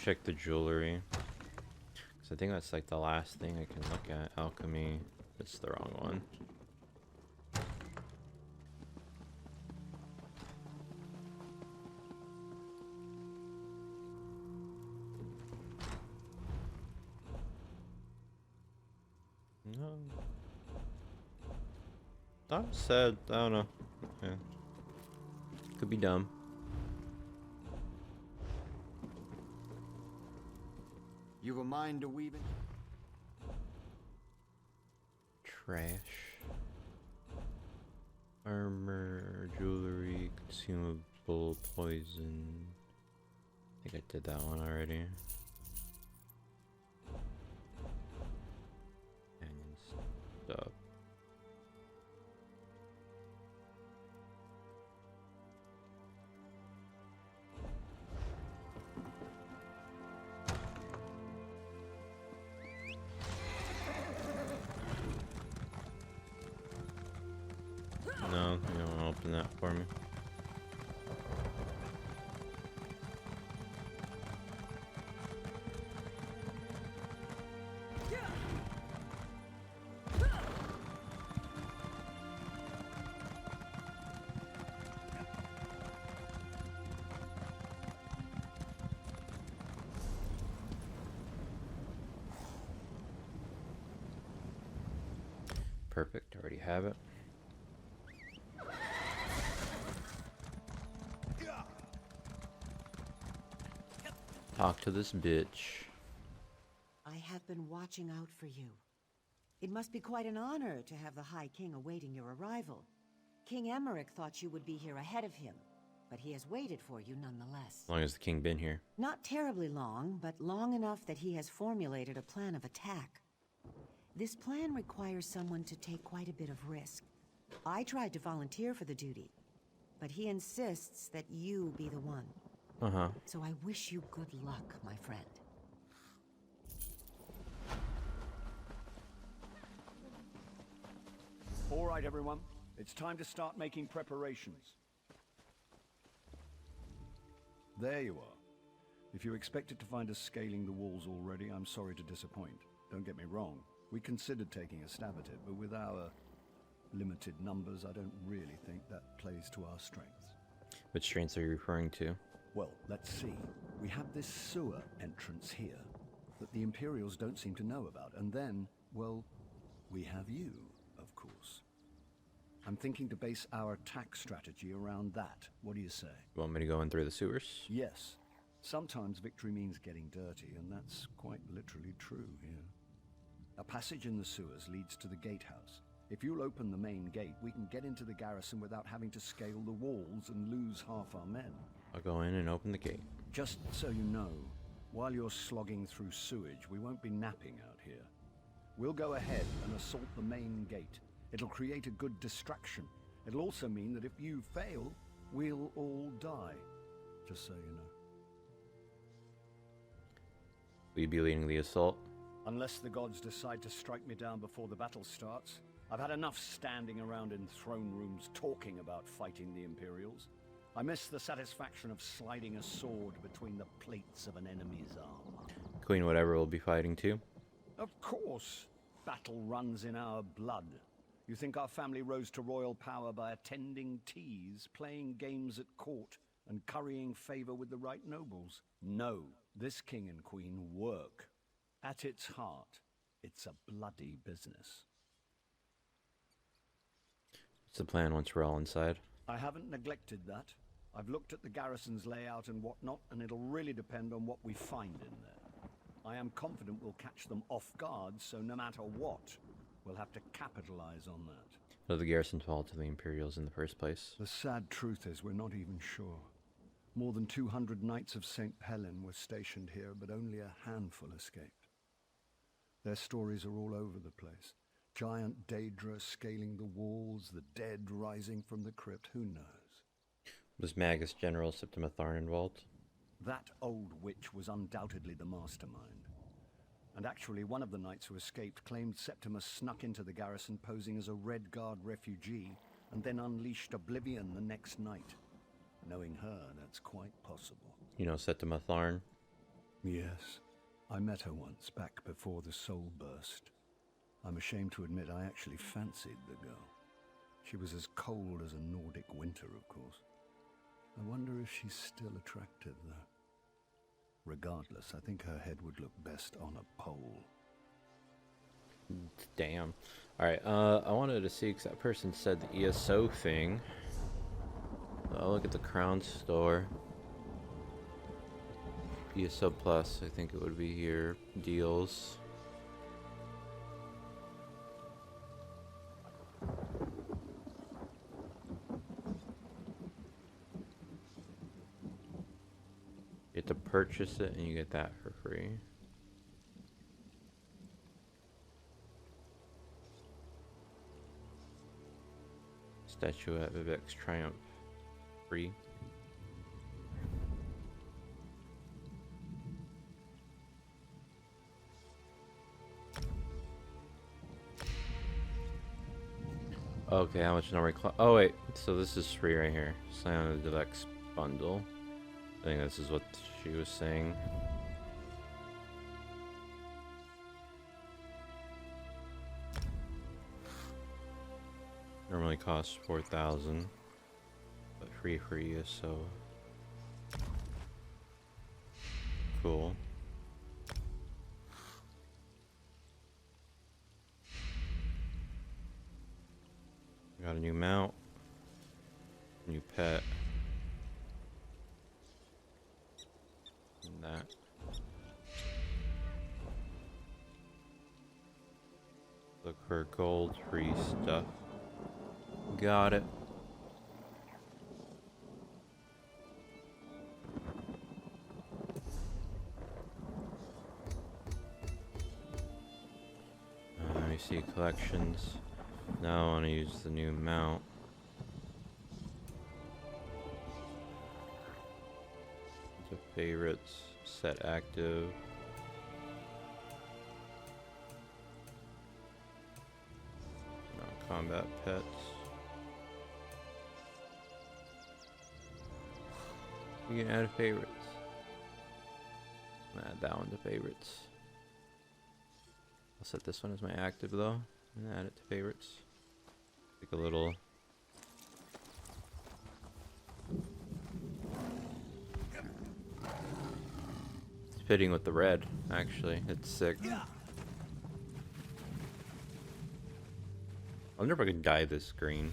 check the jewelry. Because I think that's like the last thing I can look at. Alchemy. That's the wrong one. No. I'm sad. I don't know. Yeah. Could be dumb. You've a mind to weave it? Trash. Armor, jewelry, consumable, poison. I think I did that one already. And stuff. No, you don't want to open that for me. Perfect, already have it. Talk to this bitch. I have been watching out for you. It must be quite an honor to have the High King awaiting your arrival. King Emmerich thought you would be here ahead of him, but he has waited for you nonetheless. As long as the king been here. Not terribly long, but long enough that he has formulated a plan of attack. This plan requires someone to take quite a bit of risk. I tried to volunteer for the duty, but he insists that you be the one. Uh-huh. So I wish you good luck, my friend. All right, everyone. It's time to start making preparations. There you are. If you expected to find us scaling the walls already, I'm sorry to disappoint. Don't get me wrong. We considered taking a stab at it, but with our limited numbers, I don't really think that plays to our strengths. Which strengths are you referring to? Well, let's see. We have this sewer entrance here that the Imperials don't seem to know about. And then, well, we have you, of course. I'm thinking to base our attack strategy around that. What do you say? You want me to go in through the sewers? Yes. Sometimes victory means getting dirty, and that's quite literally true here. A passage in the sewers leads to the gatehouse. If you'll open the main gate, we can get into the garrison without having to scale the walls and lose half our men. I'll go in and open the gate. Just so you know, while you're slogging through sewage, we won't be napping out here. We'll go ahead and assault the main gate. It'll create a good distraction. It'll also mean that if you fail, we'll all die. Just so you know. Will you be leading the assault? Unless the gods decide to strike me down before the battle starts. I've had enough standing around in throne rooms talking about fighting the Imperials. I miss the satisfaction of sliding a sword between the plates of an enemy's armor. Queen whatever will be fighting too? Of course. Battle runs in our blood. You think our family rose to royal power by attending teas, playing games at court, and currying favor with the right nobles? No. This king and queen work. At its heart, it's a bloody business. What's the plan once we're all inside? I haven't neglected that. I've looked at the garrison's layout and whatnot, and it'll really depend on what we find in there. I am confident we'll catch them off guard, so no matter what, we'll have to capitalize on that. How did the garrison fall to the Imperials in the first place? The sad truth is we're not even sure. More than 200 Knights of St. Helen were stationed here, but only a handful escaped. Their stories are all over the place. Giant Daedra scaling the walls, the dead rising from the crypt, who knows? Was Magus General Septima Tharn involved? That old witch was undoubtedly the mastermind. And actually, one of the knights who escaped claimed Septimus snuck into the garrison posing as a Red Guard refugee, and then unleashed oblivion the next night. Knowing her, that's quite possible. You know Septima Tharn? Yes. I met her once, back before the soul burst. I'm ashamed to admit I actually fancied the girl. She was as cold as a Nordic winter, of course. I wonder if she's still attractive, though. Regardless, I think her head would look best on a pole. Damn. Alright, I wanted to see, because that person said the ESO thing. I'll look at the Crown store. ESO Plus, I think it would be here. Deals. You get to purchase it and you get that for free. Statuette Vivek's Triumph free. Okay, how much number? Oh wait, so this is free right here. Sign on the deluxe bundle. I think this is what she was saying. Normally costs 4,000, but free for you, so cool. Got a new mount, new pet, and that. Look for gold free stuff. Got it. Let me see collections. Now I want to use the new mount. The favorites, set active. Non-combat pets. You can add favorites. I'm gonna add that one to favorites. I'll set this one as my active though, and add it to favorites. Like a little. It's fitting with the red, actually. It's sick. I wonder if I can dye this green.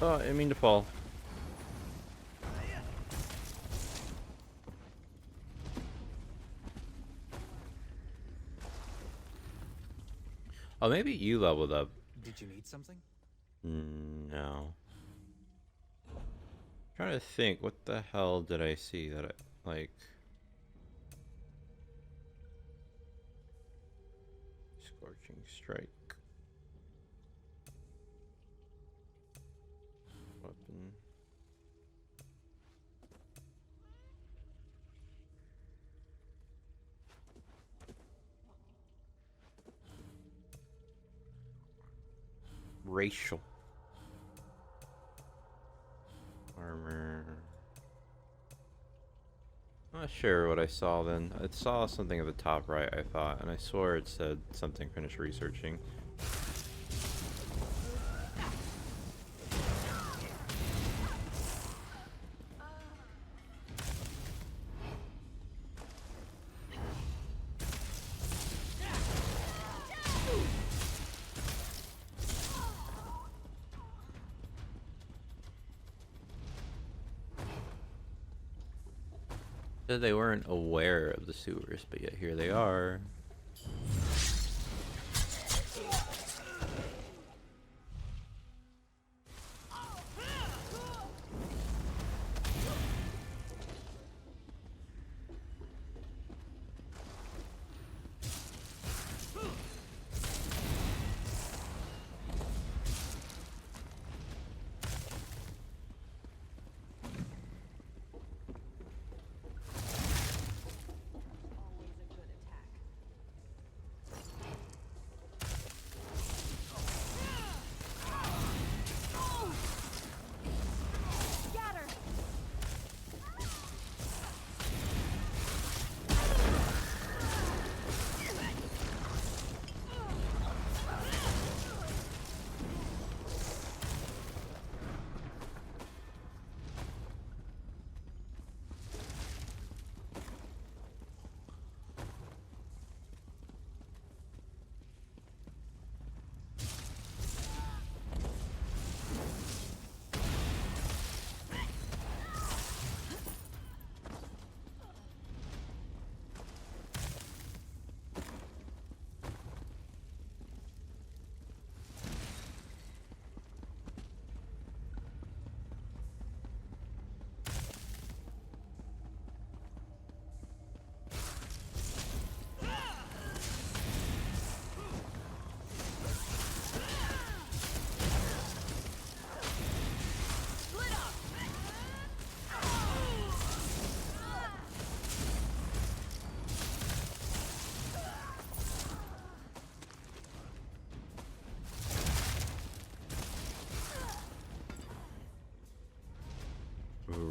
Oh, I didn't mean to fall. Oh, maybe you leveled up. Did you need something? No. Trying to think, what the hell did I see that I, like... Scorching Strike. Weapon. Racial. Armor. Not sure what I saw then. I saw something at the top right, I thought, and I swore it said something finished researching. Said they weren't aware of the sewers, but yet here they are.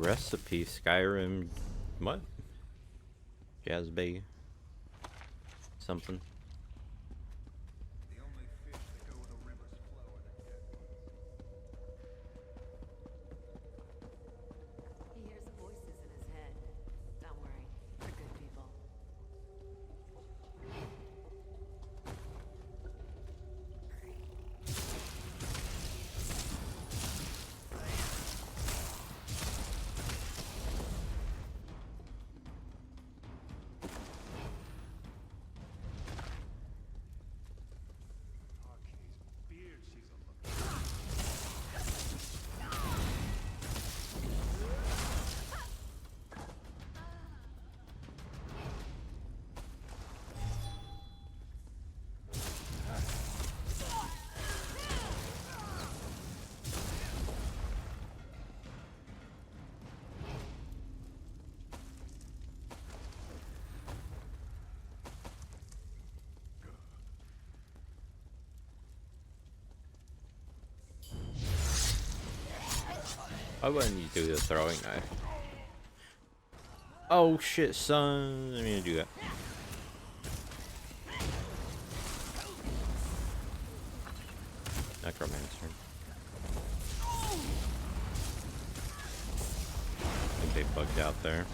Recipe Skyrim. What? Jazz Bay. Something. He hears the voices in his head. Don't worry, they're good people. Why wouldn't you do the throwing knife? Oh shit, son! I didn't mean to do that. Necromancer. I think they bugged out there.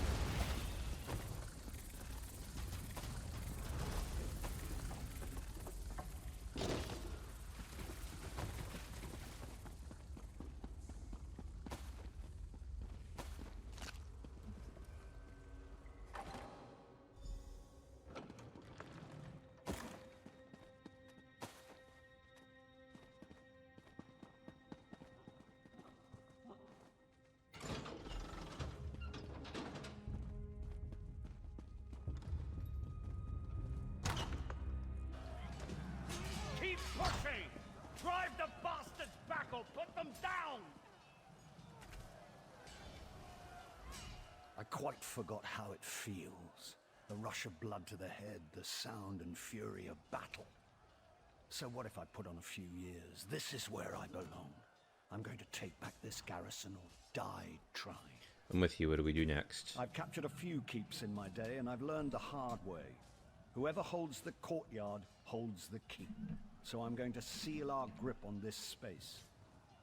Keep pushing! Drive the bastards back or put them down! I quite forgot how it feels. The rush of blood to the head, the sound and fury of battle. So what if I put on a few years? This is where I belong. I'm going to take back this garrison or die trying. I'm with you. What do we do next? I've captured a few keeps in my day, and I've learned the hard way. Whoever holds the courtyard holds the keep. So I'm going to seal our grip on this space.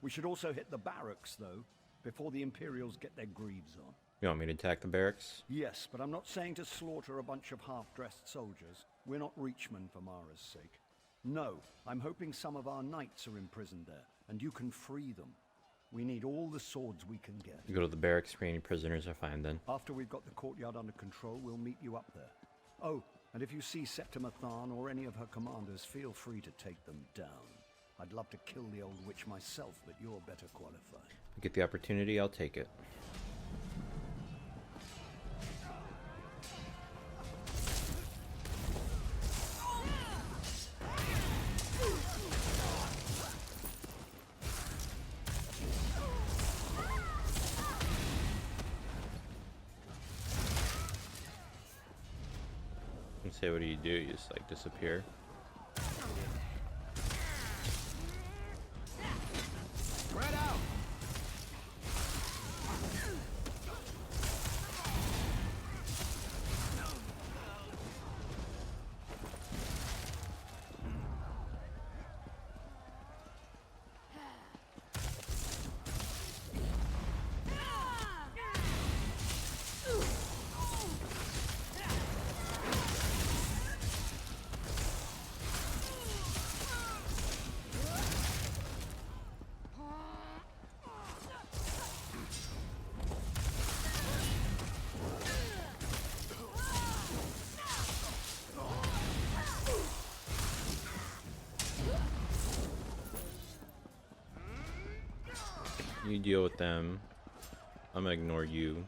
We should also hit the barracks, though, before the Imperials get their greaves on. You want me to attack the barracks? Yes, but I'm not saying to slaughter a bunch of half-dressed soldiers. We're not Reachmen for Mara's sake. No, I'm hoping some of our knights are imprisoned there, and you can free them. We need all the swords we can get. You go to the barracks, free any prisoners are fine then. After we've got the courtyard under control, we'll meet you up there. Oh, and if you see Septima Tharn or any of her commanders, feel free to take them down. I'd love to kill the old witch myself, but you're better qualified. I get the opportunity, I'll take it. And say, what do? You just like disappear? Spread out! You deal with them. I'm gonna ignore you.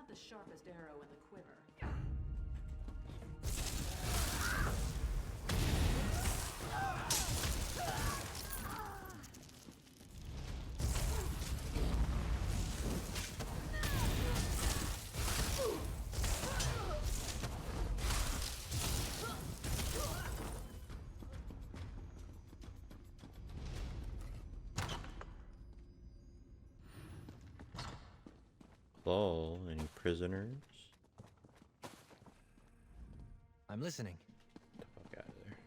not the sharpest arrow in the quiver. Lol, any prisoners? I'm listening. Get the fuck out of there.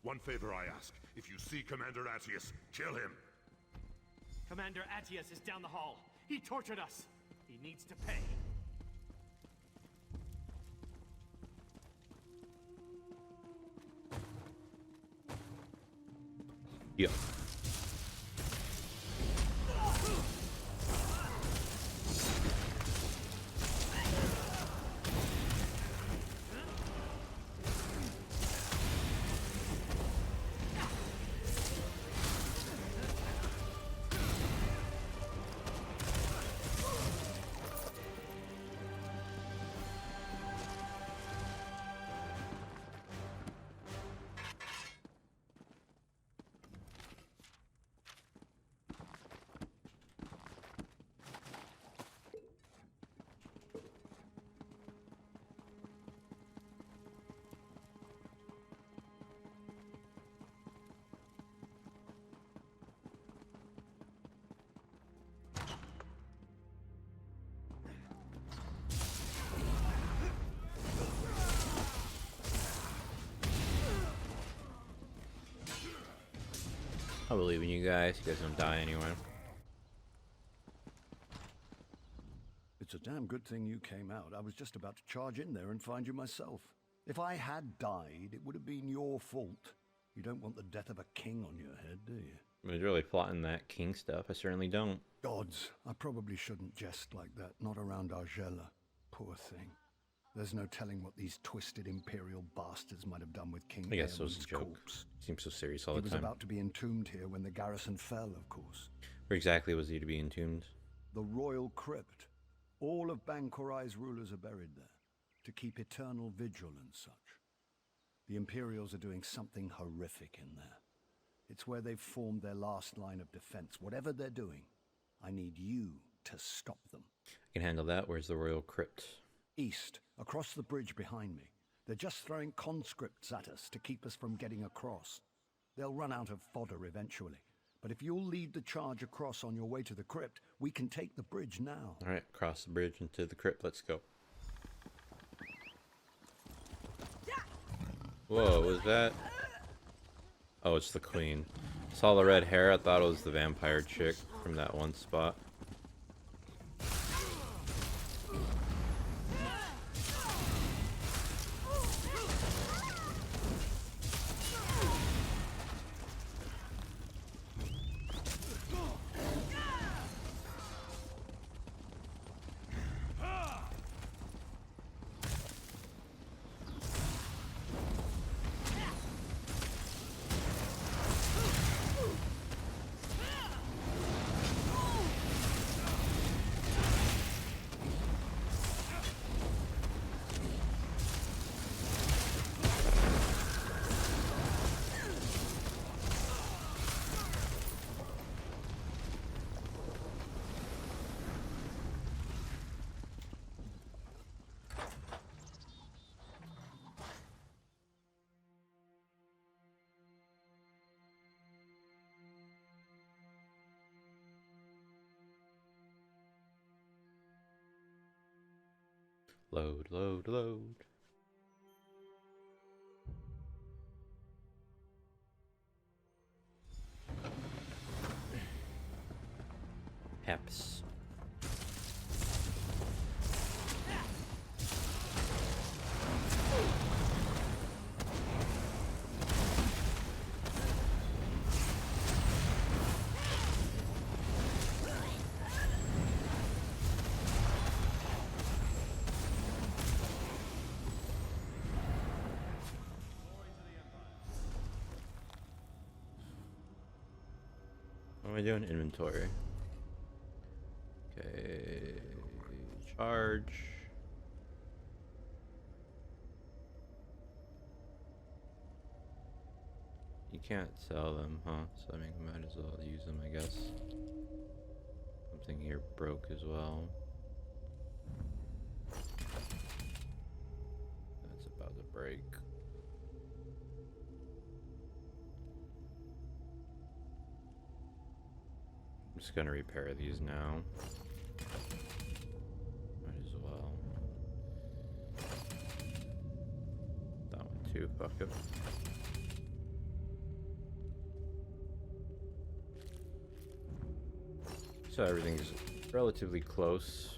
One favor I ask. If you see Commander Attius, kill him. Commander Attius is down the hall. He tortured us. He needs to pay. Yeah. I believe in you guys. You guys don't die anyway. It's a damn good thing you came out. I was just about to charge in there and find you myself. If I had died, it would have been your fault. You don't want the death of a king on your head, do you? I was really plotting that king stuff. I certainly don't. Gods, I probably shouldn't jest like that. Not around Argella. Poor thing. There's no telling what these twisted Imperial bastards might have done with King I guess it was Aemond's a joke. corpse. Seems so serious all He the was time. about to be entombed here when the garrison fell, of course. Where exactly was he to be entombed? The royal crypt. All of Bankorai's rulers are buried there, to keep eternal vigil and such. The Imperials are doing something horrific in there. It's where they've formed their last line of defense. Whatever they're doing, I need you to stop them. I can handle that. Where's the royal crypt? East, across the bridge behind me. They're just throwing conscripts at us to keep us from getting across. They'll run out of fodder eventually. But if you'll lead the charge across on your way to the crypt, we can take the bridge now. Alright, cross the bridge into the crypt. Let's go. Whoa, was that? Oh, it's the queen. Saw the red hair. I thought it was the vampire chick from that one spot. Load, load, load. Haps. What am I doing? Inventory. Okay. Charge. You can't sell them, huh? So I mean, might as well use them, I guess. Something here broke as well. That's about to break. I'm just gonna repair these now. Might as well. That one too, fuck it. So everything's relatively close.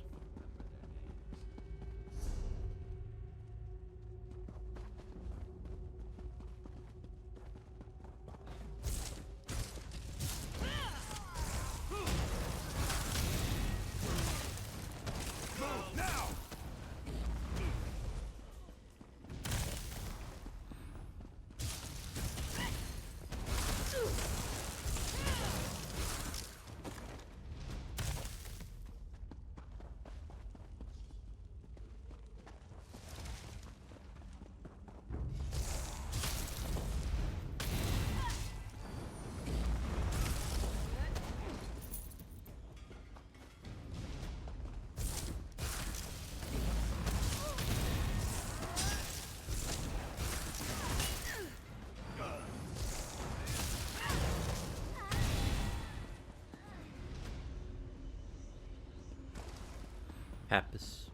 Happus.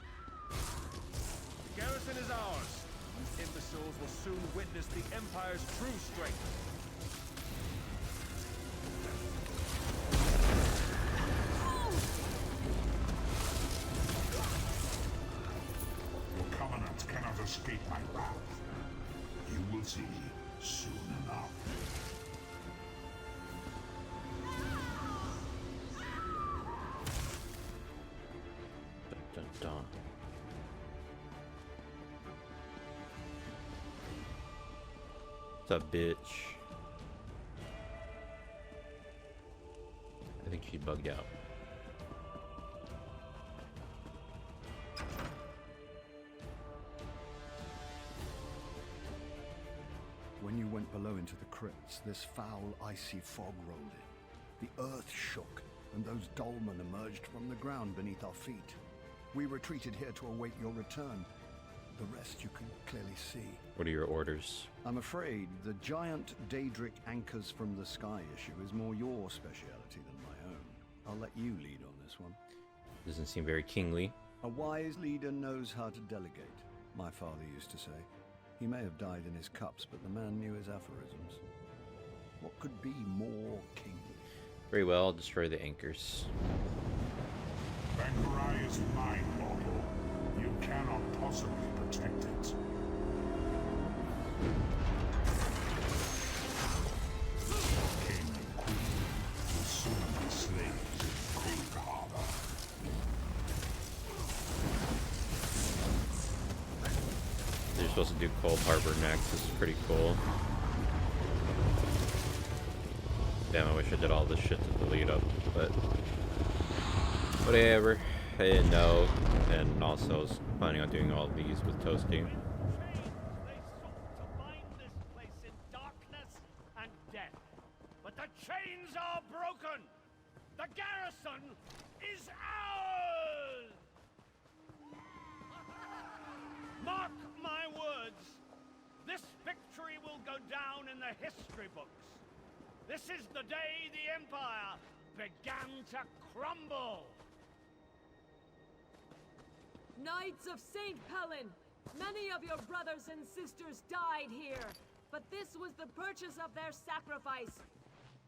The garrison is ours. You imbeciles will soon witness the Empire's true strength. Your covenant cannot escape my wrath. You will see soon enough. Dun, dun. What's up, bitch? I think she bugged out. When you went below into the crypts, this foul, icy fog rolled in. The earth shook, and those dolmen emerged from the ground beneath our feet. We retreated here to await your return. The rest you can clearly see. What are your orders? I'm afraid the giant Daedric anchors from the sky issue is more your speciality than my own. I'll let you lead on this one. Doesn't seem very kingly. A wise leader knows how to delegate, my father used to say. He may have died in his cups, but the man knew his aphorisms. What could be more kingly? Very well, I'll destroy the anchors. Bankerai is mine, mortal. You cannot possibly protect it. King and Queen will soon be slaves in Cold Harbor. They're supposed to do Cold Harbor next. This is pretty cool. Damn, I wish I did all this shit to the lead up, but whatever. I didn't know, and also I was planning on doing all these with Toasty. But the chains are broken! The garrison is ours! Mark my words. This victory will go down in the history books. This is the day the Empire began to crumble. Knights of St. Helen, many of your brothers and sisters died here, but this was the purchase of their sacrifice.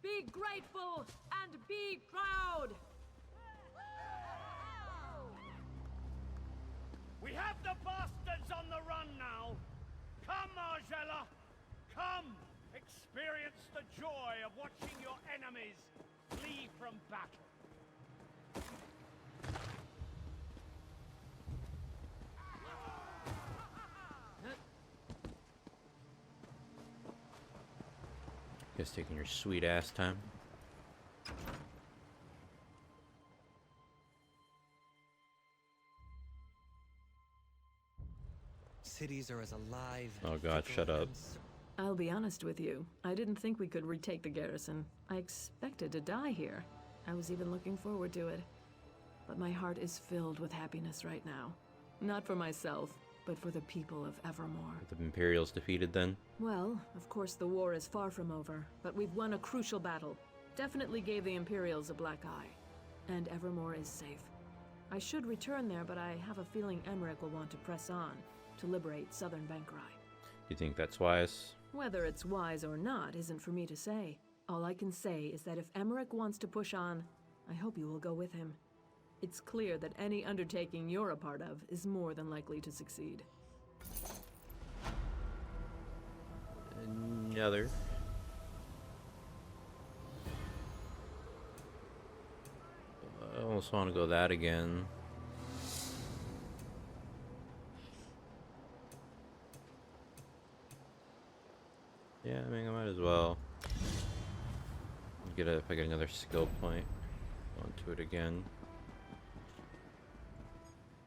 Be grateful and be proud! We have the bastards on the run now! Come, Margella! Come! Experience the joy of watching your enemies flee from battle. Guess taking your sweet ass time. Cities are as alive. Oh god, shut up. I'll be honest with you. I didn't think we could retake the garrison. I expected to die here. I was even looking forward to it. But my heart is filled with happiness right now. Not for myself, but for the people of Evermore. The Imperials defeated then? Well, of course the war is far from over, but we've won a crucial battle. Definitely gave the Imperials a black eye. And Evermore is safe. I should return there, but I have a feeling Emmerich will want to press on to liberate southern Bankerai. You think that's wise? Whether it's wise or not isn't for me to say. All I can say is that if Emmerich wants to push on, I hope you will go with him. It's clear that any undertaking you're a part of is more than likely to succeed. Another. I almost want to go that again. Yeah, I mean, I might as well. If I get another skill point, onto it again.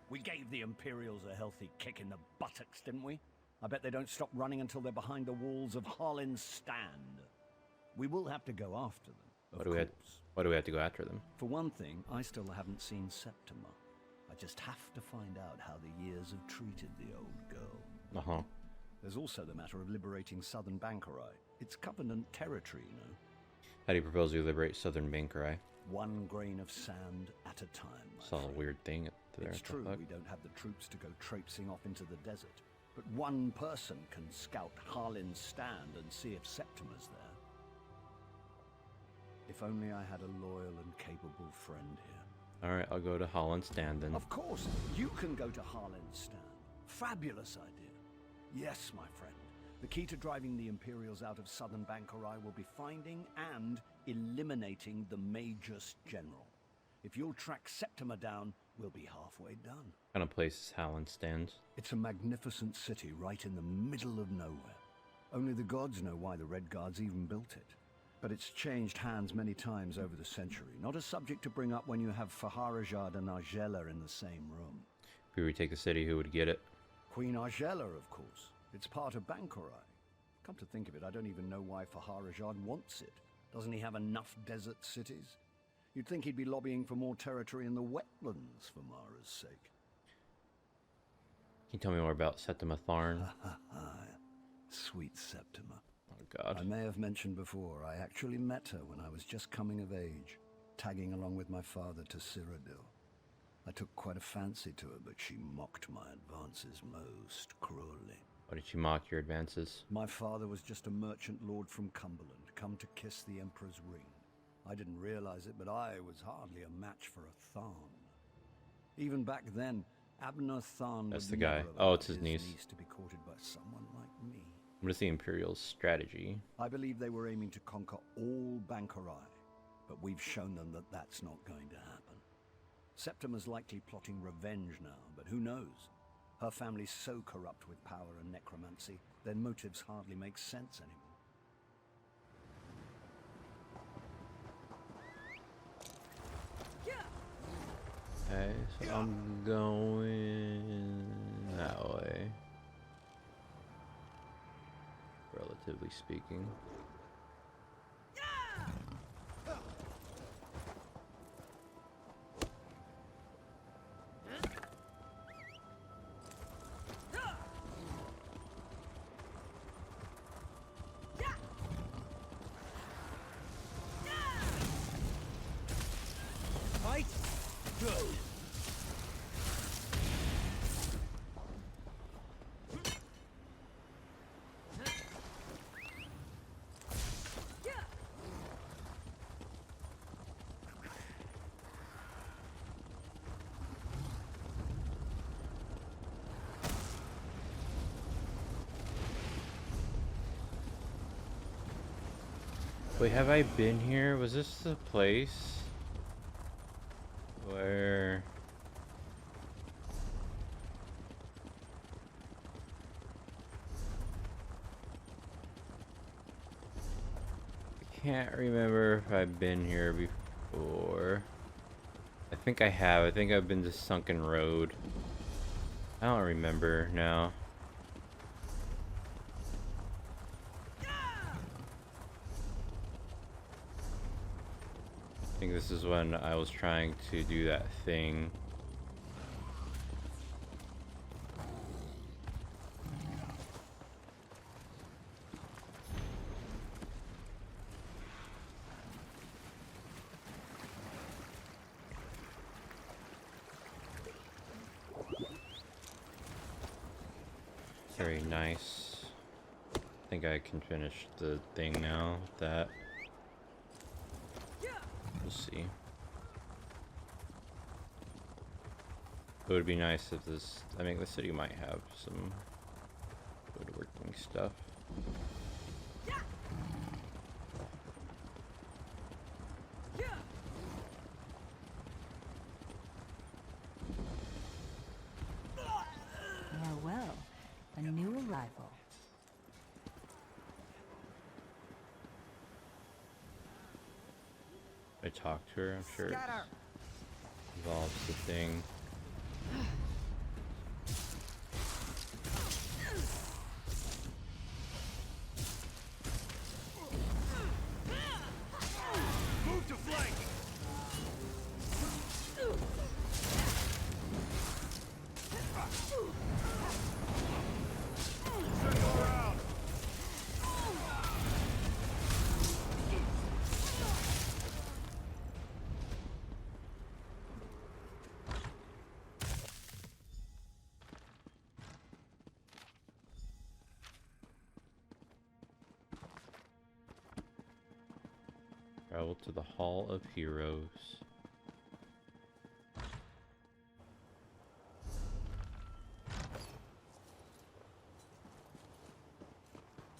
We gave the Imperials a healthy kick in the buttocks, didn't we? I bet they don't stop running until they're behind the walls of Harlin's Stand. We will have to go after them, of course. Why do we have to go after them? For one thing, I still haven't seen Septima. I just have to find out how the years have treated the old girl. Uh-huh. There's also the matter of liberating southern Bankerai. It's Covenant territory, you know. How do you propose we liberate southern Bankerai? One grain of sand at a time. Saw a weird thing there. It's true we don't have the troops to go traipsing off into the desert, but one person can scout Harlin's Stand and see if Septima's there. If only I had a loyal and capable friend here. Alright, I'll go to Harlin's Stand then. Of course, you can go to Harlin's Stand. Fabulous idea. Yes, my friend. The key to driving the Imperials out of southern Bankerai will be finding and eliminating the Magus General. If you'll track Septima down, we'll be halfway done. What kind of place is Harlin's Stand? It's a magnificent city right in the middle of nowhere. Only the gods know why the Red Guards even built it. But it's changed hands many times over the century. Not a subject to bring up when you have Faharajad and Argella in the same room. If we retake the city, who would get it? Queen Argella, of course. It's part of Bankerai. Come to think of it, I don't even know why Faharajad wants it. Doesn't he have enough desert cities? You'd think he'd be lobbying for more territory in the wetlands for Mara's sake. Can you tell me more about Septima Tharn? Sweet Septima. Oh god. I may have mentioned before, I actually met her when I was just coming of age, tagging along with my father to Cyrodiil. I took quite a fancy to her, but she mocked my advances most cruelly. Why did she mock your advances? My father was just a merchant lord from Cumberland, come to kiss the Emperor's ring. I didn't realize it, but I was hardly a match for a Tharn. Even back then, Abner Tharn That's was the guy. Oh, it's his niece. To be courted by someone like me. What is the Imperial's strategy? I believe they were aiming to conquer all Bankerai, but we've shown them that that's not going to happen. Septima's likely plotting revenge now, but who knows? Her family's so corrupt with power and necromancy, their motives hardly make sense anymore. Okay, so I'm going that way. Relatively speaking. Fight? Good. Wait, have I been here? Was this the place where... I can't remember if I've been here before. I think I have. I think I've been to Sunken Road. I don't remember now. I think this is when I was trying to do that thing. Very nice. I think I can finish the thing now with that. We'll see. It would be nice if this... I think the city might have some woodworking stuff. Well, a new arrival. I talk to her, I'm sure it involves the thing. Move to flank! Circle around! Travel to the Hall of Heroes.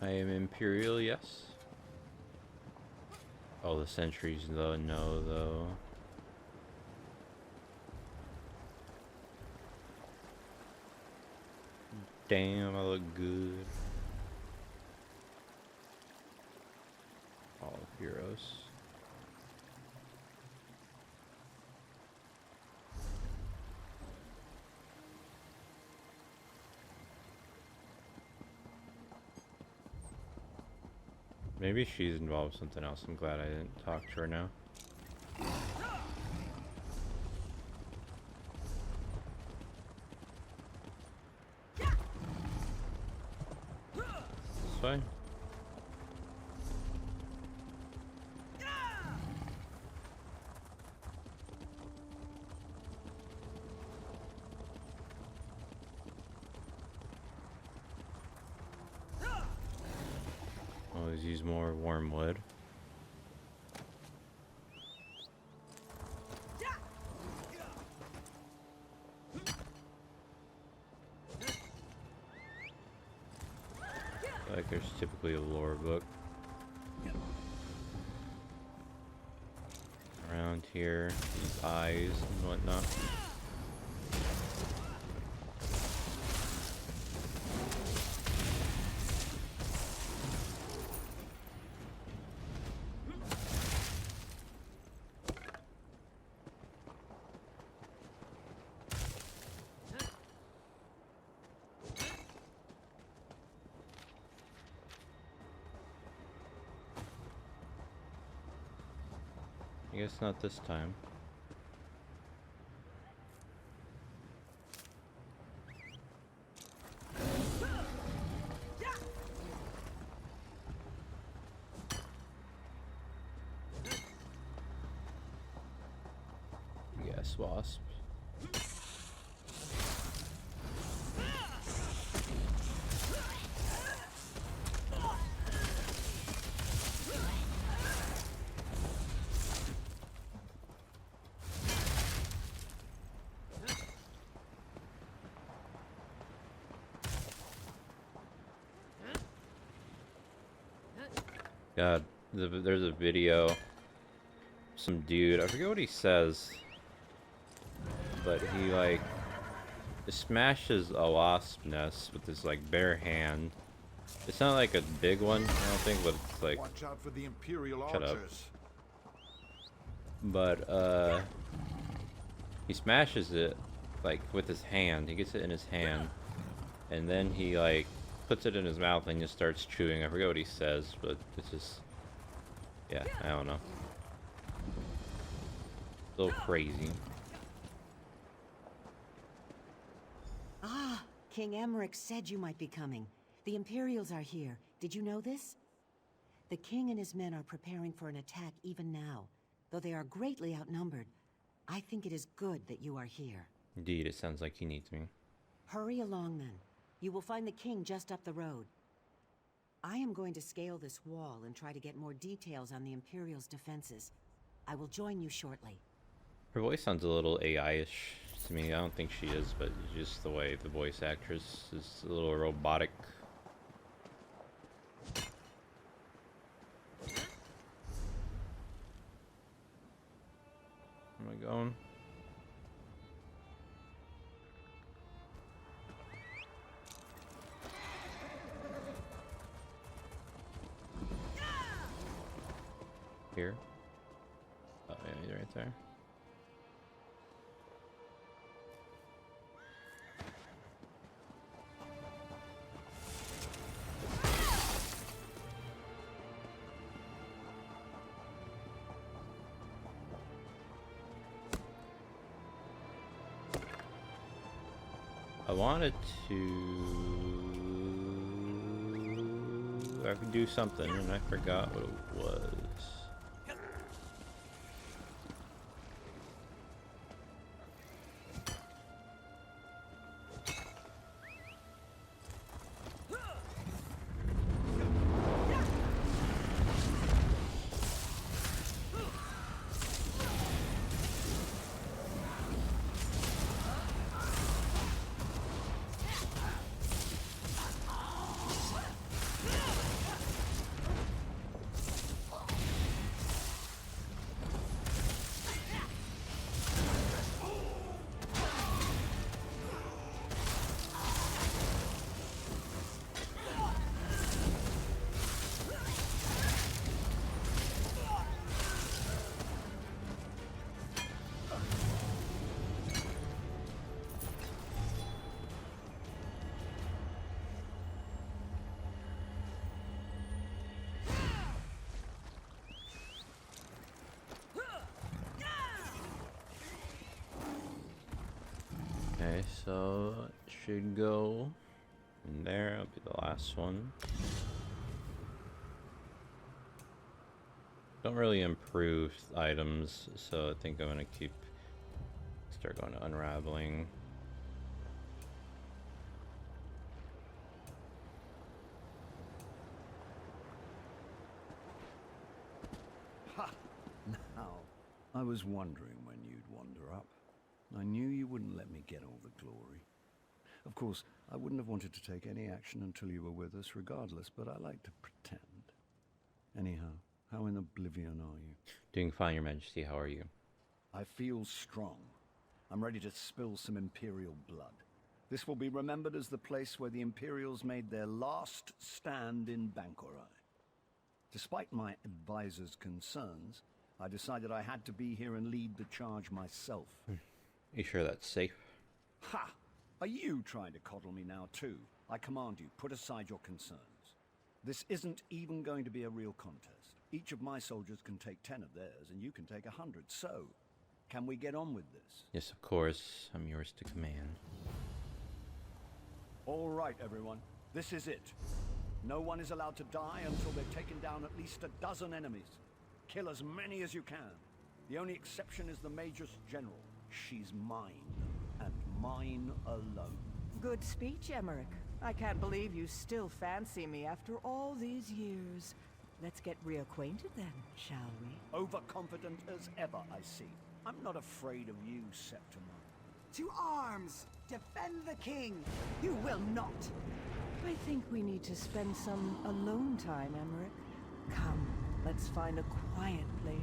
I am Imperial, yes. Oh, the sentries, though, no, though. Damn, I look good. Hall of Heroes. Maybe she's involved with something else. I'm glad I didn't talk to her now. It's fine. Always use more warm wood. Like there's typically a lore book around here, these eyes and whatnot. I guess not this time. Yes, wasp. God, there's a video. Some dude, I forget what he says, but he like smashes a wasp nest with his like bare hand. It's not like a big one, I don't think, but it's like. Watch out for the Imperial Shut up. archers. But he smashes it like with his hand. He gets it in his hand, and then he like puts it in his mouth and just starts chewing. I forget what he says, but it's just, yeah, I don't know. A little crazy. Ah, King Emmerich said you might be coming. The Imperials are here. Did you know this? The king and his men are preparing for an attack even now. Though they are greatly outnumbered, I think it is good that you are here. Indeed, it sounds like he needs me. Hurry along then. You will find the king just up the road. I am going to scale this wall and try to get more details on the Imperials' defenses. I will join you shortly. Her voice sounds a little AI-ish to me. I don't think she is, but just the way the voice actress is a little robotic. Where am I going? Here? Oh, yeah, he's right there. I wanted to... I could do something, and I forgot what it was. Okay, so it should go in there. It'll be the last one. Don't really improve items, so I think I'm gonna start going to unraveling. Ha! Now, I was wondering when you'd wander up. I knew you wouldn't let me get all the glory. Of course, I wouldn't have wanted to take any action until you were with us regardless, but I like to pretend. Anyhow, how in oblivion are you? Doing fine, Your Majesty. How are you? I feel strong. I'm ready to spill some Imperial blood. This will be remembered as the place where the Imperials made their last stand in Bankorai. Despite my advisor's concerns, I decided I had to be here and lead the charge myself. You sure that's safe? Ha! Are you trying to coddle me now too? I command you, put aside your concerns. This isn't even going to be a real contest. Each of my soldiers can take 10 of theirs, and you can take 100. So, can we get on with this? Yes, of course. I'm yours to command. All right, everyone. This is it. No one is allowed to die until they've taken down at least a dozen enemies. Kill as many as you can. The only exception is the Major's General. She's mine, and mine alone. Good speech, Emmerich. I can't believe you still fancy me after all these years. Let's get reacquainted then, shall we? Overconfident as ever, I see. I'm not afraid of you, Septima. To arms! Defend the king! You will not! I think we need to spend some alone time, Emmerich. Come, Let's find a quiet place.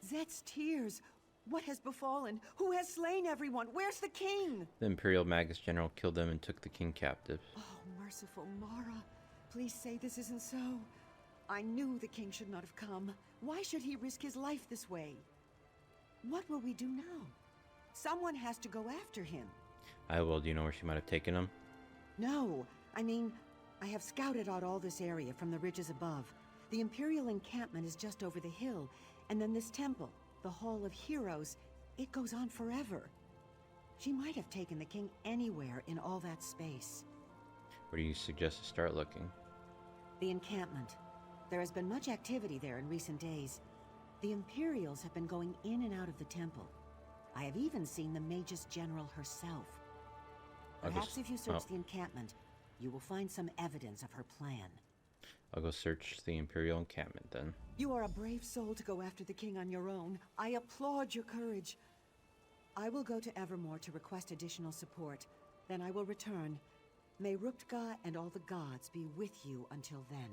Zet's tears. What has befallen? Who has slain everyone? Where's the king? The Imperial Magus General killed them and took the king captive. Oh, merciful Mara. Please say this isn't so. I knew the king should not have come. Why should he risk his life this way? What will we do now? Someone has to go after him. I will. Do you know where she might have taken him? No. I mean, I have scouted out all this area from the ridges above. The Imperial encampment is just over the hill, and then this temple, the Hall of Heroes, it goes on forever. She might have taken the king anywhere in all that space. Where do you suggest to start looking? The encampment. There has been much activity there in recent days. The Imperials have been going in and out of the temple. I have even seen the Magus General herself. Perhaps if you search the encampment, you will find some evidence of her plan. I'll go search the Imperial encampment then. You are a brave soul to go after the king on your own. I applaud your courage. I will go to Evermore to request additional support. Then I will return. May Ruptga and all the gods be with you until then.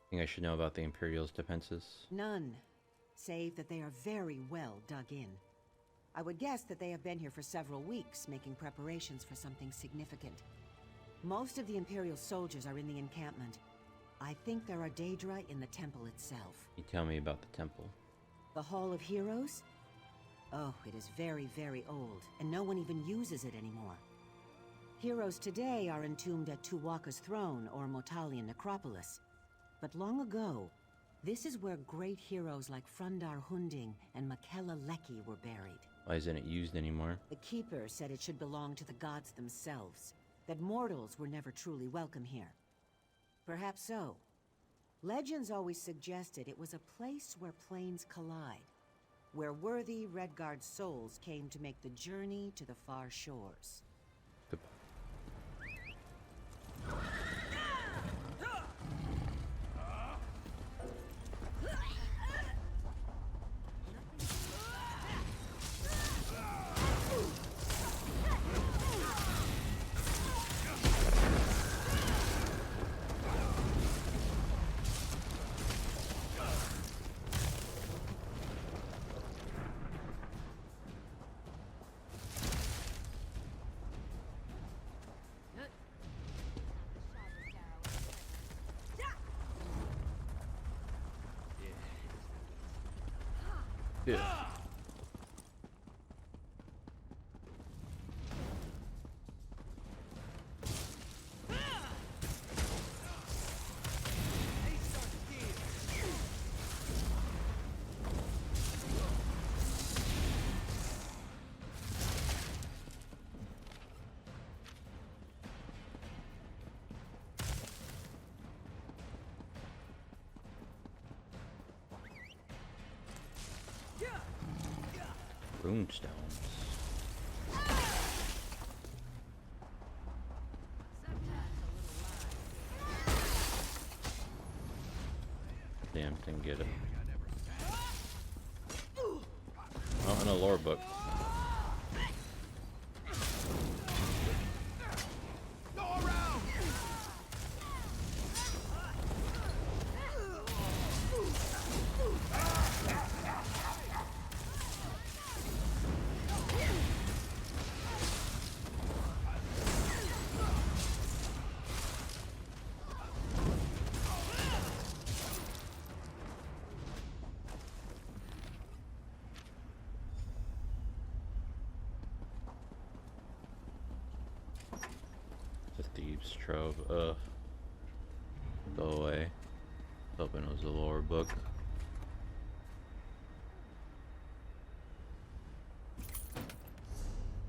Think I should know about the Imperial's defenses? None, save that they are very well dug in. I would guess that they have been here for several weeks, making preparations for something significant. Most of the Imperial soldiers are in the encampment. I think there are Daedra in the temple itself. You tell me about the temple. The Hall of Heroes? Oh, it is very, very old, and no one even uses it anymore. Heroes today are entombed at Tuwaka's throne or Motalian necropolis. But long ago, this is where great heroes like Frundar Hunding and Makela Leki were buried. Why isn't it used anymore? The Keeper said it should belong to the gods themselves, that mortals were never truly welcome here. Perhaps so. Legends always suggested it was a place where planes collide, where worthy Redguard souls came to make the journey to the far shores. Yeah. Runestones. Damn, didn't get it. Oh, and a lore book. Thieves' Trove. Ugh. Go away. Hoping it was a lore book.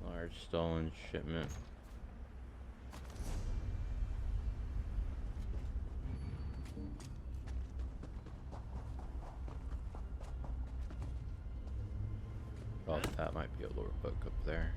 Large stolen shipment. Oh, that might be a lore book up there.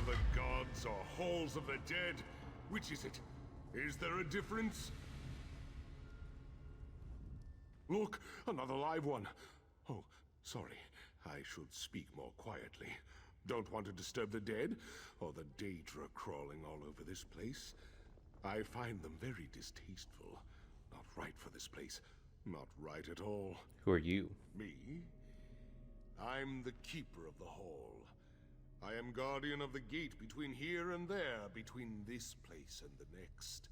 of the Gods or Halls of the Dead? Which is it? Is there a difference? Look, another live one. Oh, sorry. I should speak more quietly. Don't want to disturb the dead, or the Daedra crawling all over this place. I find them very distasteful. Not right for this place. Not right at all. Who are you? Me? I'm the keeper of the hall. I am guardian of the gate between here and there, between this place and the next.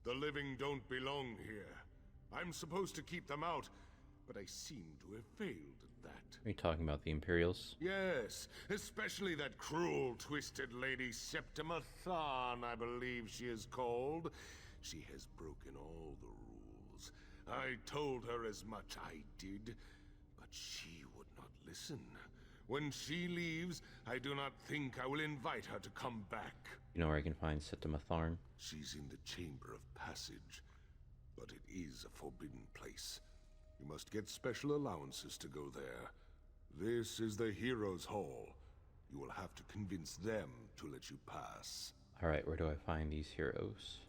The living don't belong here. I'm supposed to keep them out, but I seem to have failed at that. Are you talking about the Imperials? Yes, especially that cruel, twisted lady Septima Thorn, I believe she is called. She has broken all the rules. I told her as much, I did, but she would not listen. When she leaves, I do not think I will invite her to come back. You know where I can find Septima Thorn? She's in the Chamber of Passage, but it is a forbidden place. You must get special allowances to go there. This is the Heroes' Hall. You will have to convince them to let you pass. Alright, where do I find these heroes?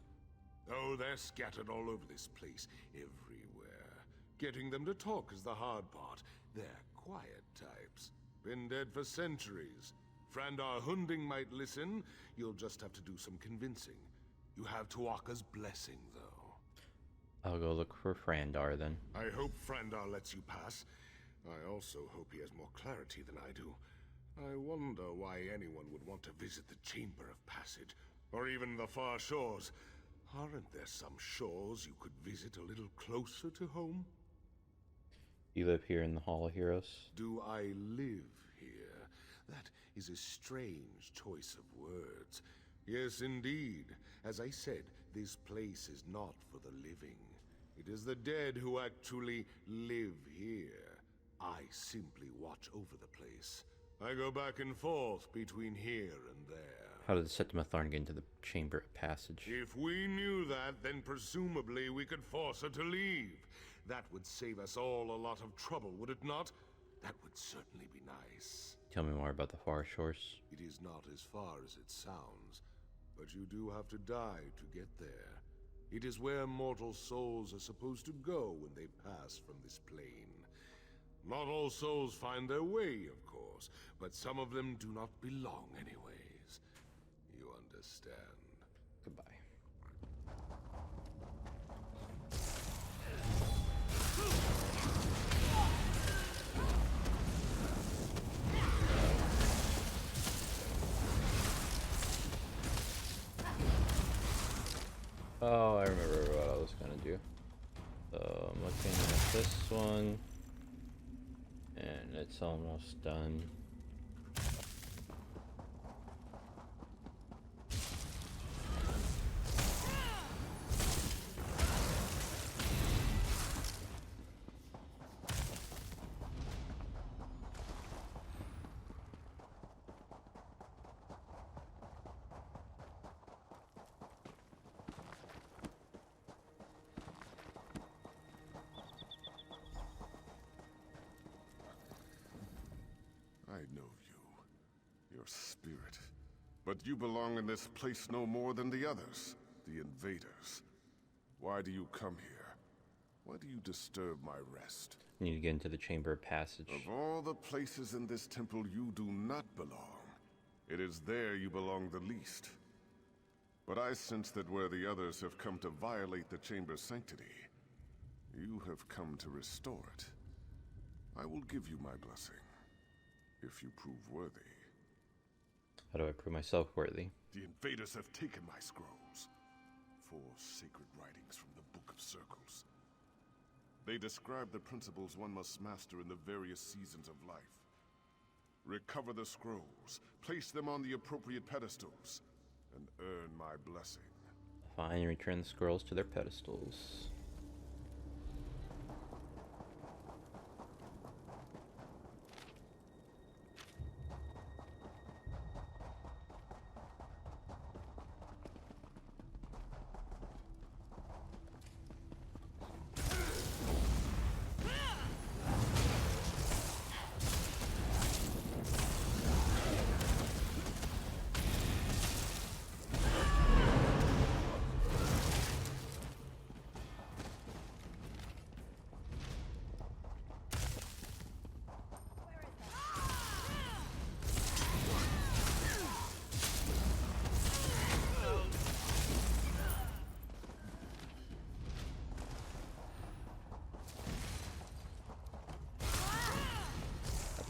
Oh, they're scattered all over this place, everywhere. Getting them to talk is the hard part. They're quiet types. Been dead for centuries. Frandar Hunding might listen. You'll just have to do some convincing. You have Tuaka's blessing, though. I'll go look for Frandar, then. I hope Frandar lets you pass. I also hope he has more clarity than I do. I wonder why anyone would want to visit the Chamber of Passage, or even the far shores. Aren't there some shores you could visit a little closer to home? You live here in the Hall of Heroes? Do I live here? That is a strange choice of words. Yes, indeed. As I said, this place is not for the living. It is the dead who actually live here. I simply watch over the place. I go back and forth between here and there. How did Septima Thorn get into the Chamber of Passage? If we knew that, then presumably we could force her to leave. That would save us all a lot of trouble, would it not? That would certainly be nice. Tell me more about the far shores. It is not as far as it sounds, but you do have to die to get there. It is where mortal souls are supposed to go when they pass from this plane. Not all souls find their way, of course, but some of them do not belong anyways. You understand. Goodbye. Oh, I remember what I was gonna do. So I'm looking at this one, and it's almost done. I know you, your spirit. But you belong in this place no more than the others, the invaders. Why do you come here? Why do you disturb my rest? I need to get into the Chamber of Passage. Of all the places in this temple you do not belong, it is there you belong the least. But I sense that where the others have come to violate the chamber's sanctity, you have come to restore it. I will give you my blessing. If you prove worthy. How do I prove myself worthy? The invaders have taken my scrolls. 4 sacred writings from the Book of Circles. They describe the principles one must master in the various seasons of life. Recover the scrolls, place them on the appropriate pedestals, and earn my blessing. Fine, return the scrolls to their pedestals.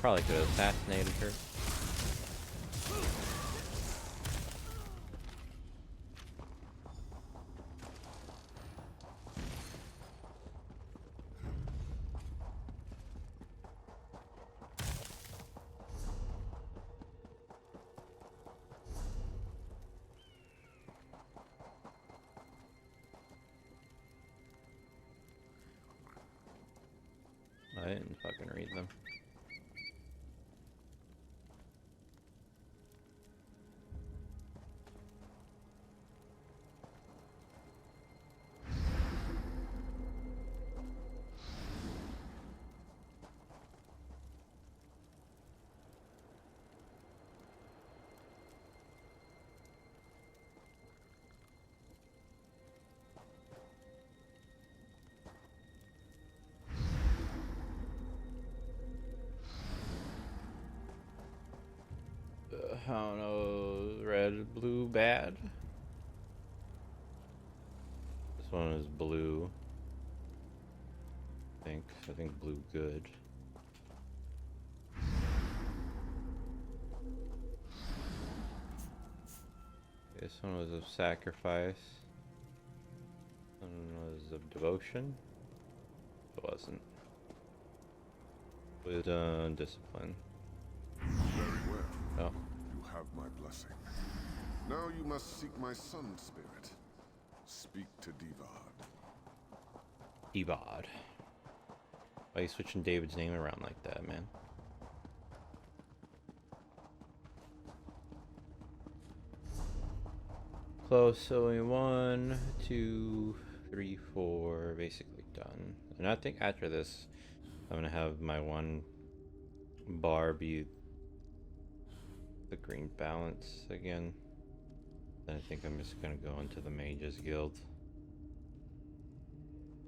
Probably could have assassinated her. I didn't fucking read them. I don't know, red, blue, bad. This one is blue. I think blue, good. This one was of sacrifice. This one was of devotion. It wasn't. With discipline. Very well. Oh. You have my blessing. Now you must seek my son's spirit. Speak to Divad. Divad. Why are you switching David's name around like that, man? Close, so only 1, 2, 3, 4, basically done. And I think after this, I'm gonna have my one bar be the green balance again. Then I think I'm just gonna go into the Mages Guild.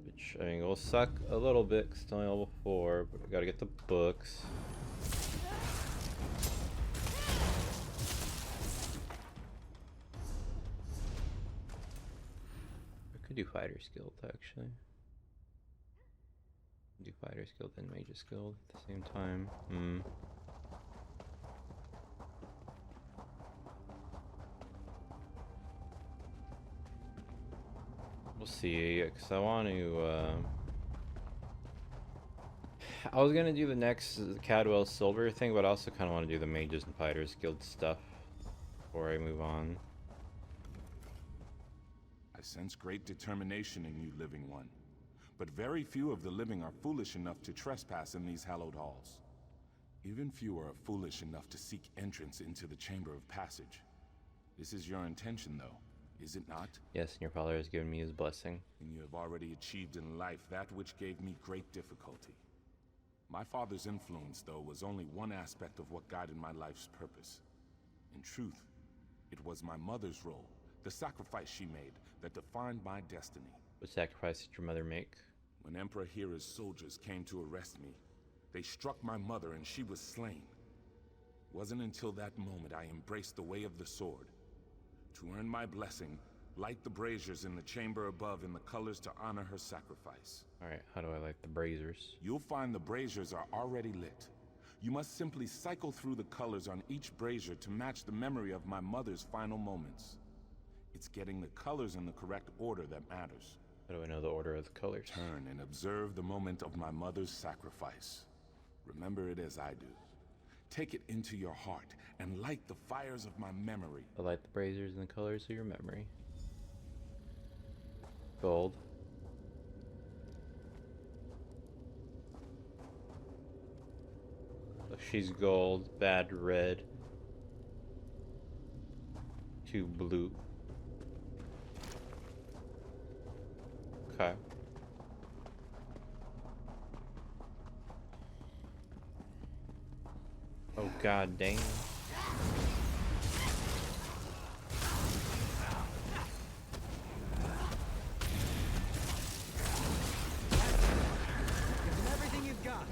Which, I mean, will suck a little bit because it's only level 4, but I gotta get the books. I could do Fighter's Guild, actually. Do Fighter's Guild and Mages Guild at the same time. We'll see, because I want to, I was going to do the next Cadwell Silver thing, but I also kind of want to do the Mages and Fighters Guild stuff before I move on. I sense great determination in you, Living One. But very few of the living are foolish enough to trespass in these hallowed halls. Even fewer are foolish enough to seek entrance into the Chamber of Passage. This is your intention, though. Is it not? Yes, and your father has given me his blessing. And you have already achieved in life that which gave me great difficulty. My father's influence, though, was only one aspect of what guided my life's purpose. In truth, it was my mother's role, the sacrifice she made, that defined my destiny. What sacrifice did your mother make? When Emperor Hera's soldiers came to arrest me, they struck my mother and she was slain. It wasn't until that moment I embraced the way of the sword. To earn my blessing, light the braziers in the chamber above in the colors to honor her sacrifice. Alright, how do I light the braziers? You'll find the braziers are already lit. You must simply cycle through the colors on each brazier to match the memory of my mother's final moments. It's getting the colors in the correct order that matters. How do I know the order of the colors? Turn and observe the moment of my mother's sacrifice. Remember it as I do. Take it into your heart and light the fires of my memory. I light the braziers in the colors of your memory. Gold. So she's gold, bad red. 2 blue. Okay. Oh god dang. Give them everything you've got.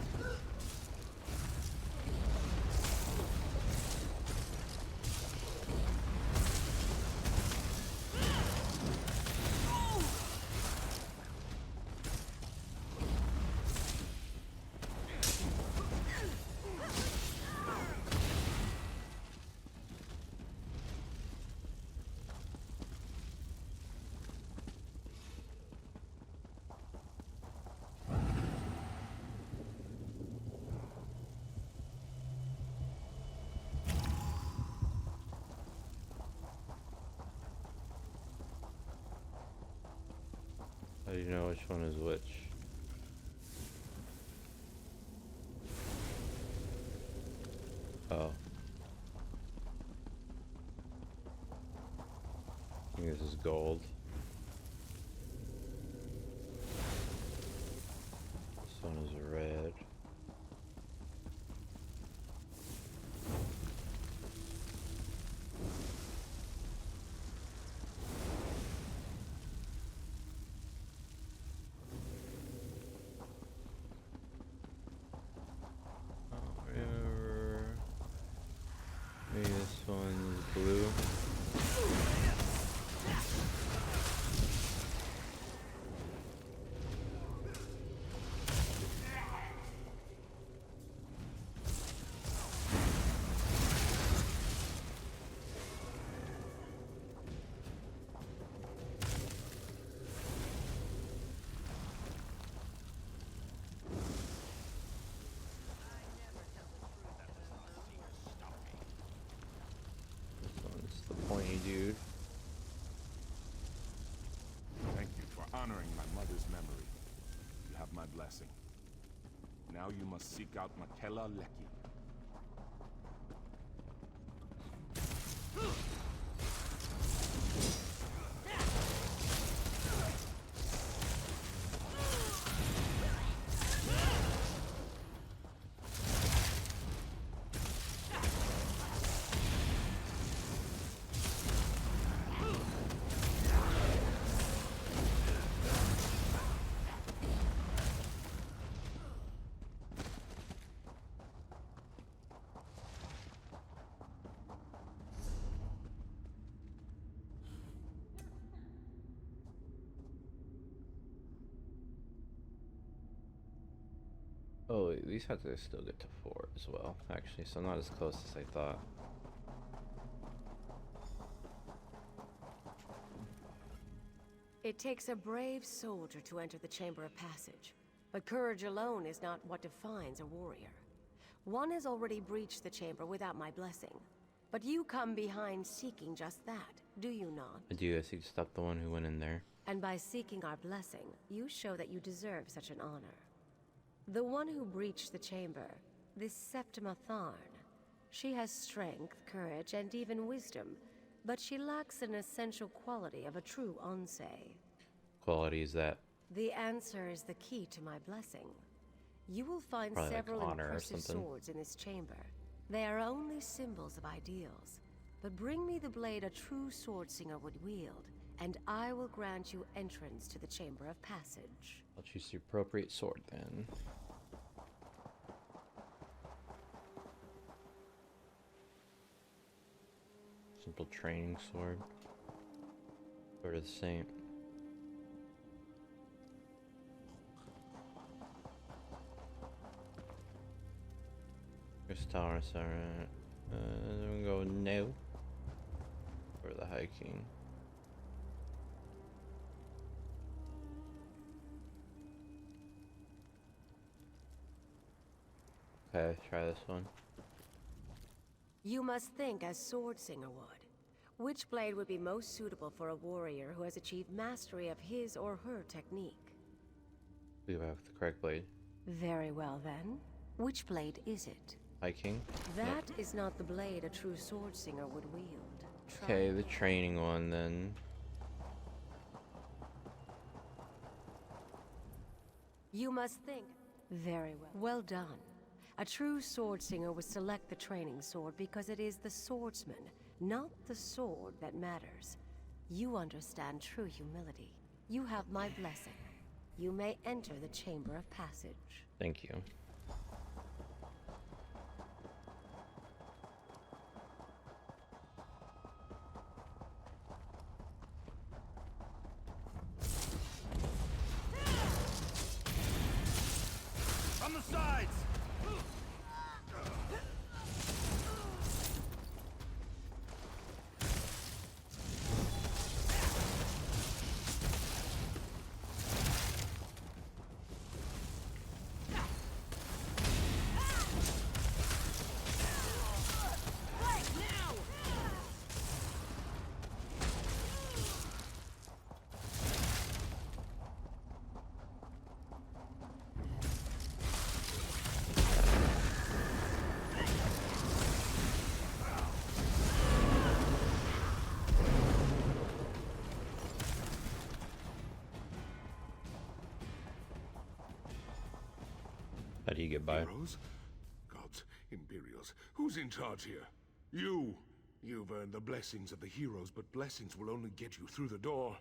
How do you know which one is which? Oh. I think this is gold. This one is red. Maybe this one's blue. Dude. Thank you for honoring my mother's memory. You have my blessing. Now you must seek out Makela Leki. Oh, these have to still get to 4 as well, actually, so not as close as I thought. It takes a brave soldier to enter the Chamber of Passage, but courage alone is not what defines a warrior. One has already breached the chamber without my blessing, but you come behind seeking just that, do you not? I do, I see, stop the one who went in there. And by seeking our blessing, you show that you deserve such an honor. The one who breached the chamber, this Septima Tharn, she has strength, courage, and even wisdom, but she lacks an essential quality of a true Onse. Quality is that? The answer is the key to my blessing. You will find Probably several like impressive swords in this chamber. They are only symbols of ideals. But bring me the blade a true swordslinger would wield, and I will grant you entrance to the Chamber of Passage. I'll choose the appropriate sword then. Simple training sword. Sort of the same. Tolerance, alright. Then we go no. For the hiking. Okay, try this one. You must think as Swordsinger would. Which blade would be most suitable for a warrior who has achieved mastery of his or her technique? We have the correct blade. Very well then. Which blade is it? Hiking? That is not the blade a true Swordsinger would wield. Okay, the training one then. You must think. Very well. Well done. A true Swordsinger would select the training sword because it is the swordsman, not the sword, that matters. You understand true humility. You have my blessing. You may enter the Chamber of Passage. Thank you. On the sides! he get by? Heroes? Gods, Imperials, who's in charge here? You! You've earned the blessings of the heroes, but blessings will only get you through the door.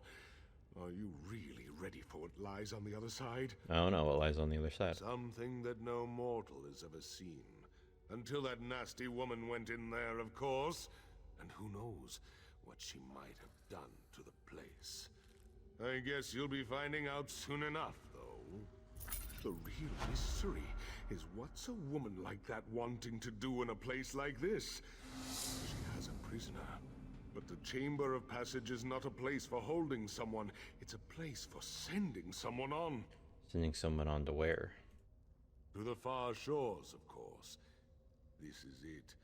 Are you really ready for what lies on the other side? I don't know what lies on the other side. Something that no mortal has ever seen. Until that nasty woman went in there, of course. And who knows what she might have done to the place. I guess you'll be finding out soon enough, though. The real mystery is what's a woman like that wanting to do in a place like this? She has a prisoner. But the Chamber of Passage is not a place for holding someone. It's a place for sending someone on. Sending someone on to where? To the far shores, of course. This is it.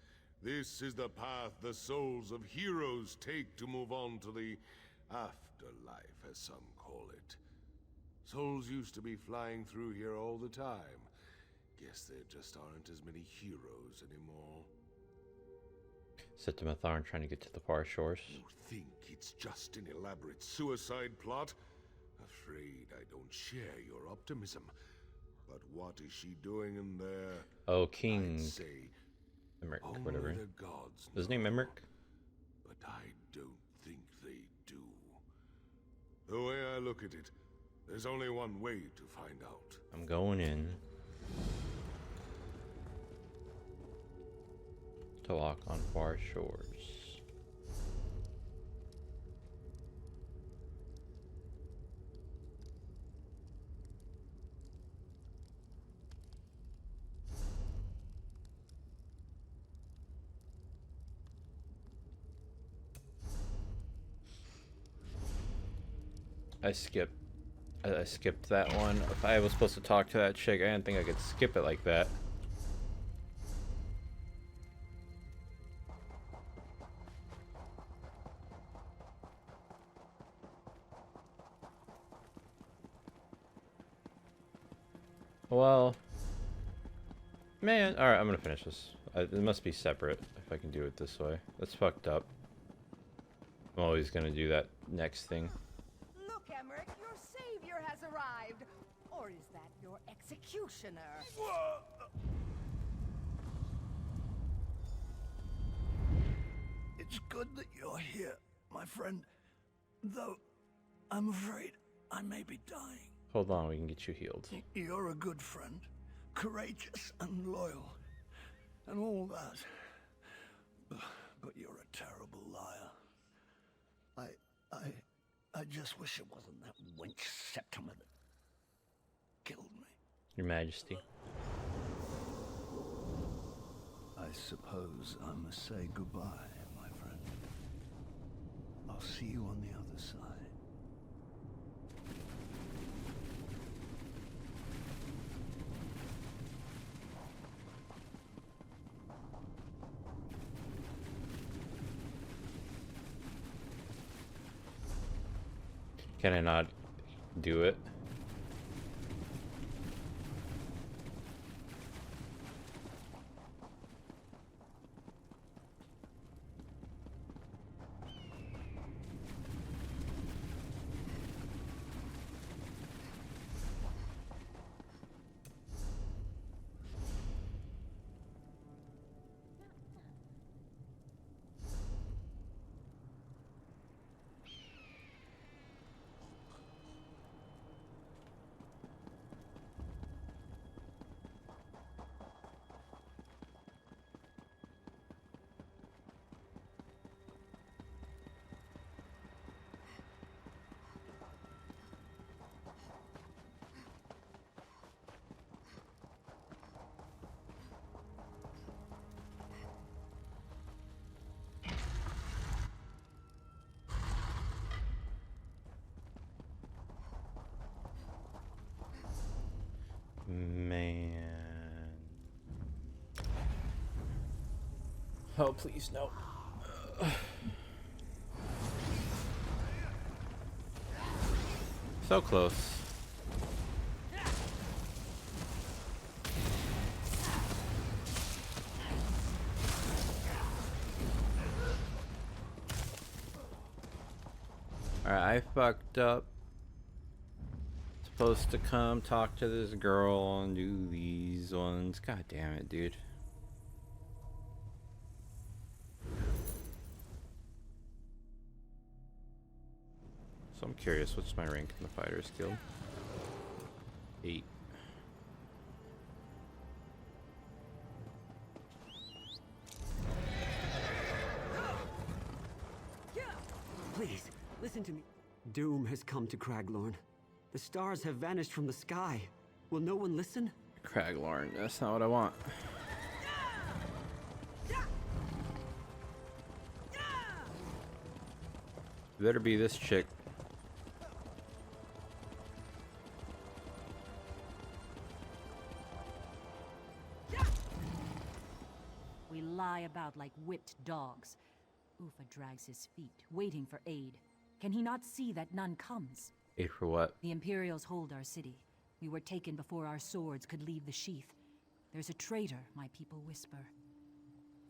This is the path the souls of heroes take to move on to the afterlife, as some call it. Souls used to be flying through here all the time. Guess there just aren't as many heroes anymore. Septimatharn trying to get to the far shores. You think it's just an elaborate suicide plot? Afraid I don't share your optimism. But what is she doing in there? Oh, King. I'd say Emmerich, only whatever. the gods Is his name know, Emmerich? But I don't think they do. The way I look at it, there's only one way to find out. I'm going in. To lock on far shores. I skipped that one. If I was supposed to talk to that chick, I didn't think I could skip it like that. Well, man, alright, I'm gonna finish this. It must be separate if I can do it this way. That's fucked up. I'm always gonna do that next thing. Look, Emmerich, your savior has arrived. Or is that your executioner? It's good that you're here, my friend. Though, I'm afraid I may be dying. Hold on, we can get you healed. You're a good friend, courageous and loyal, and all that. But you're a terrible liar. I just wish it wasn't that wench Septima that killed me. Your Majesty. I suppose I must say goodbye, my friend. I'll see you on the other side. Can I not do it? Man. Oh, please, no. So close. Alright, I fucked up. Supposed to come talk to this girl and do these ones. God damn it, dude. So I'm curious, what's my rank in the Fighters Guild? 8. Please, listen to me. Doom has come to Craglorn. The stars have vanished from the sky. Will no one listen? Craglorn, that's not what I want. Better be this chick. We lie about like whipped dogs. Ufa drags his feet, waiting for aid. Can he not see that none comes? Aid for what? The Imperials hold our city. We were taken before our swords could leave the sheath. There's a traitor, my people whisper.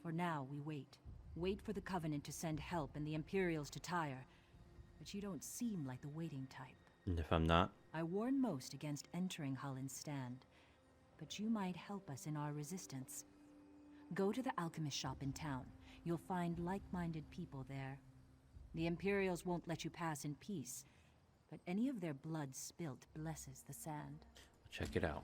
For now, we wait. Wait for the Covenant to send help and the Imperials to tire. But you don't seem like the waiting type. And if I'm not? I warn most against entering Hullen's stand. But you might help us in our resistance. Go to the alchemist shop in town. You'll find like-minded people there. The Imperials won't let you pass in peace, but any of their blood spilt blesses the sand. Check it out.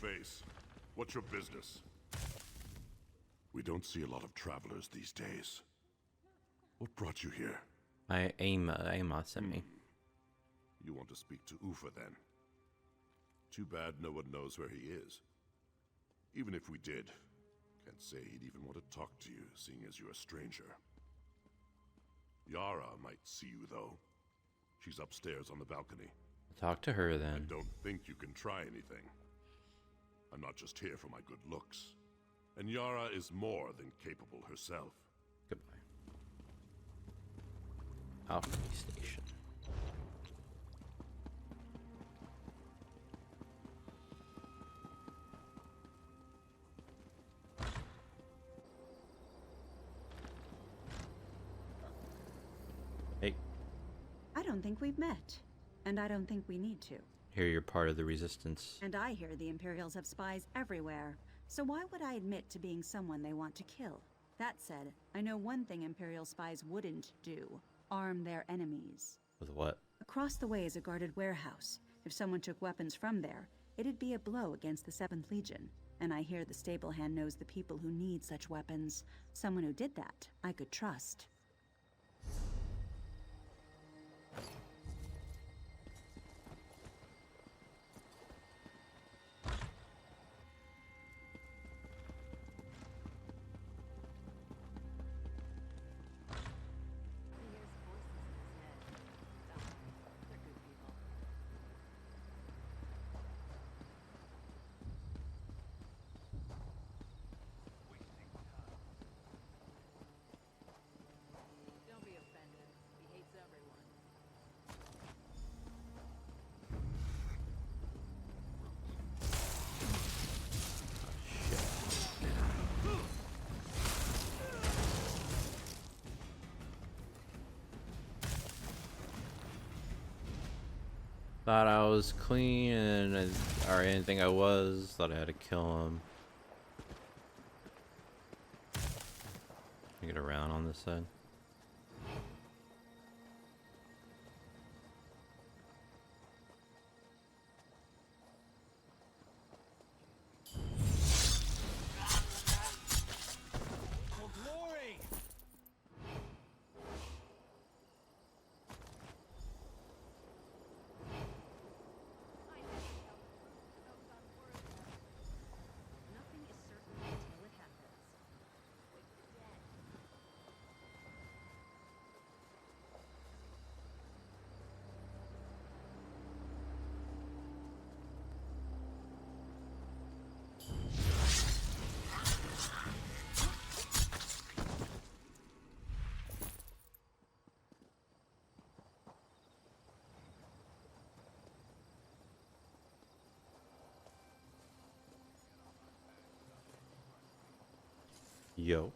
Face. What's your business? We don't see a lot of travelers these days. What brought you here? Amos sent me. You want to speak to Ufa then? Too bad no one knows where he is. Even if we did, can't say he'd even want to talk to you, seeing as you're a stranger. Yara might see you though. She's upstairs on the balcony. Talk to her then. I don't think you can try anything. I'm not just here for my good looks. And Yara is more than capable herself. Goodbye. Alchemy Station. Hey. I don't think we've met. And I don't think we need to. Here you're part of the Resistance. And I hear the Imperials have spies everywhere. So why would I admit to being someone they want to kill? That said, I know one thing Imperial spies wouldn't do. Arm their enemies. With what? Across the way is a guarded warehouse. If someone took weapons from there, it'd be a blow against the 7th Legion. And I hear the stable hand knows the people who need such weapons. Someone who did that, I could trust. Thought I was clean, and or anything I was. Thought I had to kill him. Can I get around on this side? Yo.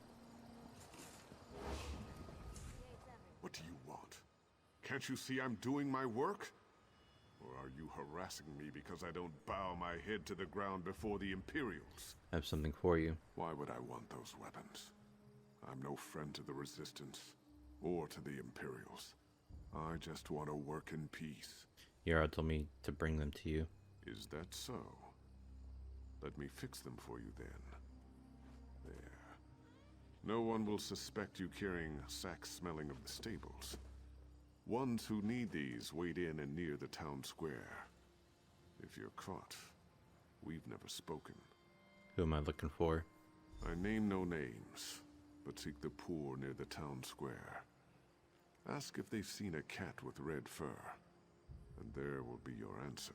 What do you want? Can't you see I'm doing my work? Or are you harassing me because I don't bow my head to the ground before the Imperials? I have something for you. Why would I want those weapons? I'm no friend to the Resistance, or to the Imperials. I just want to work in peace. Yara told me to bring them to you. Is that so? Let me fix them for you then. There. No one will suspect you carrying sacks smelling of the stables. Ones who need these wait in and near the town square. If you're caught, we've never spoken. Who am I looking for? I name no names, but seek the poor near the town square. Ask if they've seen a cat with red fur, and there will be your answer.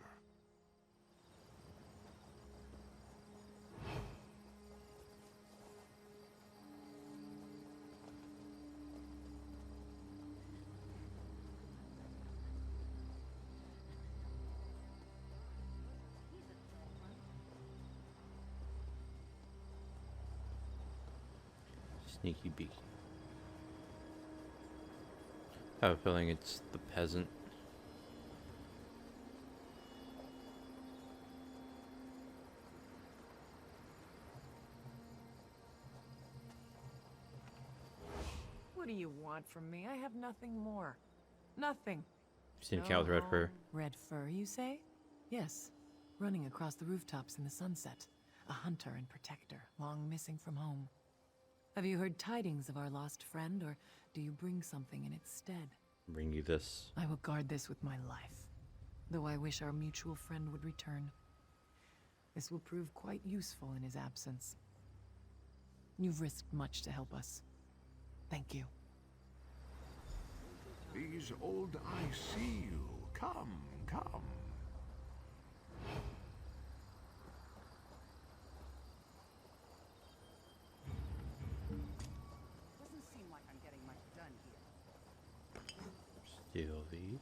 Sneaky beaky. I have a feeling it's the peasant. What do you want from me? I have nothing more. Nothing. Seen a cat with red fur? Red fur, you say? Yes. Running across the rooftops in the sunset. A hunter and protector, long missing from home. Have you heard tidings of our lost friend, or do you bring something in its stead? Bring you this. I will guard this with my life, though I wish our mutual friend would return. This will prove quite useful in his absence. You've risked much to help us. Thank you. These old eyes see you. Come, come. Doesn't seem like I'm getting much done here. Steal these.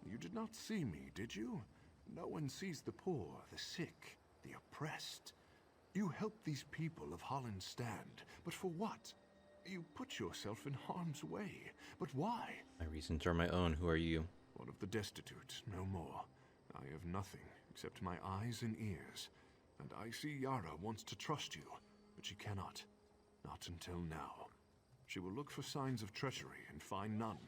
You did not see me, did you? No one sees the poor, the sick, the oppressed. You help these people of Holland stand, but for what? You put yourself in harm's way, but why? My reasons are my own. Who are you? One of the destitute, no more. I have nothing except my eyes and ears, and I see Yara wants to trust you, but she cannot. Not until now. She will look for signs of treachery and find none,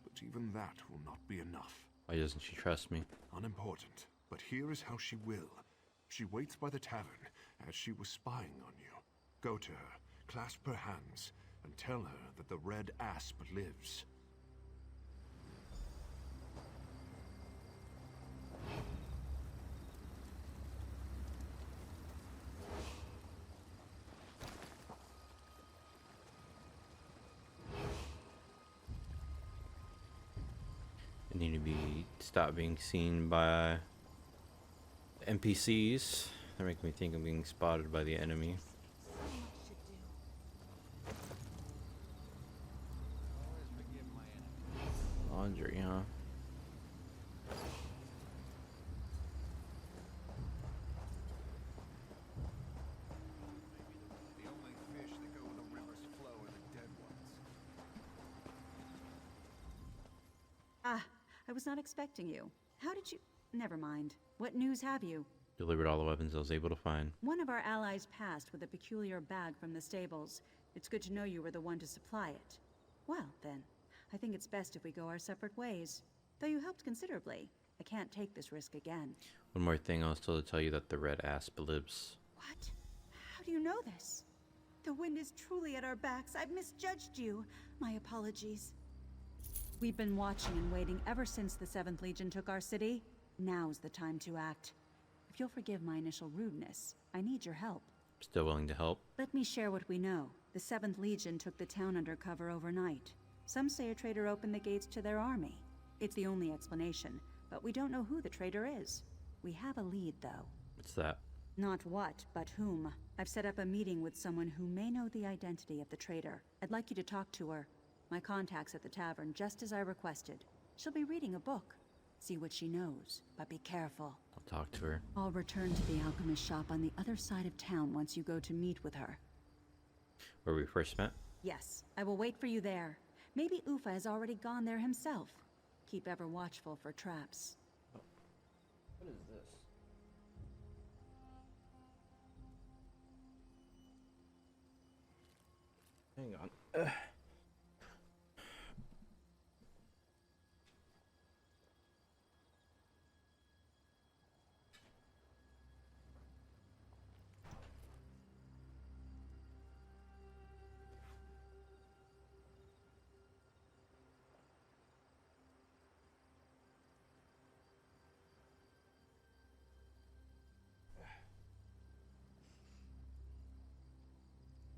but even that will not be enough. Why doesn't she trust me? Unimportant, but here is how she will. She waits by the tavern, as she was spying on you. Go to her, clasp her hands, and tell her that the red asp lives. I need to stop being seen by NPCs. They're making me think I'm being spotted by the enemy. Laundry, huh? The only fish that go in the river's flow are the dead ones. Ah, I was not expecting you. How did you... Never mind. What news have you? Delivered all the weapons I was able to find. One of our allies passed with a peculiar bag from the stables. It's good to know you were the one to supply it. Well, then, I think it's best if we go our separate ways. Though you helped considerably, I can't take this risk again. One more thing, I was told to tell you that the red asp lives. What? How do you know this? The wind is truly at our backs. I've misjudged you. My apologies. We've been watching and waiting ever since the 7th Legion took our city. Now's the time to act. If you'll forgive my initial rudeness, I need your help. Still willing to help. Let me share what we know. The 7th Legion took the town under cover overnight. Some say a traitor opened the gates to their army. It's the only explanation, but we don't know who the traitor is. We have a lead, though. What's that? Not what, but whom. I've set up a meeting with someone who may know the identity of the traitor. I'd like you to talk to her. My contact's at the tavern, just as I requested. She'll be reading a book. See what she knows, but be careful. I'll talk to her. I'll return to the alchemist shop on the other side of town once you go to meet with her. Where we first met? Yes, I will wait for you there. Maybe Ufa has already gone there himself. Keep ever watchful for traps. What is this? Hang on.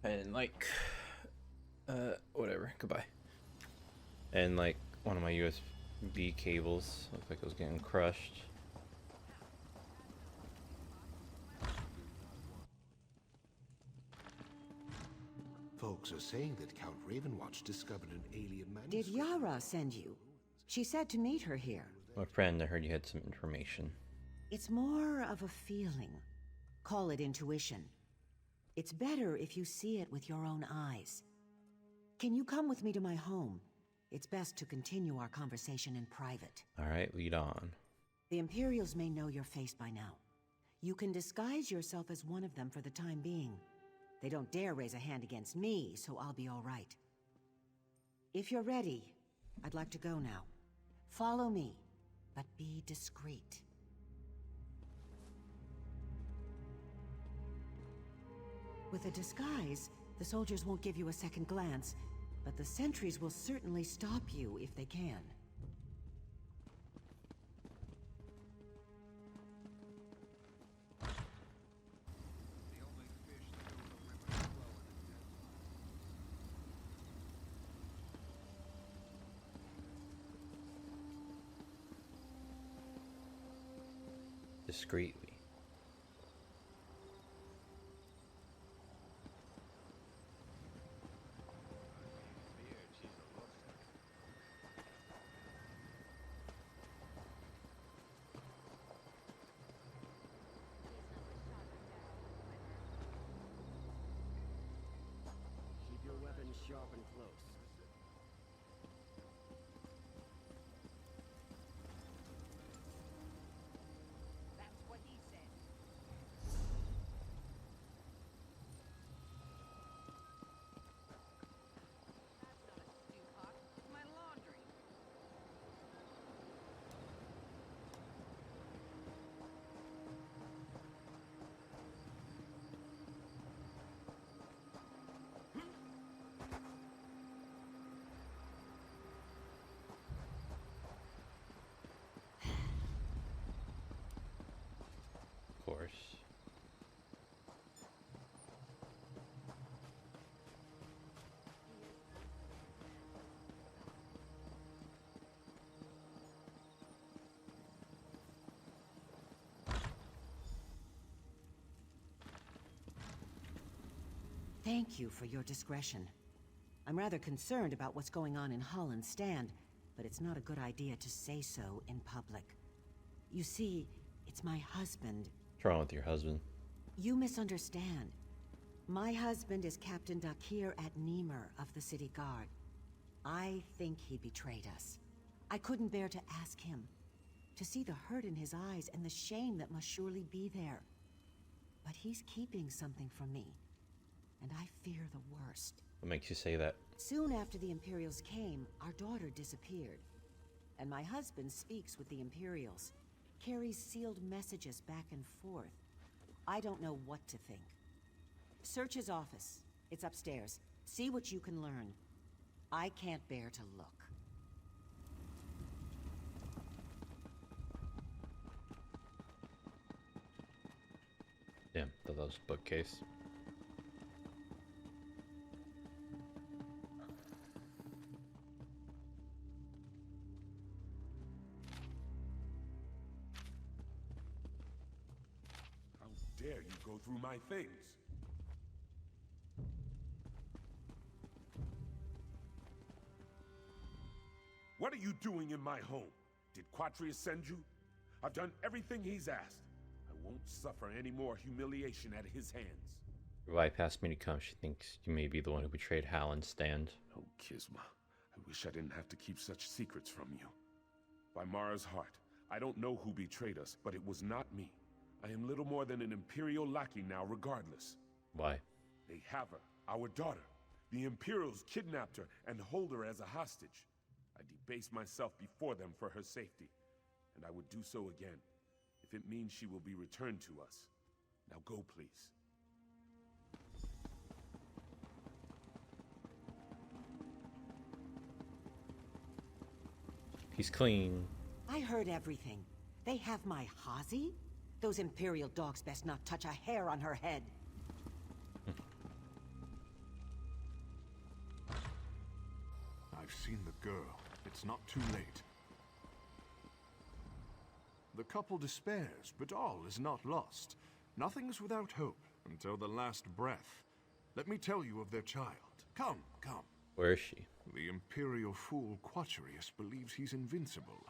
And like, whatever, goodbye. And like, one of my USB cables looked like it was getting crushed. Folks are saying that Count Ravenwatch discovered an alien manuscript. Did Yara send you? She said to meet her here. My friend, I heard you had some information. It's more of a feeling. Call it intuition. It's better if you see it with your own eyes. Can you come with me to my home? It's best to continue our conversation in private. Alright, lead on. The Imperials may know your face by now. You can disguise yourself as one of them for the time being. They don't dare raise a hand against me, so I'll be all right. If you're ready, I'd like to go now. Follow me, but be discreet. With a disguise, the soldiers won't give you a second glance, but the sentries will certainly stop you if they can. Discreetly. Keep your weapons sharp and close. That's what he said. That's not a stew pot. It's my laundry. Of course. Thank you for your discretion. I'm rather concerned about what's going on in Holland's stand, but it's not a good idea to say so in public. You see, it's my husband. What's wrong with your husband? You misunderstand. My husband is Captain Dakir at Niemer of the City Guard. I think he betrayed us. I couldn't bear to ask him. To see the hurt in his eyes and the shame that must surely be there. But he's keeping something from me. And I fear the worst. What makes you say that? Soon after the Imperials came, our daughter disappeared. And my husband speaks with the Imperials, carries sealed messages back and forth. I don't know what to think. Search his office. It's upstairs. See what you can learn. I can't bear to look. that was bookcase. How dare you go through my things? What are you doing in my home? Did Quatrius send you? I've done everything he's asked. I won't suffer any more humiliation at his hands. Wife asked me to come. She thinks you may be the one who betrayed Hal and Stand. Oh, Kisma, I wish I didn't have to keep such secrets from you. By Mara's heart, I don't know who betrayed us, but it was not me. I am little more than an Imperial lackey now, regardless. Why? They have her, our daughter. The Imperials kidnapped her and hold her as a hostage. I debase myself before them for her safety, and I would do so again, if it means she will be returned to us. Now go, please. He's clean. I heard everything. They have my Hazi? Those Imperial dogs best not touch a hair on her head. I've seen the girl. It's not too late. The couple despairs, but all is not lost. Nothing's without hope until the last breath. Let me tell you of their child. Come, come. Where is she? The Imperial fool Quatrius believes he's invincible,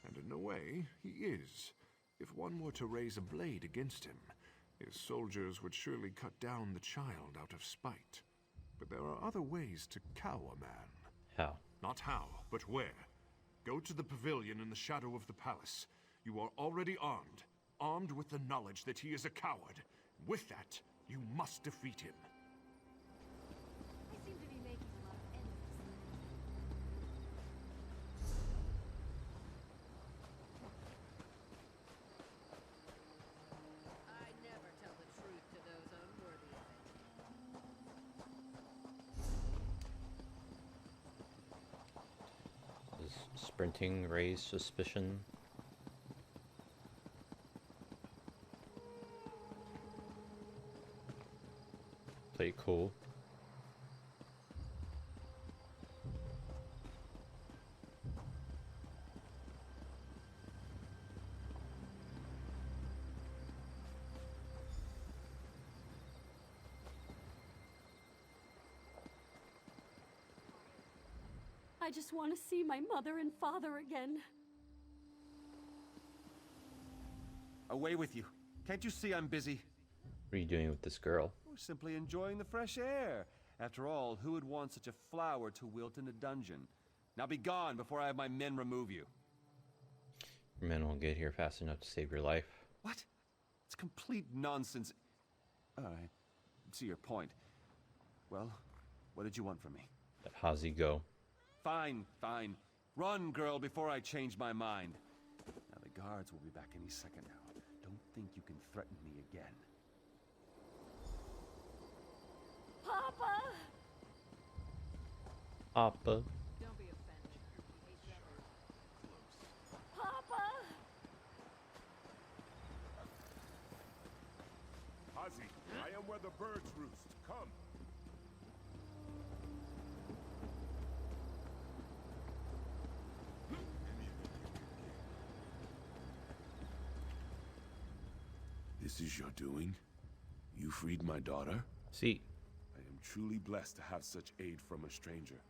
and in a way, he is. If one were to raise a blade against him, his soldiers would surely cut down the child out of spite. But there are other ways to cow a man. How? Not how, but where. Go to the pavilion in the shadow of the palace. You are already armed. Armed with the knowledge that he is a coward. With that, you must defeat him. I seem to be making a lot of enemies. I never tell the truth to those unworthy of it. Does sprinting raise suspicion? Play it cool. I just want to see my mother and father again. Away with you. Can't you see I'm busy? What are you doing with this girl? We're simply enjoying the fresh air. After all, who would want such a flower to wilt in a dungeon? Now be gone before I have my men remove you. Your men won't get here fast enough to save your life. What? It's complete nonsense. I see your point. Well, what did you want from me? Let Hazi go. Fine, fine. Run, girl, before I change my mind. Now the guards will be back any second now. Don't think you can threaten me again. Papa! Papa. Don't be offended. Papa! Hazi, I am where the birds roost. Come. This is your doing? You freed my daughter? See. I am truly blessed to have such aid from a stranger.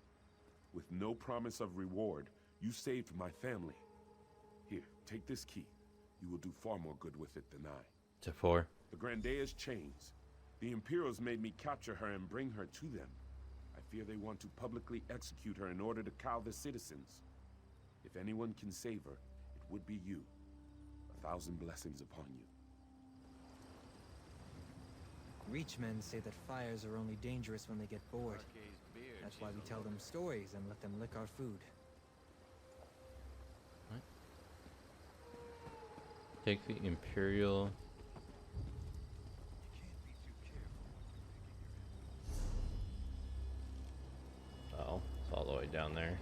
With no promise of reward, you saved my family. Here, take this key. You will do far more good with it than I. To 4. The Grandea's chains. The Imperials made me capture her and bring her to them. I fear they want to publicly execute her in order to cow the citizens. If anyone can save her, it would be you. 1,000 blessings upon you. Reachmen say that fires are only dangerous when they get bored. That's why we tell them stories and let them lick our food. Take the Imperial. Oh, it's all the way down there.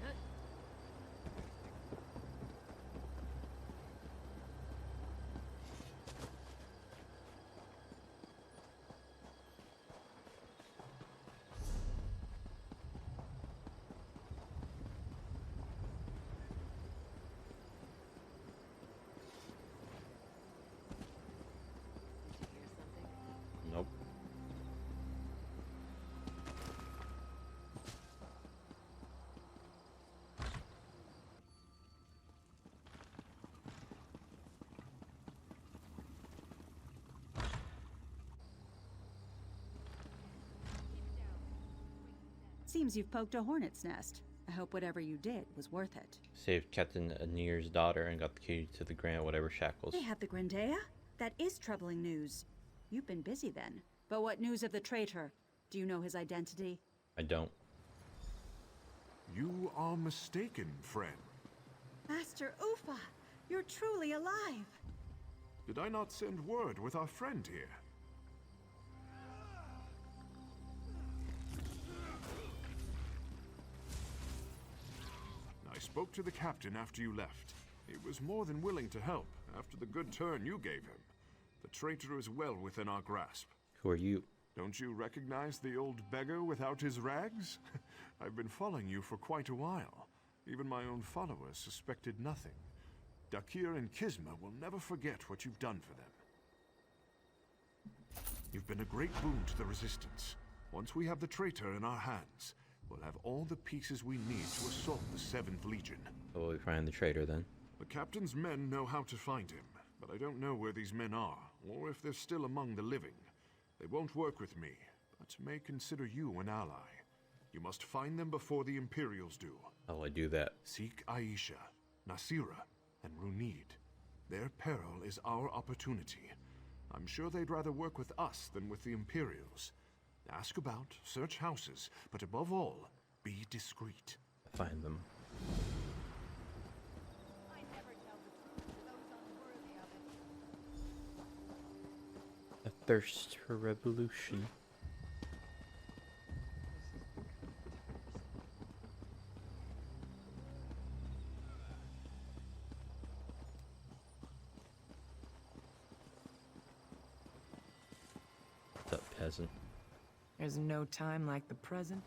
Seems you've poked a hornet's nest. I hope whatever you did was worth it. Saved Captain Anir's daughter and got the key to the Grant whatever shackles. They have the Grandea? That is troubling news. You've been busy then. But what news of the traitor? Do you know his identity? I don't. You are mistaken, friend. Master Ufa, you're truly alive. Did I not send word with our friend here? I spoke to the captain after you left. He was more than willing to help after the good turn you gave him. The traitor is well within our grasp. Who are you? Don't you recognize the old beggar without his rags? I've been following you for quite a while. Even my own followers suspected nothing. Dakir and Kisma will never forget what you've done for them. You've been a great boon to the Resistance. Once we have the traitor in our hands, we'll have all the pieces we need to assault the 7th Legion. So will we find the traitor then? The captain's men know how to find him, but I don't know where these men are, or if they're still among the living. They won't work with me, but may consider you an ally. You must find them before the Imperials do. How will I do that? Seek Aisha, Nasira, and Runid. Their peril is our opportunity. I'm sure they'd rather work with us than with the Imperials. Ask about, search houses, but above all, be discreet. Find them. A thirst for revolution. What's up, peasant? There's no time like the present.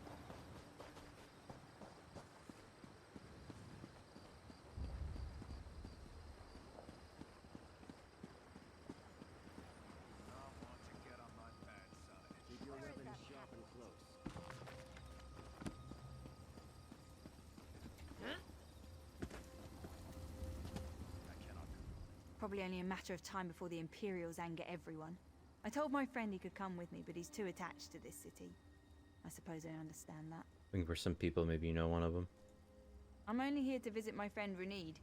Probably only a matter of time before the Imperials anger everyone. I told my friend he could come with me, but he's too attached to this city. I suppose I understand that. Looking for some people, maybe you know one of them. I'm only here to visit my friend Runid.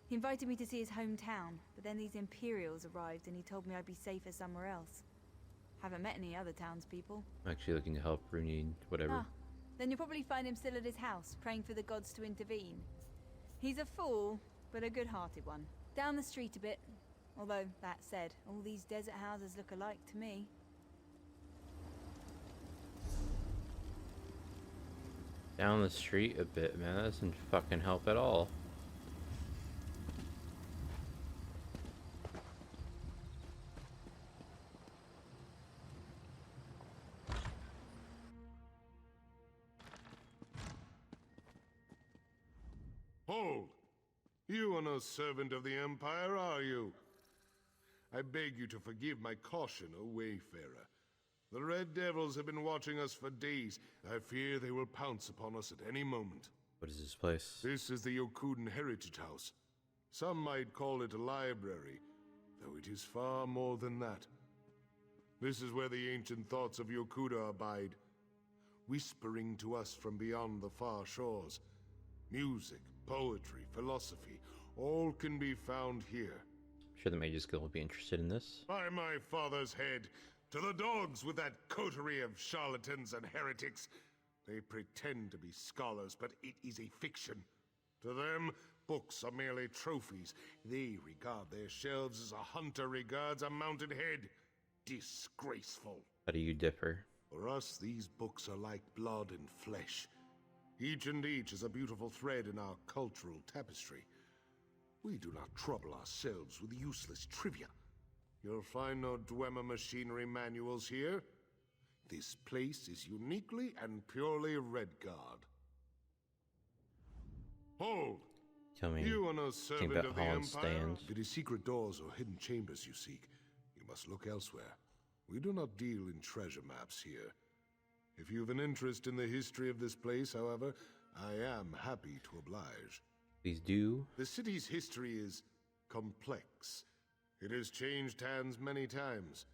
He invited me to see his hometown, but then these Imperials arrived and he told me I'd be safer somewhere else. Haven't met any other townspeople. I'm actually looking to help Runid, whatever. Ah, then you'll probably find him still at his house, praying for the gods to intervene. He's a fool, but a good-hearted one. Down the street a bit. Although, that said, all these desert houses look alike to me. Down the street a bit, man. That doesn't fucking help at all. Hold! You are no servant of the Empire, are you? I beg you to forgive my caution, O wayfarer. The Red Devils have been watching us for days. I fear they will pounce upon us at any moment. What is this place? This is the Yokuden Heritage House. Some might call it a library, though it is far more than that. This is where the ancient thoughts of Yokuda abide, whispering to us from beyond the far shores. Music, poetry, philosophy, all can be found here. I'm sure the Mage's Guild will be interested in this. By my father's head, to the dogs with that coterie of charlatans and heretics. They pretend to be scholars, but it is a fiction. To them, books are merely trophies. They regard their shelves as a hunter regards a mounted head. Disgraceful. How do you differ? For us, these books are like blood and flesh. Each and each is a beautiful thread in our cultural tapestry. We do not trouble ourselves with useless trivia. You'll find no Dwemer machinery manuals here. This place is uniquely and purely Redguard. Hold! Tell me, You are no think servant that of the Holland Empire. stands. If it is secret doors or hidden chambers you seek, you must look elsewhere. We do not deal in treasure maps here. If you've an interest in the history of this place, however, I am happy to oblige. Please do. The city's history is complex. It has changed hands many times.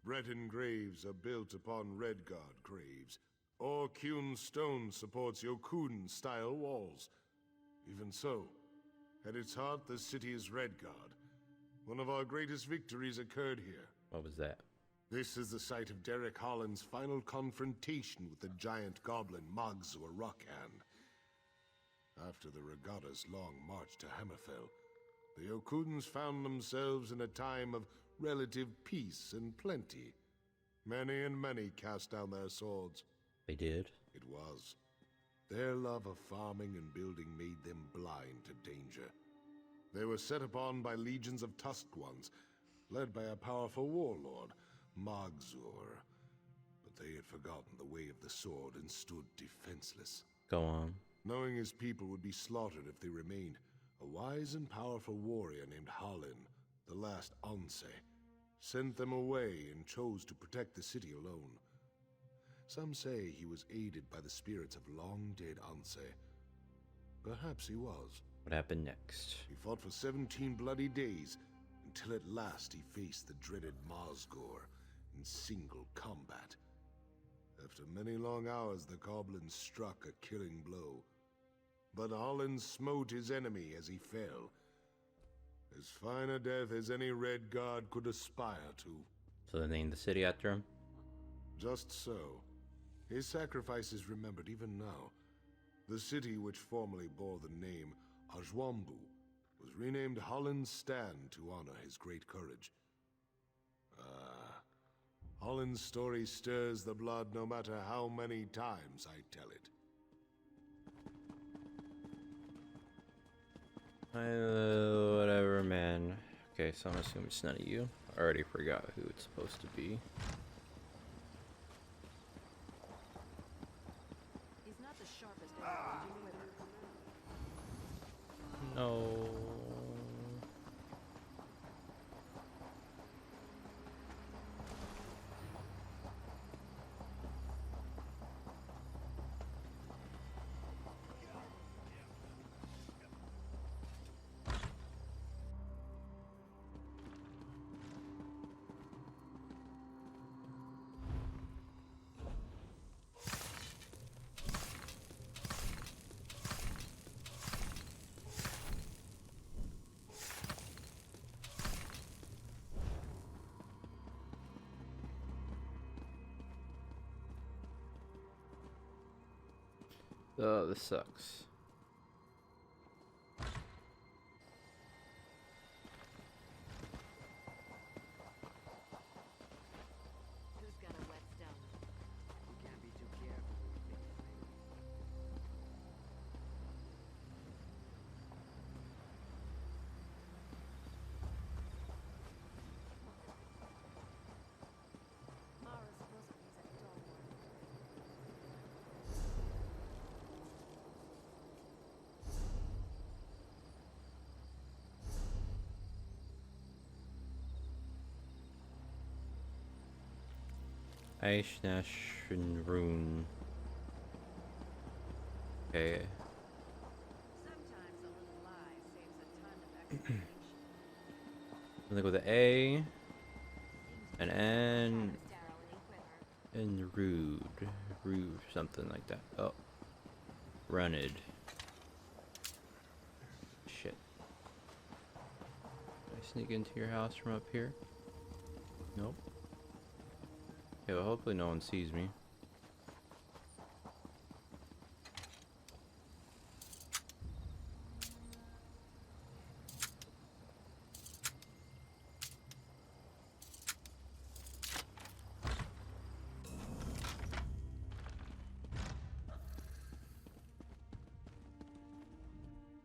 Breton graves are built upon Redguard graves. Or-hewn stone supports Yokuden-style walls. Even so, at its heart, the city is Redguard. One of our greatest victories occurred here. What was that? This is the site of Derek Holland's final confrontation with the giant goblin Mogzor Rockhand. After the Regatta's long march to Hammerfell, the Yokudens found themselves in a time of relative peace and plenty. Many and many cast down their swords. They did? It was. Their love of farming and building made them blind to danger. They were set upon by legions of tusked ones, led by a powerful warlord, Mogzor. But they had forgotten the way of the sword and stood defenseless. Go on. Knowing his people would be slaughtered if they remained, a wise and powerful warrior named Harlan, the last Onse, sent them away and chose to protect the city alone. Some say he was aided by the spirits of long-dead Onse. Perhaps he was. What happened next? He fought for 17 bloody days, until at last he faced the dreaded Mosgor in single combat. After many long hours, the goblin struck a killing blow. But Holland smote his enemy as he fell. As fine a death as any Red Guard could aspire to. So they named the city after him? Just so. His sacrifice is remembered even now. The city, which formerly bore the name Ajwambu, was renamed Holland's Stand to honor his great courage. Holland's story stirs the blood no matter how many times I tell it. Whatever, man. Okay, so I'm assuming it's none of you. I already forgot who it's supposed to be. He's not the sharpest arrow. No. Oh, this sucks. Who's got a whetstone? You can't be too careful with things. Mara's bosom is a dull one. Rune. Okay. Sometimes a little lie saves a ton of explanation. Something with an A, an N, and rude, something like that. Oh, runned. Shit. Can I sneak into your house from up here? Nope. Okay, well, hopefully no one sees me.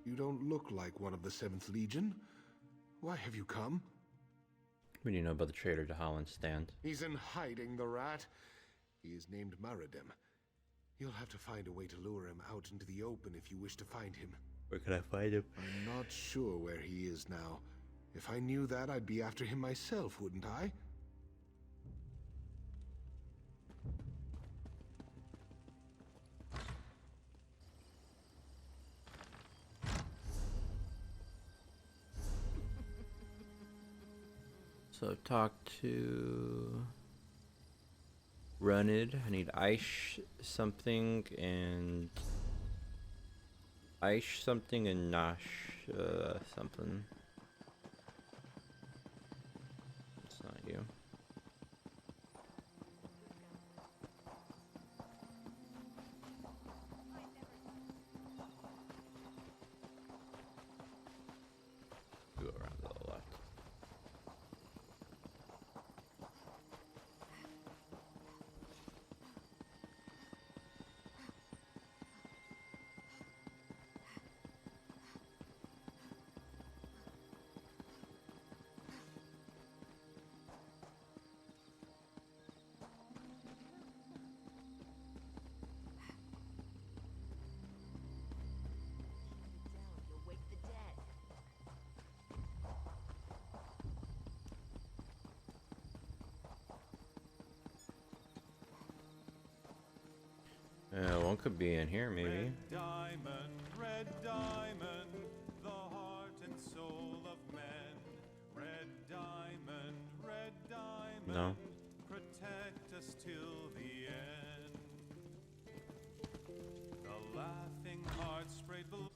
You don't look like one of the 7th Legion. Why have you come? What do you know about the traitor to Holland's Stand? He's in hiding, the rat. He is named Maradem. You'll have to find a way to lure him out into the open if you wish to find him. Where can I find him? I'm not sure where he is now. If I knew that, I'd be after him myself, wouldn't I? So talk to Runted. I need ice something and ice something and nosh something. It's not you. Go around to the left. One could be in here, maybe. Red diamond, the heart and soul of men. Red diamond, No. protect us till the end. The laughing heart sprayed below.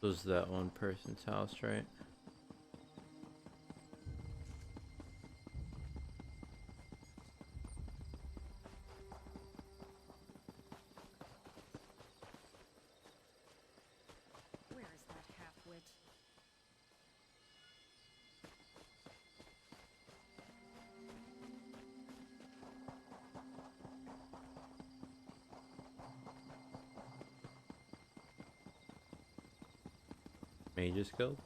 Was that one person's house, right? Where is that half-wit? Mage's Guild?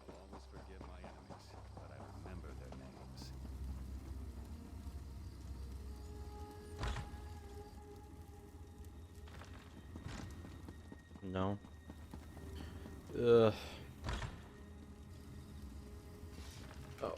I'll always forgive my enemies, but I remember their names. No. Ugh. Oh.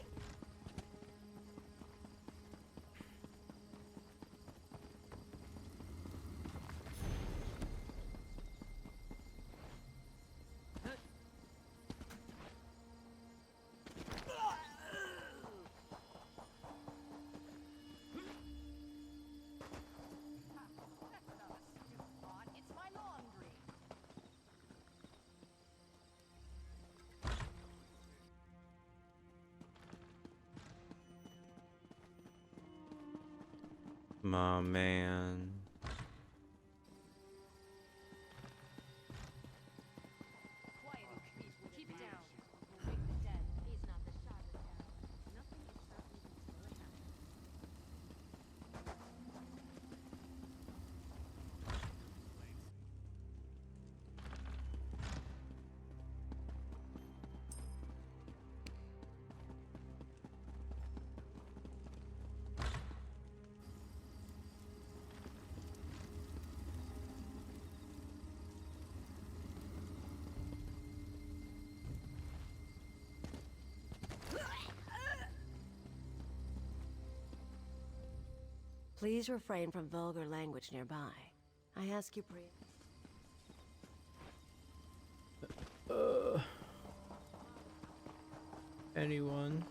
It's my laundry. My man. Quiet, keep it down. We'll wake the dead. He's not the sharpest guy. Nothing is certain until it happens. Please refrain from vulgar language nearby. I ask you, briefly. Anyone?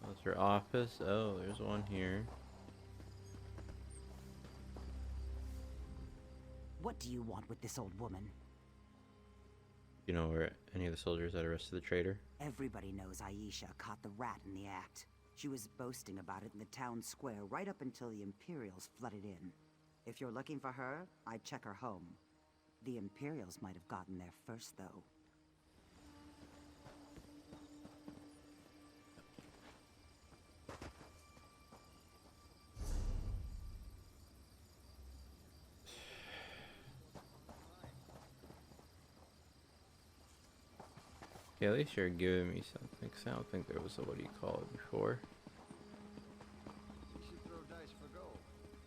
That's her office. Oh, there's one here. What do you want with this old woman? You know where any of the soldiers that arrested the traitor? Everybody knows Aisha caught the rat in the act. She was boasting about it in the town square right up until the Imperials flooded in. If you're looking for her, I'd check her home. The Imperials might have gotten there first, though. Yeah, at least you're giving me something, 'cause I don't think there was a what do you call it before. You should throw dice for gold.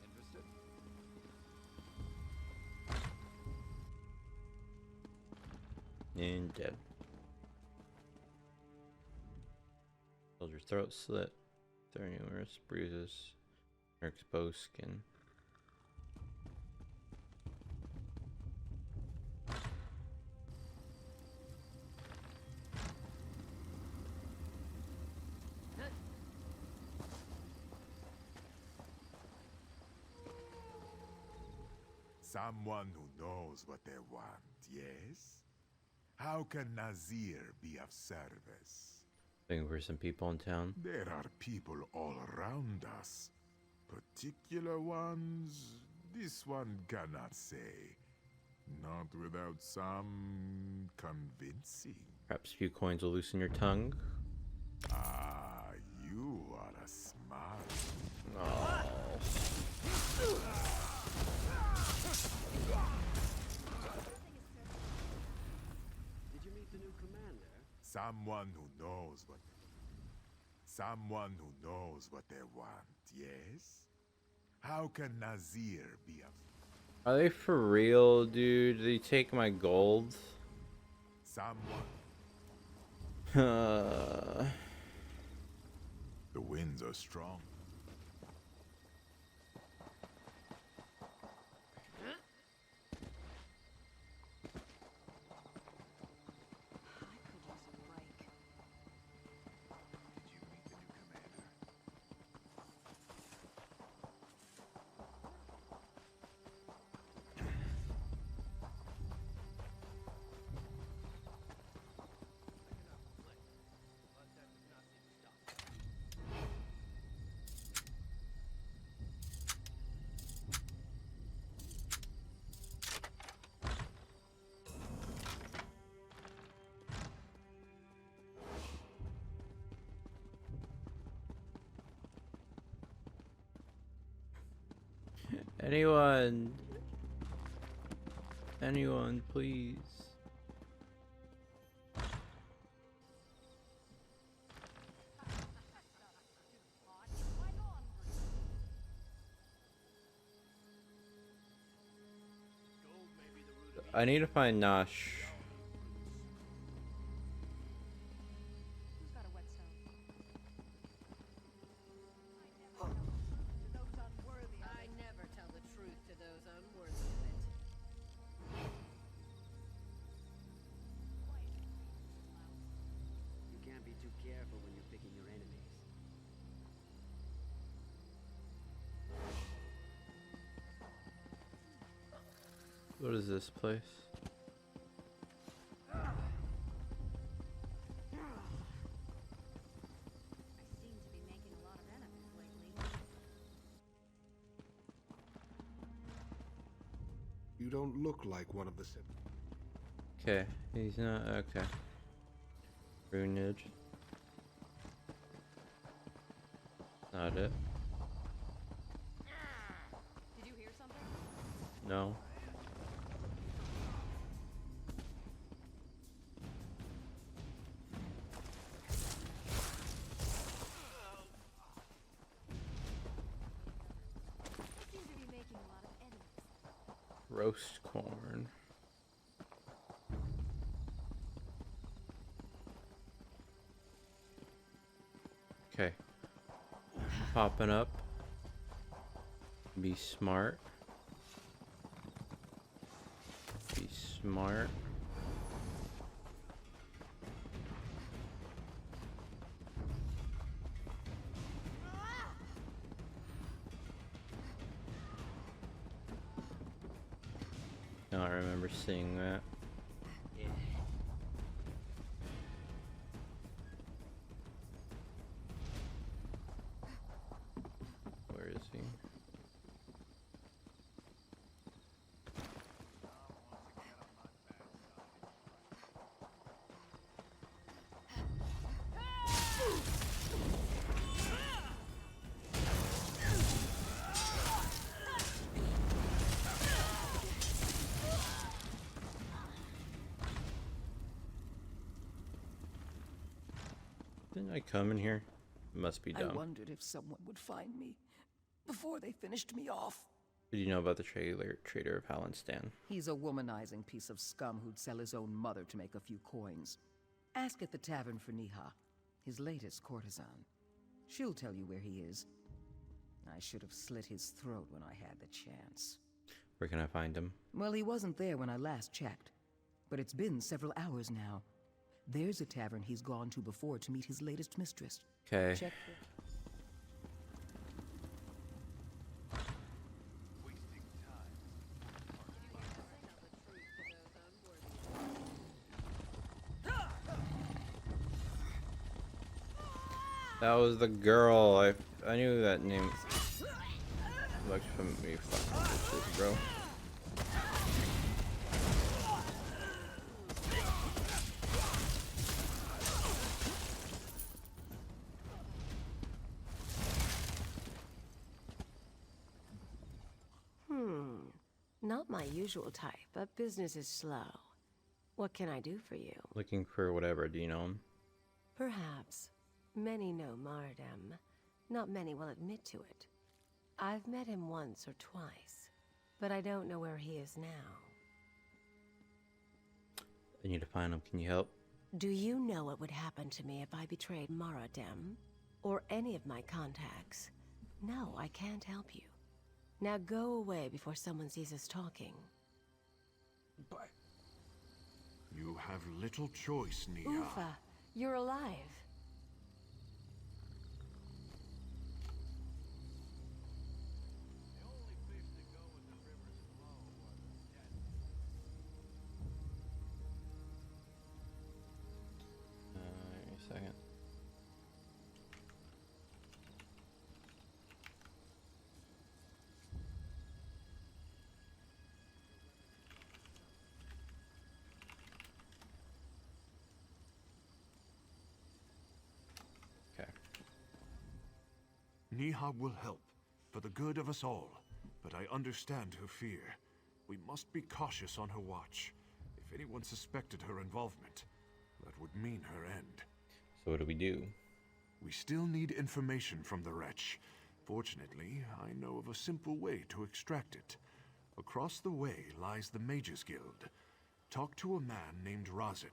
Interested? And dead. Soldier's throat slit. There are numerous bruises or exposed skin. Someone who knows what they want, yes? How can Nazir be of service? Looking for some people in town. There are people all around us. Particular ones, this one cannot say. Not without some convincing. Perhaps a few coins will loosen your tongue. Ah, you are a smart. Oh. Did you meet the new commander? Someone who knows what they want, yes? How can Nazir be of... Are they for real, dude? Did they take my gold? Someone... Uh... The winds are strong. Anyone, please. I need to find Nosh. What is this place? You don't look like one of the seven. Okay, he's not okay. Runage. Not it. Did you hear something? No. Roast corn. Okay. Popping up. Be smart. Be smart. I don't remember seeing that. Where is he? Didn't I come in here? It must be dumb. I wondered if someone would find me before they finished me off. Did you know about the traitor of Halenstan? He's a womanizing piece of scum who'd sell his own mother to make a few coins. Ask at the tavern for Niha, his latest courtesan. She'll tell you where he is. I should have slit his throat when I had the chance. Where can I find him? Well, he wasn't there when I last checked. But it's been several hours now. There's a tavern he's gone to before to meet his latest mistress. Okay. Check That was the girl. I knew that name. Looked from me, fucking bitches, bro. Not my usual type, but business is slow. What can I do for you? Looking for whatever. Do you know him? Perhaps. Many know Maradem. Not many will admit to it. I've met him once or twice, but I don't know where he is now. I need to find him. Can you help? Do you know what would happen to me if I betrayed Maradem? Or any of my contacts? No, I can't help you. Now go away before someone sees us talking. But you have little choice, Nia. Ufa, you're alive. Wait a second. Niha will help, for the good of us all, but I understand her fear. We must be cautious on her watch. If anyone suspected her involvement, that would mean her end. So what do we do? We still need information from the wretch. Fortunately, I know of a simple way to extract it. Across the way lies the Mages Guild. Talk to a man named Razin.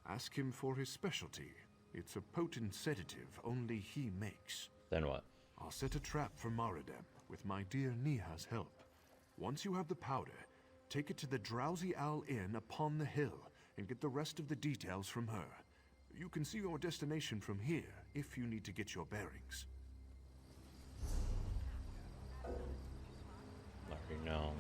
Ask him for his specialty. It's a potent sedative only he makes. Then what? I'll set a trap for Maradem with my dear Niha's help. Once you have the powder, take it to the Drowsy Owl Inn upon the hill and get the rest of the details from her. You can see your destination from here if you need to get your bearings. I already know.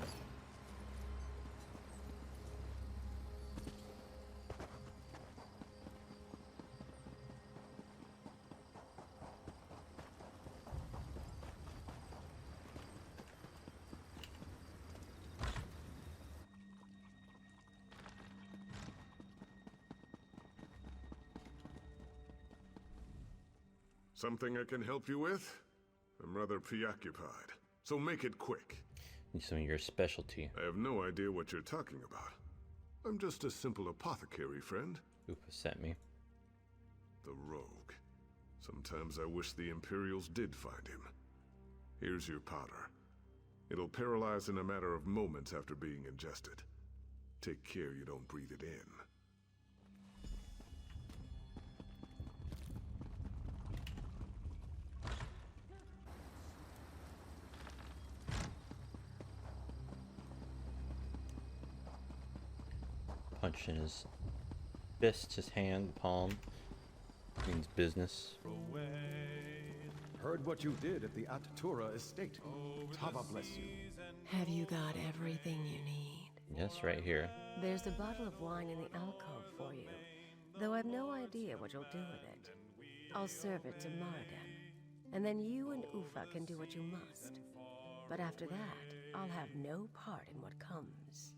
Something I can help you with? I'm rather preoccupied, so make it quick. Need some of your specialty. I have no idea what you're talking about. I'm just a simple apothecary, friend. Ufa sent me. The rogue. Sometimes I wish the Imperials did find him. Here's your powder. It'll paralyze in a matter of moments after being ingested. Take care you don't breathe it in. Punch in his fist, his hand, palm. Means business. Heard what you did at the Atatura estate. Tava bless you. Have you got everything you need? Yes, right here. There's a bottle of wine in the alcove for you, though I've no idea what you'll do with it. I'll serve it to Maradem, and then you and Ufa can do what you must. But after that, I'll have no part in what comes.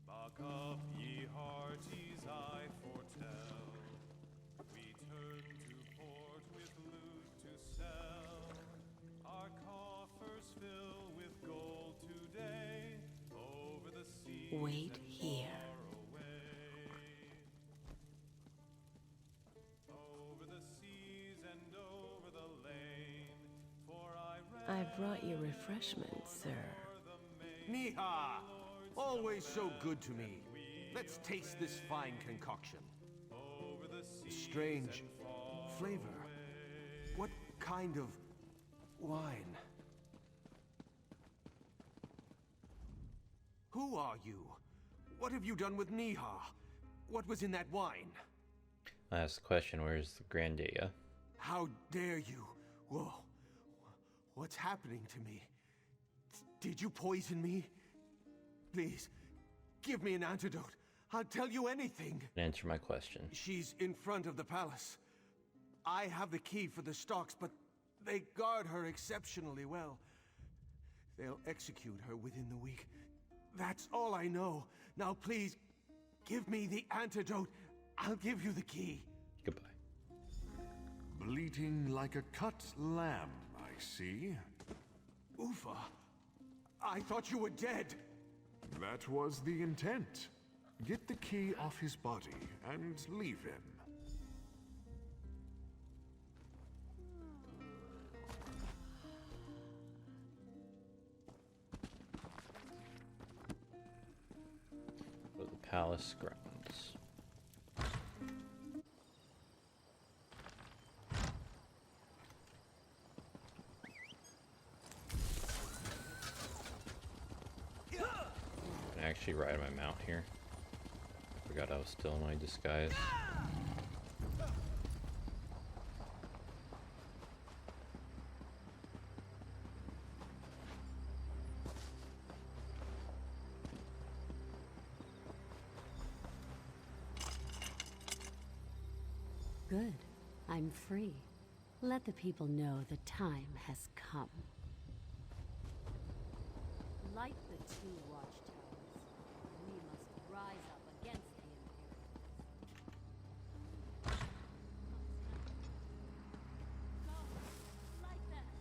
Buck up, ye hearties, I foretell. We turn to port with loot to sell. Our coffers fill with gold today. Over the seas Wait and here. far away. Over the seas and over the lane. For I I've brought you refreshments, sir. Niha! Always so good to me. Let's taste this fine concoction. The strange flavor. What kind of wine. Who are you? What have you done with Niha? What was in that wine? I asked the question, where's the Grandia? How dare you? Whoa. What's happening to me? Did you poison me? Please, give me an antidote. I'll tell you anything. Answer my question. She's in front of the palace. I have the key for the stocks, but they guard her exceptionally well. They'll execute her within the week. That's all I know. Now please, give me the antidote. I'll give you the key. Goodbye. Bleating like a cut lamb, I see. Ufa, I thought you were dead. That was the intent. Get the key off his body and leave him. Go to the palace grounds. I can actually ride my mount here. I forgot I was still in my disguise. Good. I'm free. Let the people know the time has come. Like the two watchtowers, we must rise up against the Imperials. Go! Like that!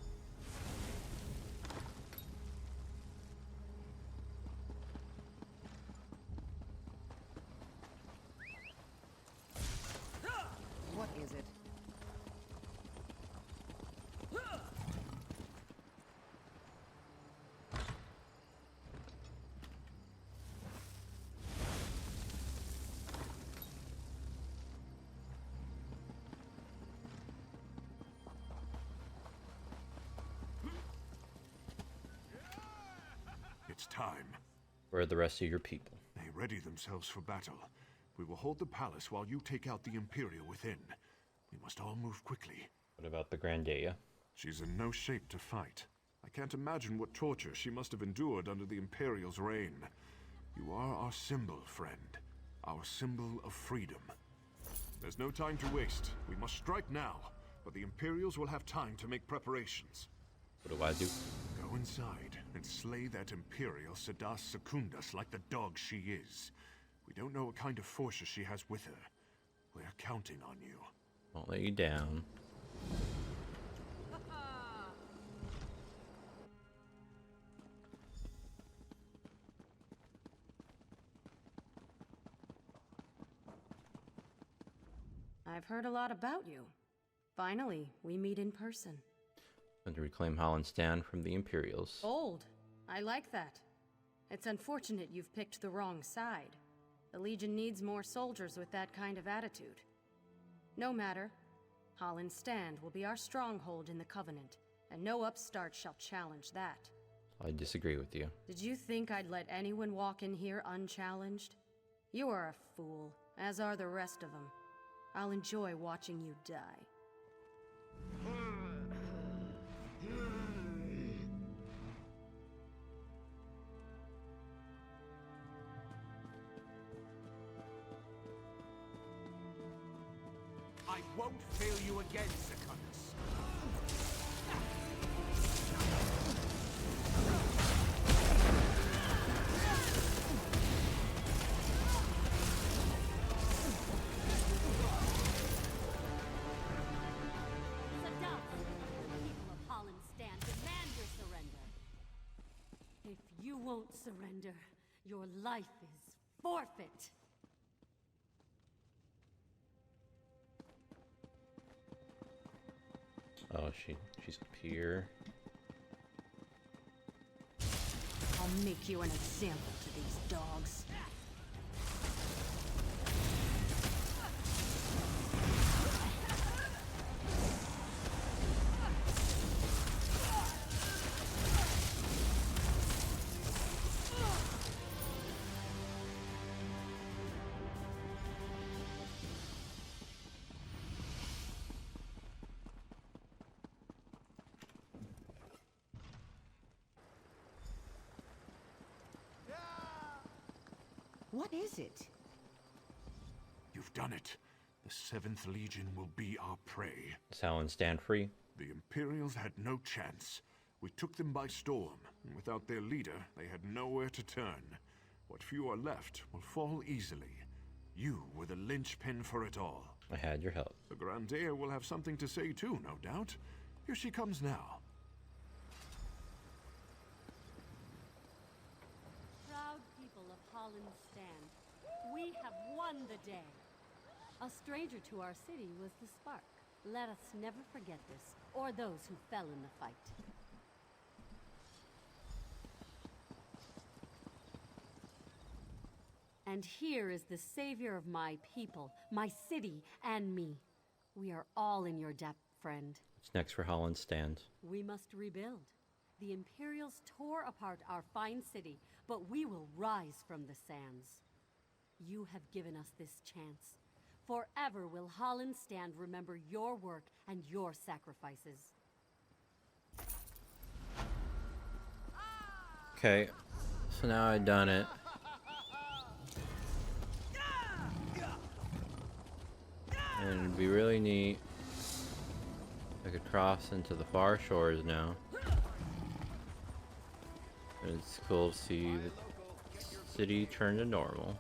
What is it? It's time. Where are the rest of your people? They ready themselves for battle. We will hold the palace while you take out the Imperial within. We must all move quickly. What about the Grandia? She's in no shape to fight. I can't imagine what torture she must have endured under the Imperial's reign. You are our symbol, friend. Our symbol of freedom. There's no time to waste. We must strike now, but the Imperials will have time to make preparations. What do I do? Go inside and slay that Imperial Sedas Secundus like the dog she is. We don't know what kind of forces she has with her. We're counting on you. Won't let you down. I've heard a lot about you. Finally, we meet in person. And to reclaim Hollenstand from the Imperials. Bold. I like that. It's unfortunate you've picked the wrong side. The Legion needs more soldiers with that kind of attitude. No matter. Hollenstand will be our stronghold in the Covenant, and no upstart shall challenge that. I disagree with you. Did you think I'd let anyone walk in here unchallenged? You are a fool, as are the rest of them. I'll enjoy watching you die. I won't fail you again, Secundus. Sedas, the people of Hollenstand demand your surrender. If you won't surrender, your life is forfeit. Oh, she's up here. I'll make you an example to these dogs. What is it? You've done it. The 7th Legion will be our prey. Does Howland stand free? The Imperials had no chance. We took them by storm, and without their leader, they had nowhere to turn. What few are left will fall easily. You were the linchpin for it all. I had your help. The Grandair will have something to say too, no doubt. Here she comes now. Proud people of Holland Stand, we have won the day. A stranger to our city was the spark. Let us never forget this, or those who fell in the fight. And here is the savior of my people, my city, and me. We are all in your debt, friend. What's next for Howland Stand? We must rebuild. The Imperials tore apart our fine city, but we will rise from the sands. You have given us this chance. Forever will Holland Stand remember your work and your sacrifices. Okay, so now I've done it. And it'd be really neat if I could cross into the far shores now. It's cool to see the city turn to normal.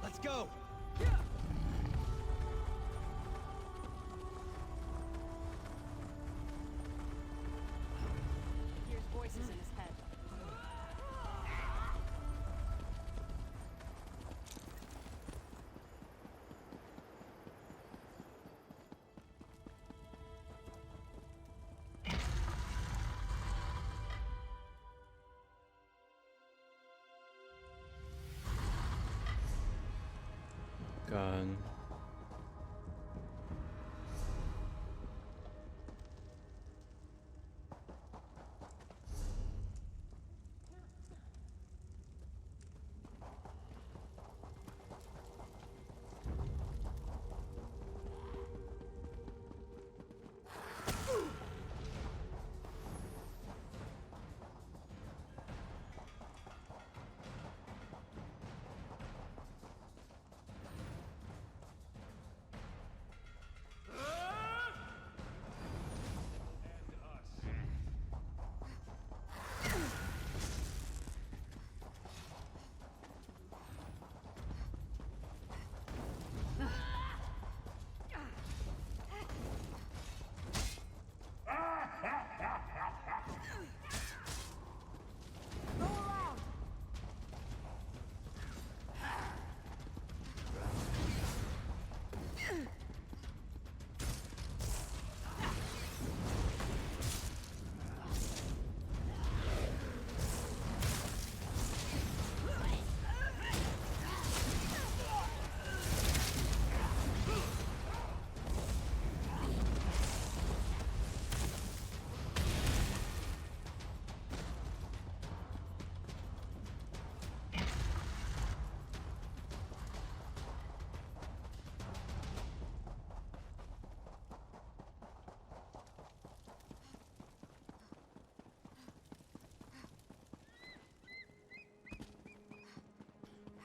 Let's go! He hears voices in his head. Gone.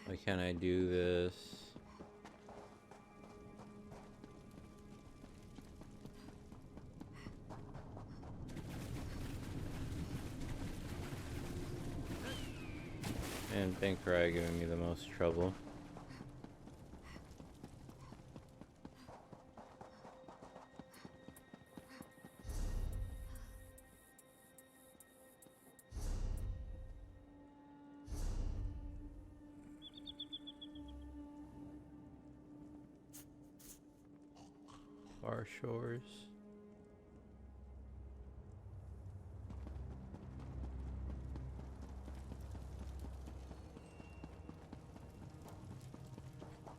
Why can't I do this? And Bankrai giving me the most trouble. Far shores.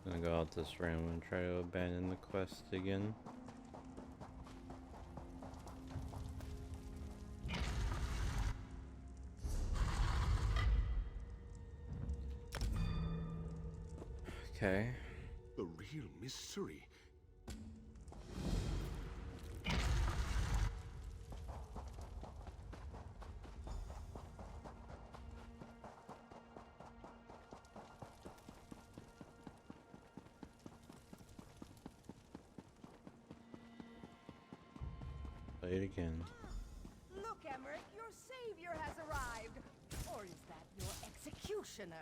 I'm gonna go out this room and try to abandon the quest again. Okay. The real mystery. Play it again. Look, Emmerich, your savior has arrived. Or is that your executioner?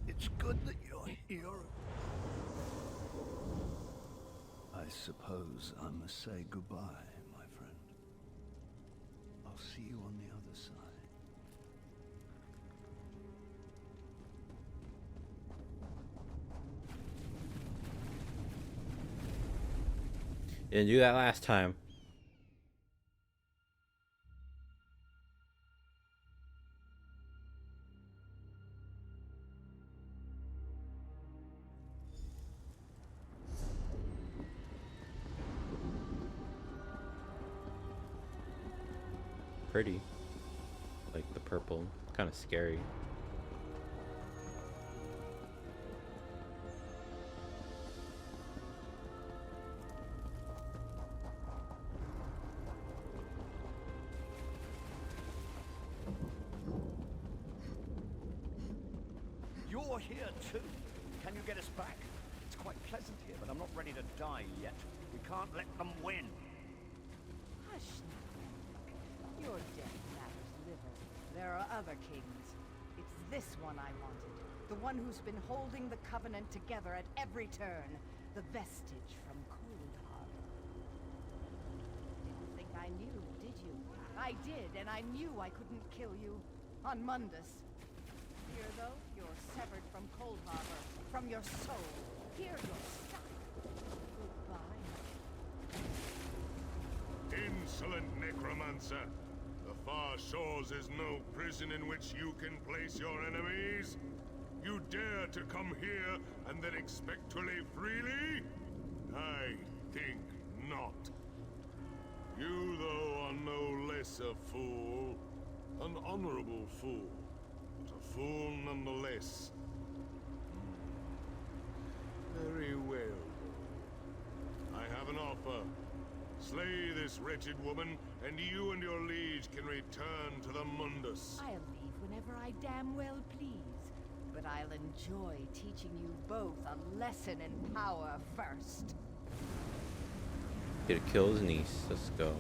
It's good that you're here. I suppose I must say goodbye, my friend. I'll see you on the other side. You didn't do that last time. Pretty. Like the purple. Kind of scary. You're here too. Can you get us back? It's quite pleasant here, but I'm not ready to die yet. We can't let them win. Hush now. Your death matters little. There are other kings. It's this one I wanted. The one who's been holding the Covenant together at every turn. The vestige from Cold Harbor. Didn't think I knew, did you? I did, and I knew I couldn't kill you. On Mundus. Here, though, you're severed from Cold Harbor. From your soul. Here you're stuck. Goodbye. Insolent necromancer! The Far Shores is no prison in which you can place your enemies. You dare to come here and then expect to live freely? I think not. You, though, are no less a fool. An honorable fool. But a fool nonetheless. Very well. I have an offer. Slay this wretched woman, and you and your liege can return to the Mundus. I'll leave whenever I damn well please. But I'll enjoy teaching you both a lesson in power first. Get to kill his niece. Let's go.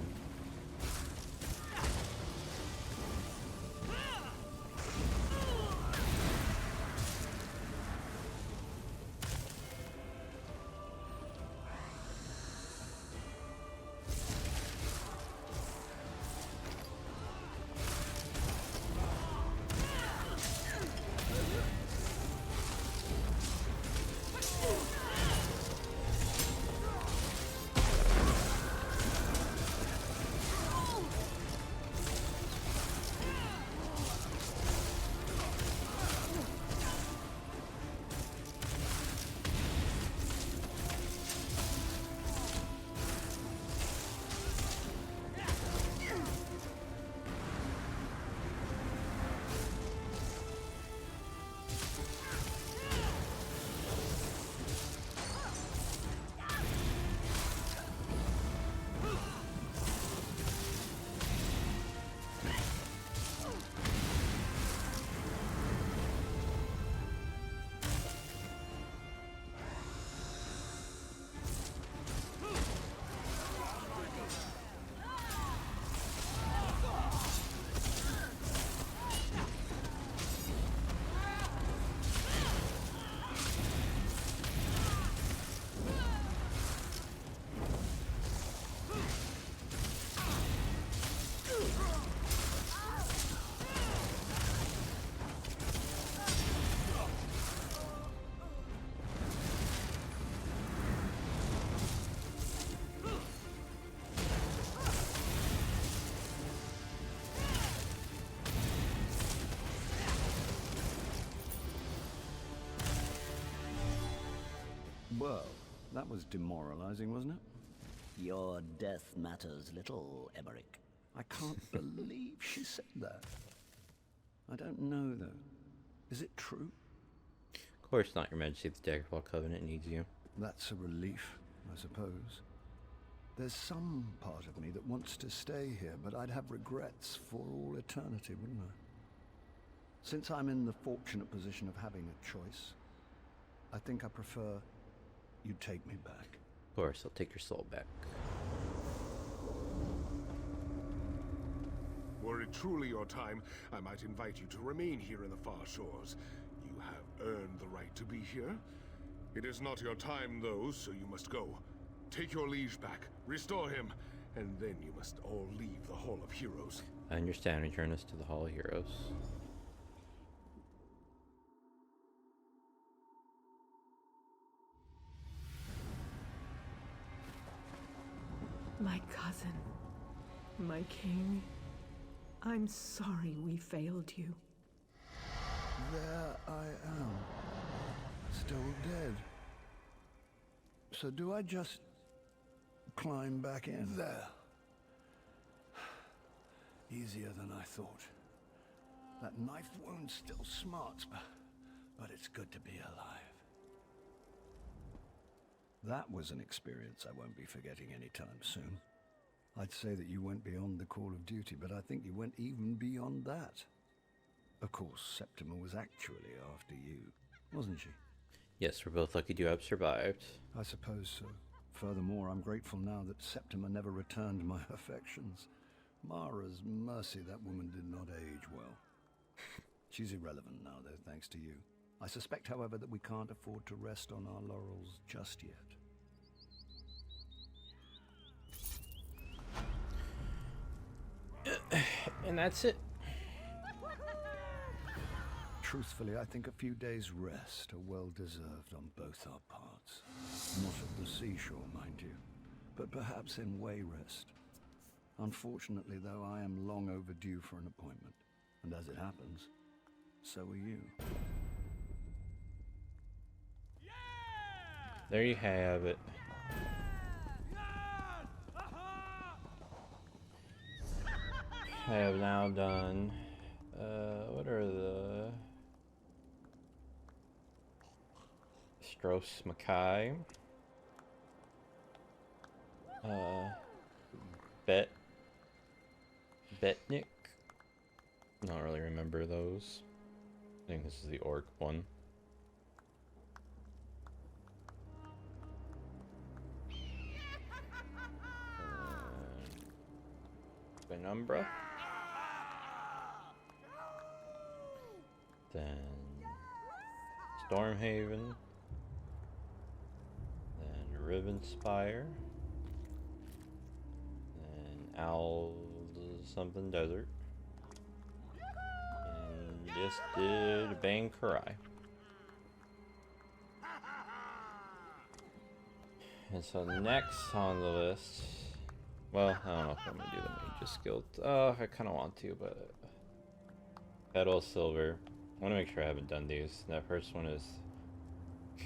Well, that was demoralizing, wasn't it? Your death matters little, Emmerich. I can't believe she said that. I don't know, though. Is it true? Of course not, Your Majesty. The Daggerfall Covenant needs you. That's a relief, I suppose. There's some part of me that wants to stay here, but I'd have regrets for all eternity, wouldn't I? Since I'm in the fortunate position of having a choice, I think I prefer you take me back. Of course, I'll take your soul back. Were it truly your time, I might invite you to remain here in the far shores. You have earned the right to be here. It is not your time, though, so you must go. Take your liege back, restore him, and then you must all leave the Hall of Heroes. I understand. Return us to the Hall of Heroes. My cousin, my king, I'm sorry we failed you. There I am, still dead. So do I just climb back in? There. Easier than I thought. That knife wound still smarts, but it's good to be alive. That was an experience I won't be forgetting anytime soon. I'd say that you went beyond the call of duty, but I think you went even beyond that. Of course, Septima was actually after you, wasn't she? Yes, we're both lucky to have survived. I suppose so. Furthermore, I'm grateful now that Septima never returned my affections. Mara's mercy, that woman did not age well. She's irrelevant now, though, thanks to you. I suspect, however, that we can't afford to rest on our laurels just yet. And that's it. Truthfully, I think a few days' rest are well deserved on both our parts. Not at the seashore, mind you, but perhaps in way rest. Unfortunately, though, I am long overdue for an appointment, and as it happens, so are you. There you have it. I have now done, what are the Stros Mackay, Betnik. I don't really remember those. I think this is the orc one. Penumbra. Then Stormhaven. Then Rivenspire. Then Owl something Desert. And just did Bankarai. And so next on the list, well, I don't know if I'm gonna do the Mage's Guild. I kind of want to, but Petal Silver. I want to make sure I haven't done these. That first one is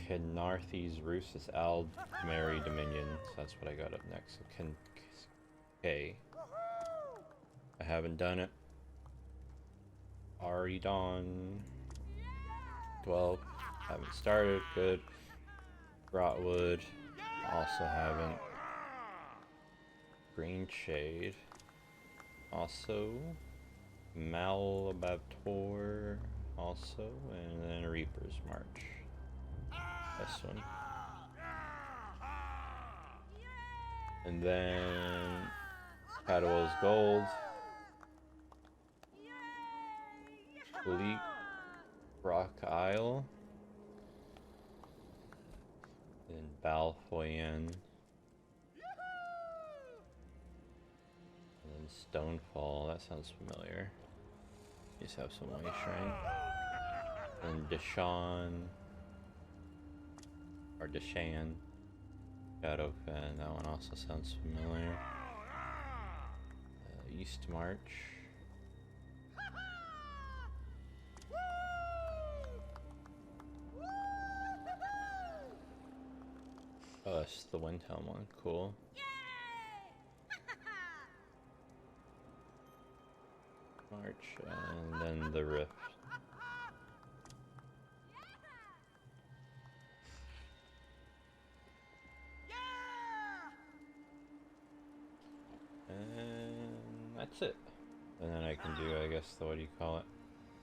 Kenarthes Roos's Mary Dominion. So that's what I got up next. So I haven't done it. Ari Dawn. 12. Haven't started. Good. Rotwood. Also haven't. Green Shade. Also. Malabator. Also. And then Reaper's March. This one. And then Cadwell's Gold. Bleak Rock Isle. Then Balfoyen. And then Stonefall. That sounds familiar. Just have some Way Shrine. And Deshawn. Or Deshan. Shadowfen. That one also sounds familiar. East March. Oh, that's the Windhelm one. Cool. March, and then the Rift. And that's it. And then I can do, I guess, the, what do you call it?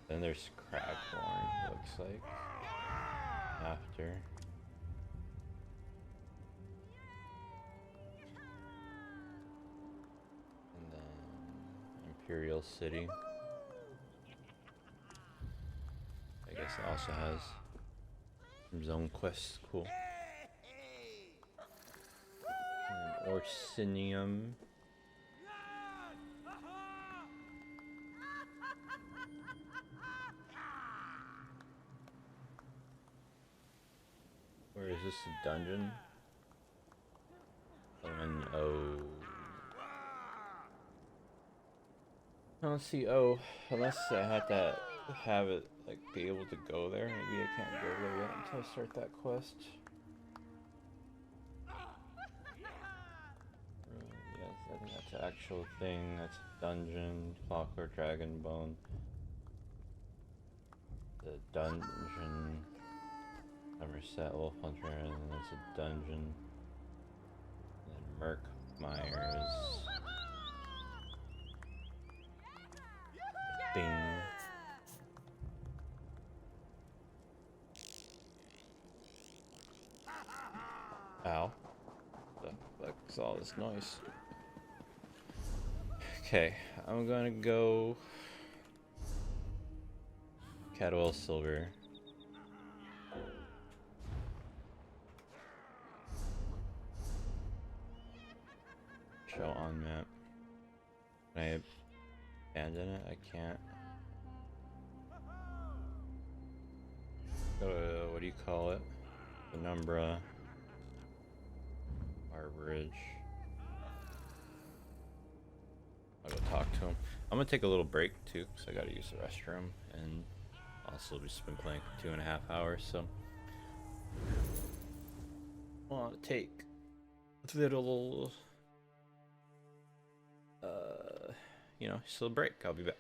Then there's Cragthorn, looks like. After. And then Imperial City. I guess it also has some zone quests, cool. And Orsinium. Where is this, a dungeon? Oh. I don't see O, unless I had to have it, like, be able to go there. Maybe I can't go there yet until I start that quest. Yes, I think that's an actual thing. That's a dungeon. Clockwork Dragon Bone. The dungeon. Somerset Wolf Hunter, and then that's a dungeon. And then Merc Myers. Bing. Ow. The fuck's all this noise? Okay, I'm gonna go Cadwell Silver. Show on map. Can I abandon it? I can't. What do you call it? Penumbra. Ridge. I'll go talk to him. I'm gonna take a little break too, because I gotta use the restroom, and also just been playing for 2.5 hours, so I want to take a little, you know, just a little break. I'll be back.